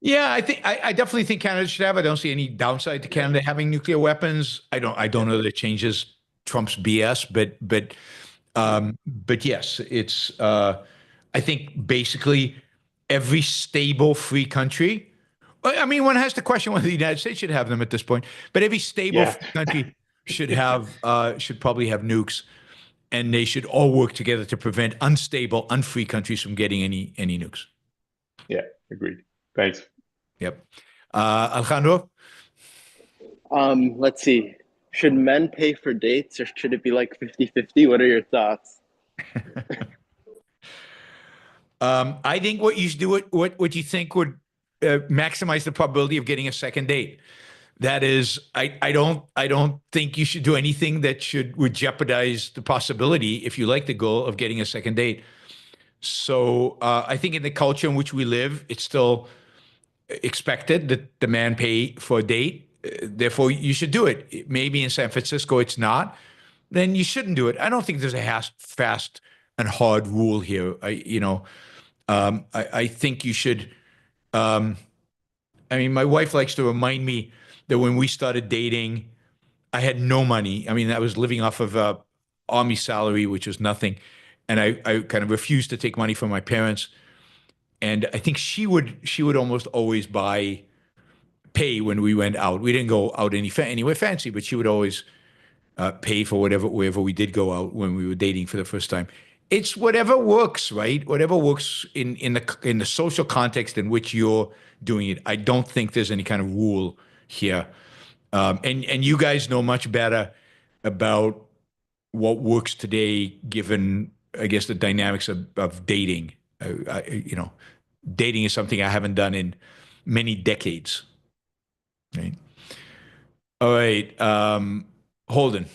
Yeah, I definitely think Canada should have. I don't see any downside to Canada having nuclear weapons. I don't know that it changes Trump's BS, but yes, it's. I think basically every stable free country. I mean, one has to question whether the United States should have them at this point. But every stable free country should probably have nukes, and they should all work together to prevent unstable, unfree countries from getting any nukes. Yeah, agreed. Thanks. Yep. Alejandro? Let's see. Should men pay for dates, or should it be like 50-50? What are your thoughts? I think what you should do, what you think would maximize the probability of getting a second date. That is, I don't think you should do anything that would jeopardize the possibility, if you like the goal, of getting a second date. So I think in the culture in which we live, it's still expected that the man pay for a date. Therefore, you should do it. Maybe in San Francisco it's not. Then you shouldn't do it. I don't think there's a fast and hard rule here. I think you should. I mean, my wife likes to remind me that when we started dating, I had no money. I mean, I was living off of a army salary, which was nothing, and I kind of refused to take money from my parents. And I think she would almost always pay when we went out. We didn't go out anywhere fancy, but she would always pay for wherever we did go out when we were dating for the first time. It's whatever works, right? Whatever works in the social context in which you're doing it. I don't think there's any kind of rule here. And you guys know much better about what works today, given, I guess, the dynamics of dating. Dating is something I haven't done in many decades. Right. All right. Holden.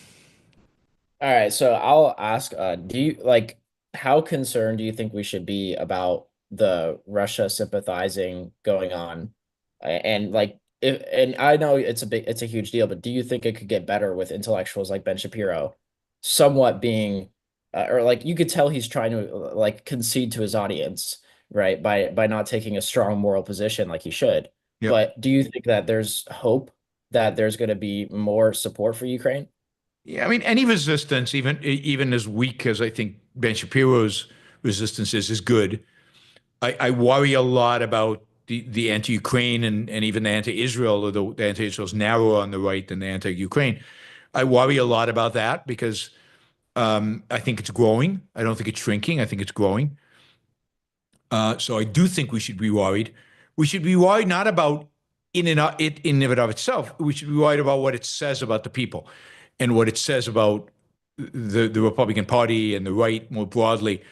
All right, so I'll ask, do you like how concerned do you think we should be about the Russia sympathizing going on? And like and I know it's a huge deal, but do you think it could get better with intellectuals like Ben Shapiro somewhat being or like you could tell he's trying to like concede to his audience, right? By not taking a strong moral position like he should. Yep. But do you think that there's hope that there's going to be more support for Ukraine? Yeah, I mean, any resistance, even as weak as I think Ben Shapiro's resistance is good. I worry a lot about the anti-Ukraine and even the anti-Israel, although the anti-Israel is narrower on the right than the anti-Ukraine. I worry a lot about that because I think it's growing. I don't think it's shrinking. I think it's growing. So I do think we should be worried. We should be worried not about in and of itself. We should be worried about what it says about the people and what it says about the Republican Party and the right more broadly,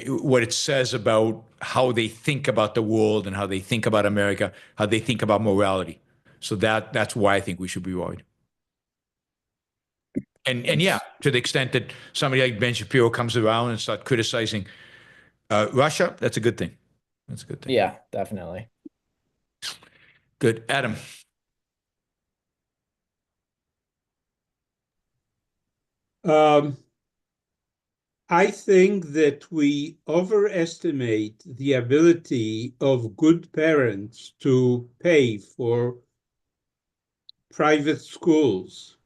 what it says about how they think about the world and how they think about America, how they think about morality. So that's why I think we should be worried. And yeah, to the extent that somebody like Ben Shapiro comes around and start criticizing Russia, that's a good thing. That's a good thing. Yeah, definitely. Good. Adam. I think that we overestimate the ability of good parents to pay for private schools.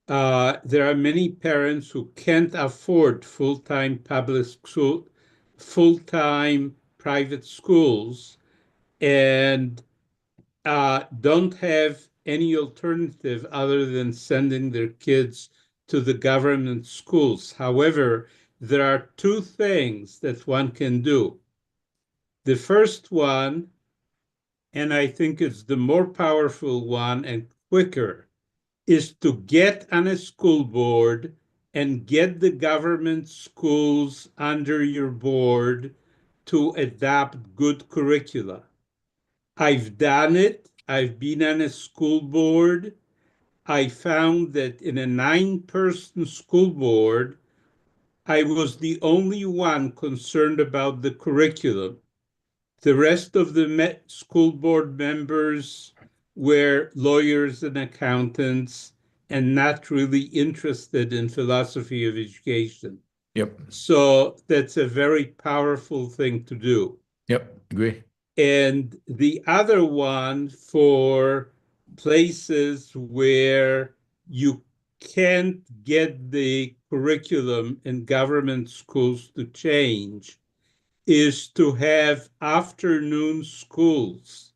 There are many parents who can't afford full-time full-time private schools, and don't have any alternative other than sending their kids to the government schools. However, there are two things that one can do. The first one, and I think it's the more powerful one and quicker, is to get on a school board and get the government schools under your board to adopt good curricula. I've done it. I've been on a school board. I found that in a 9-person school board, I was the only one concerned about the curriculum. The rest of the school board members were lawyers and accountants and not really interested in philosophy of education. Yep. So that's a very powerful thing to do. Yep. Agree. And the other one for places where you can't get the curriculum in government schools to change is to have afternoon schools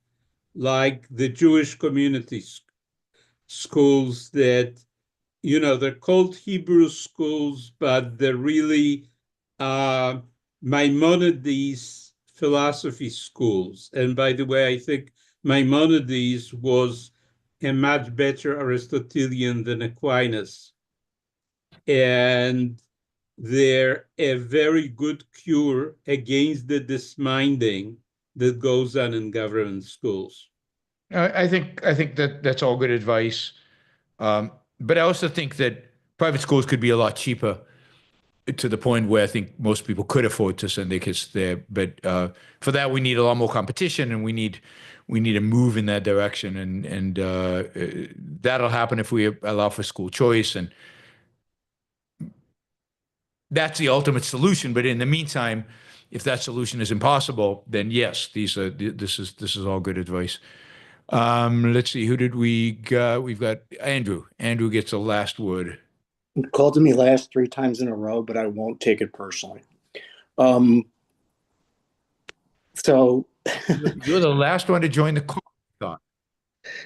like the Jewish community schools that, they're called Hebrew schools, but they're really Maimonides philosophy schools. And by the way, I think Maimonides was a much better Aristotelian than Aquinas. And they're a very good cure against the disminding that goes on in government schools. I think that's all good advice. But I also think that private schools could be a lot cheaper to the point where I think most people could afford to send their kids there. But for that, we need a lot more competition, and we need a move in that direction, and that'll happen if we allow for school choice, and that's the ultimate solution. But in the meantime, if that solution is impossible, then yes, this is all good advice. Let's see, who did we got? We've got Andrew. Andrew gets the last word. You called me last 3 times in a row, but I won't take it personally. So You're the last one to join the call.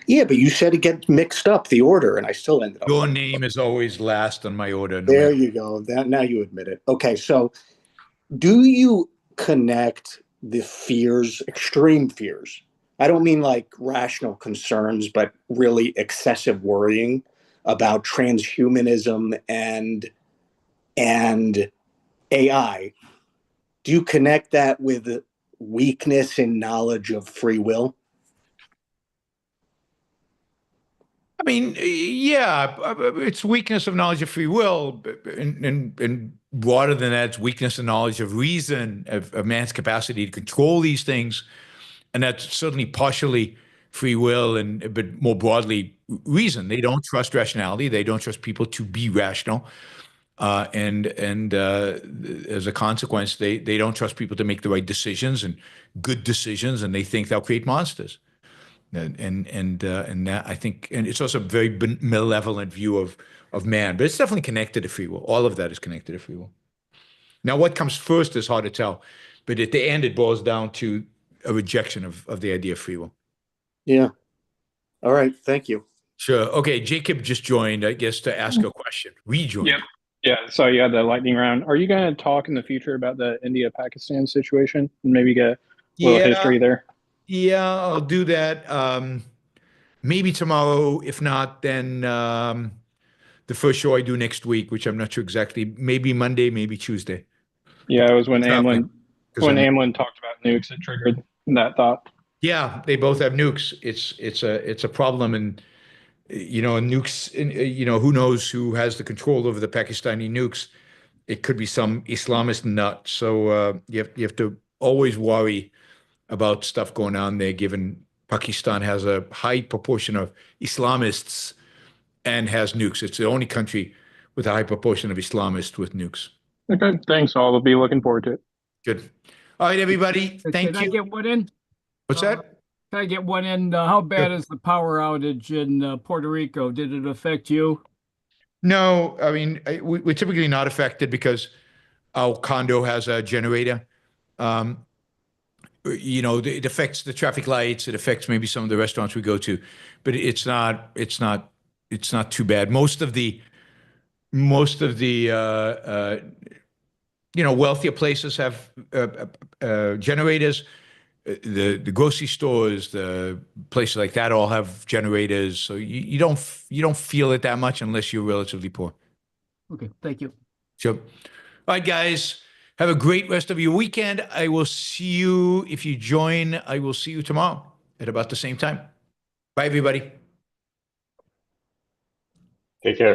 yeah, but you said it gets mixed up, the order, and I still ended up. Your name is always last on my order. There you go. Now you admit it. Okay, so do you connect the fears, extreme fears? I don't mean like rational concerns, but really excessive worrying about transhumanism and AI. Do you connect that with weakness in knowledge of free will? I mean, yeah, it's weakness of knowledge of free will, and broader than that, it's weakness of knowledge of reason, of man's capacity to control these things, and that's certainly partially free will, but more broadly reason. They don't trust rationality. They don't trust people to be rational, and as a consequence, they don't trust people to make the right decisions and good decisions, and they think they'll create monsters. And that, I think, and it's also a very malevolent view of man, but it's definitely connected to free will. All of that is connected to free will. Now, what comes first is hard to tell, but at the end, it boils down to a rejection of the idea of free will. Yeah. All right. Thank you. Sure. Okay. Jacob just joined, I guess, to ask a question. Rejoin. Yep. Yeah. So you had the lightning round. Are you going to talk in the future about the India-Pakistan situation and maybe get a little history there? Yeah, I'll do that. Maybe tomorrow. If not, then the first show I do next week, which I'm not sure exactly, maybe Monday, maybe Tuesday. Yeah, it was when Amlin talked about nukes, it triggered that thought. Yeah, they both have nukes. It's a problem, and nukes. Who knows who has the control over the Pakistani nukes? It could be some Islamist nut. So you have to always worry about stuff going on there, given Pakistan has a high proportion of Islamists and has nukes. It's the only country with a high proportion of Islamists with nukes. Okay, thanks all. We'll be looking forward to it. Good. All right, everybody. Thank Can you. I get one in? What's that? Can I get one in? How bad is the power outage in Puerto Rico? Did it affect you? No, I mean, we're typically not affected because our condo has a generator. It affects the traffic lights. It affects maybe some of the restaurants we go to, but it's not too bad. Most of the wealthier places have generators. The grocery stores, the places like that all have generators. So you don't feel it that much unless you're relatively poor. Okay, thank you. Sure. All right, guys. Have a great rest of your weekend. I will see you, if you join, I will see you tomorrow at about the same time. Bye, everybody. Take care.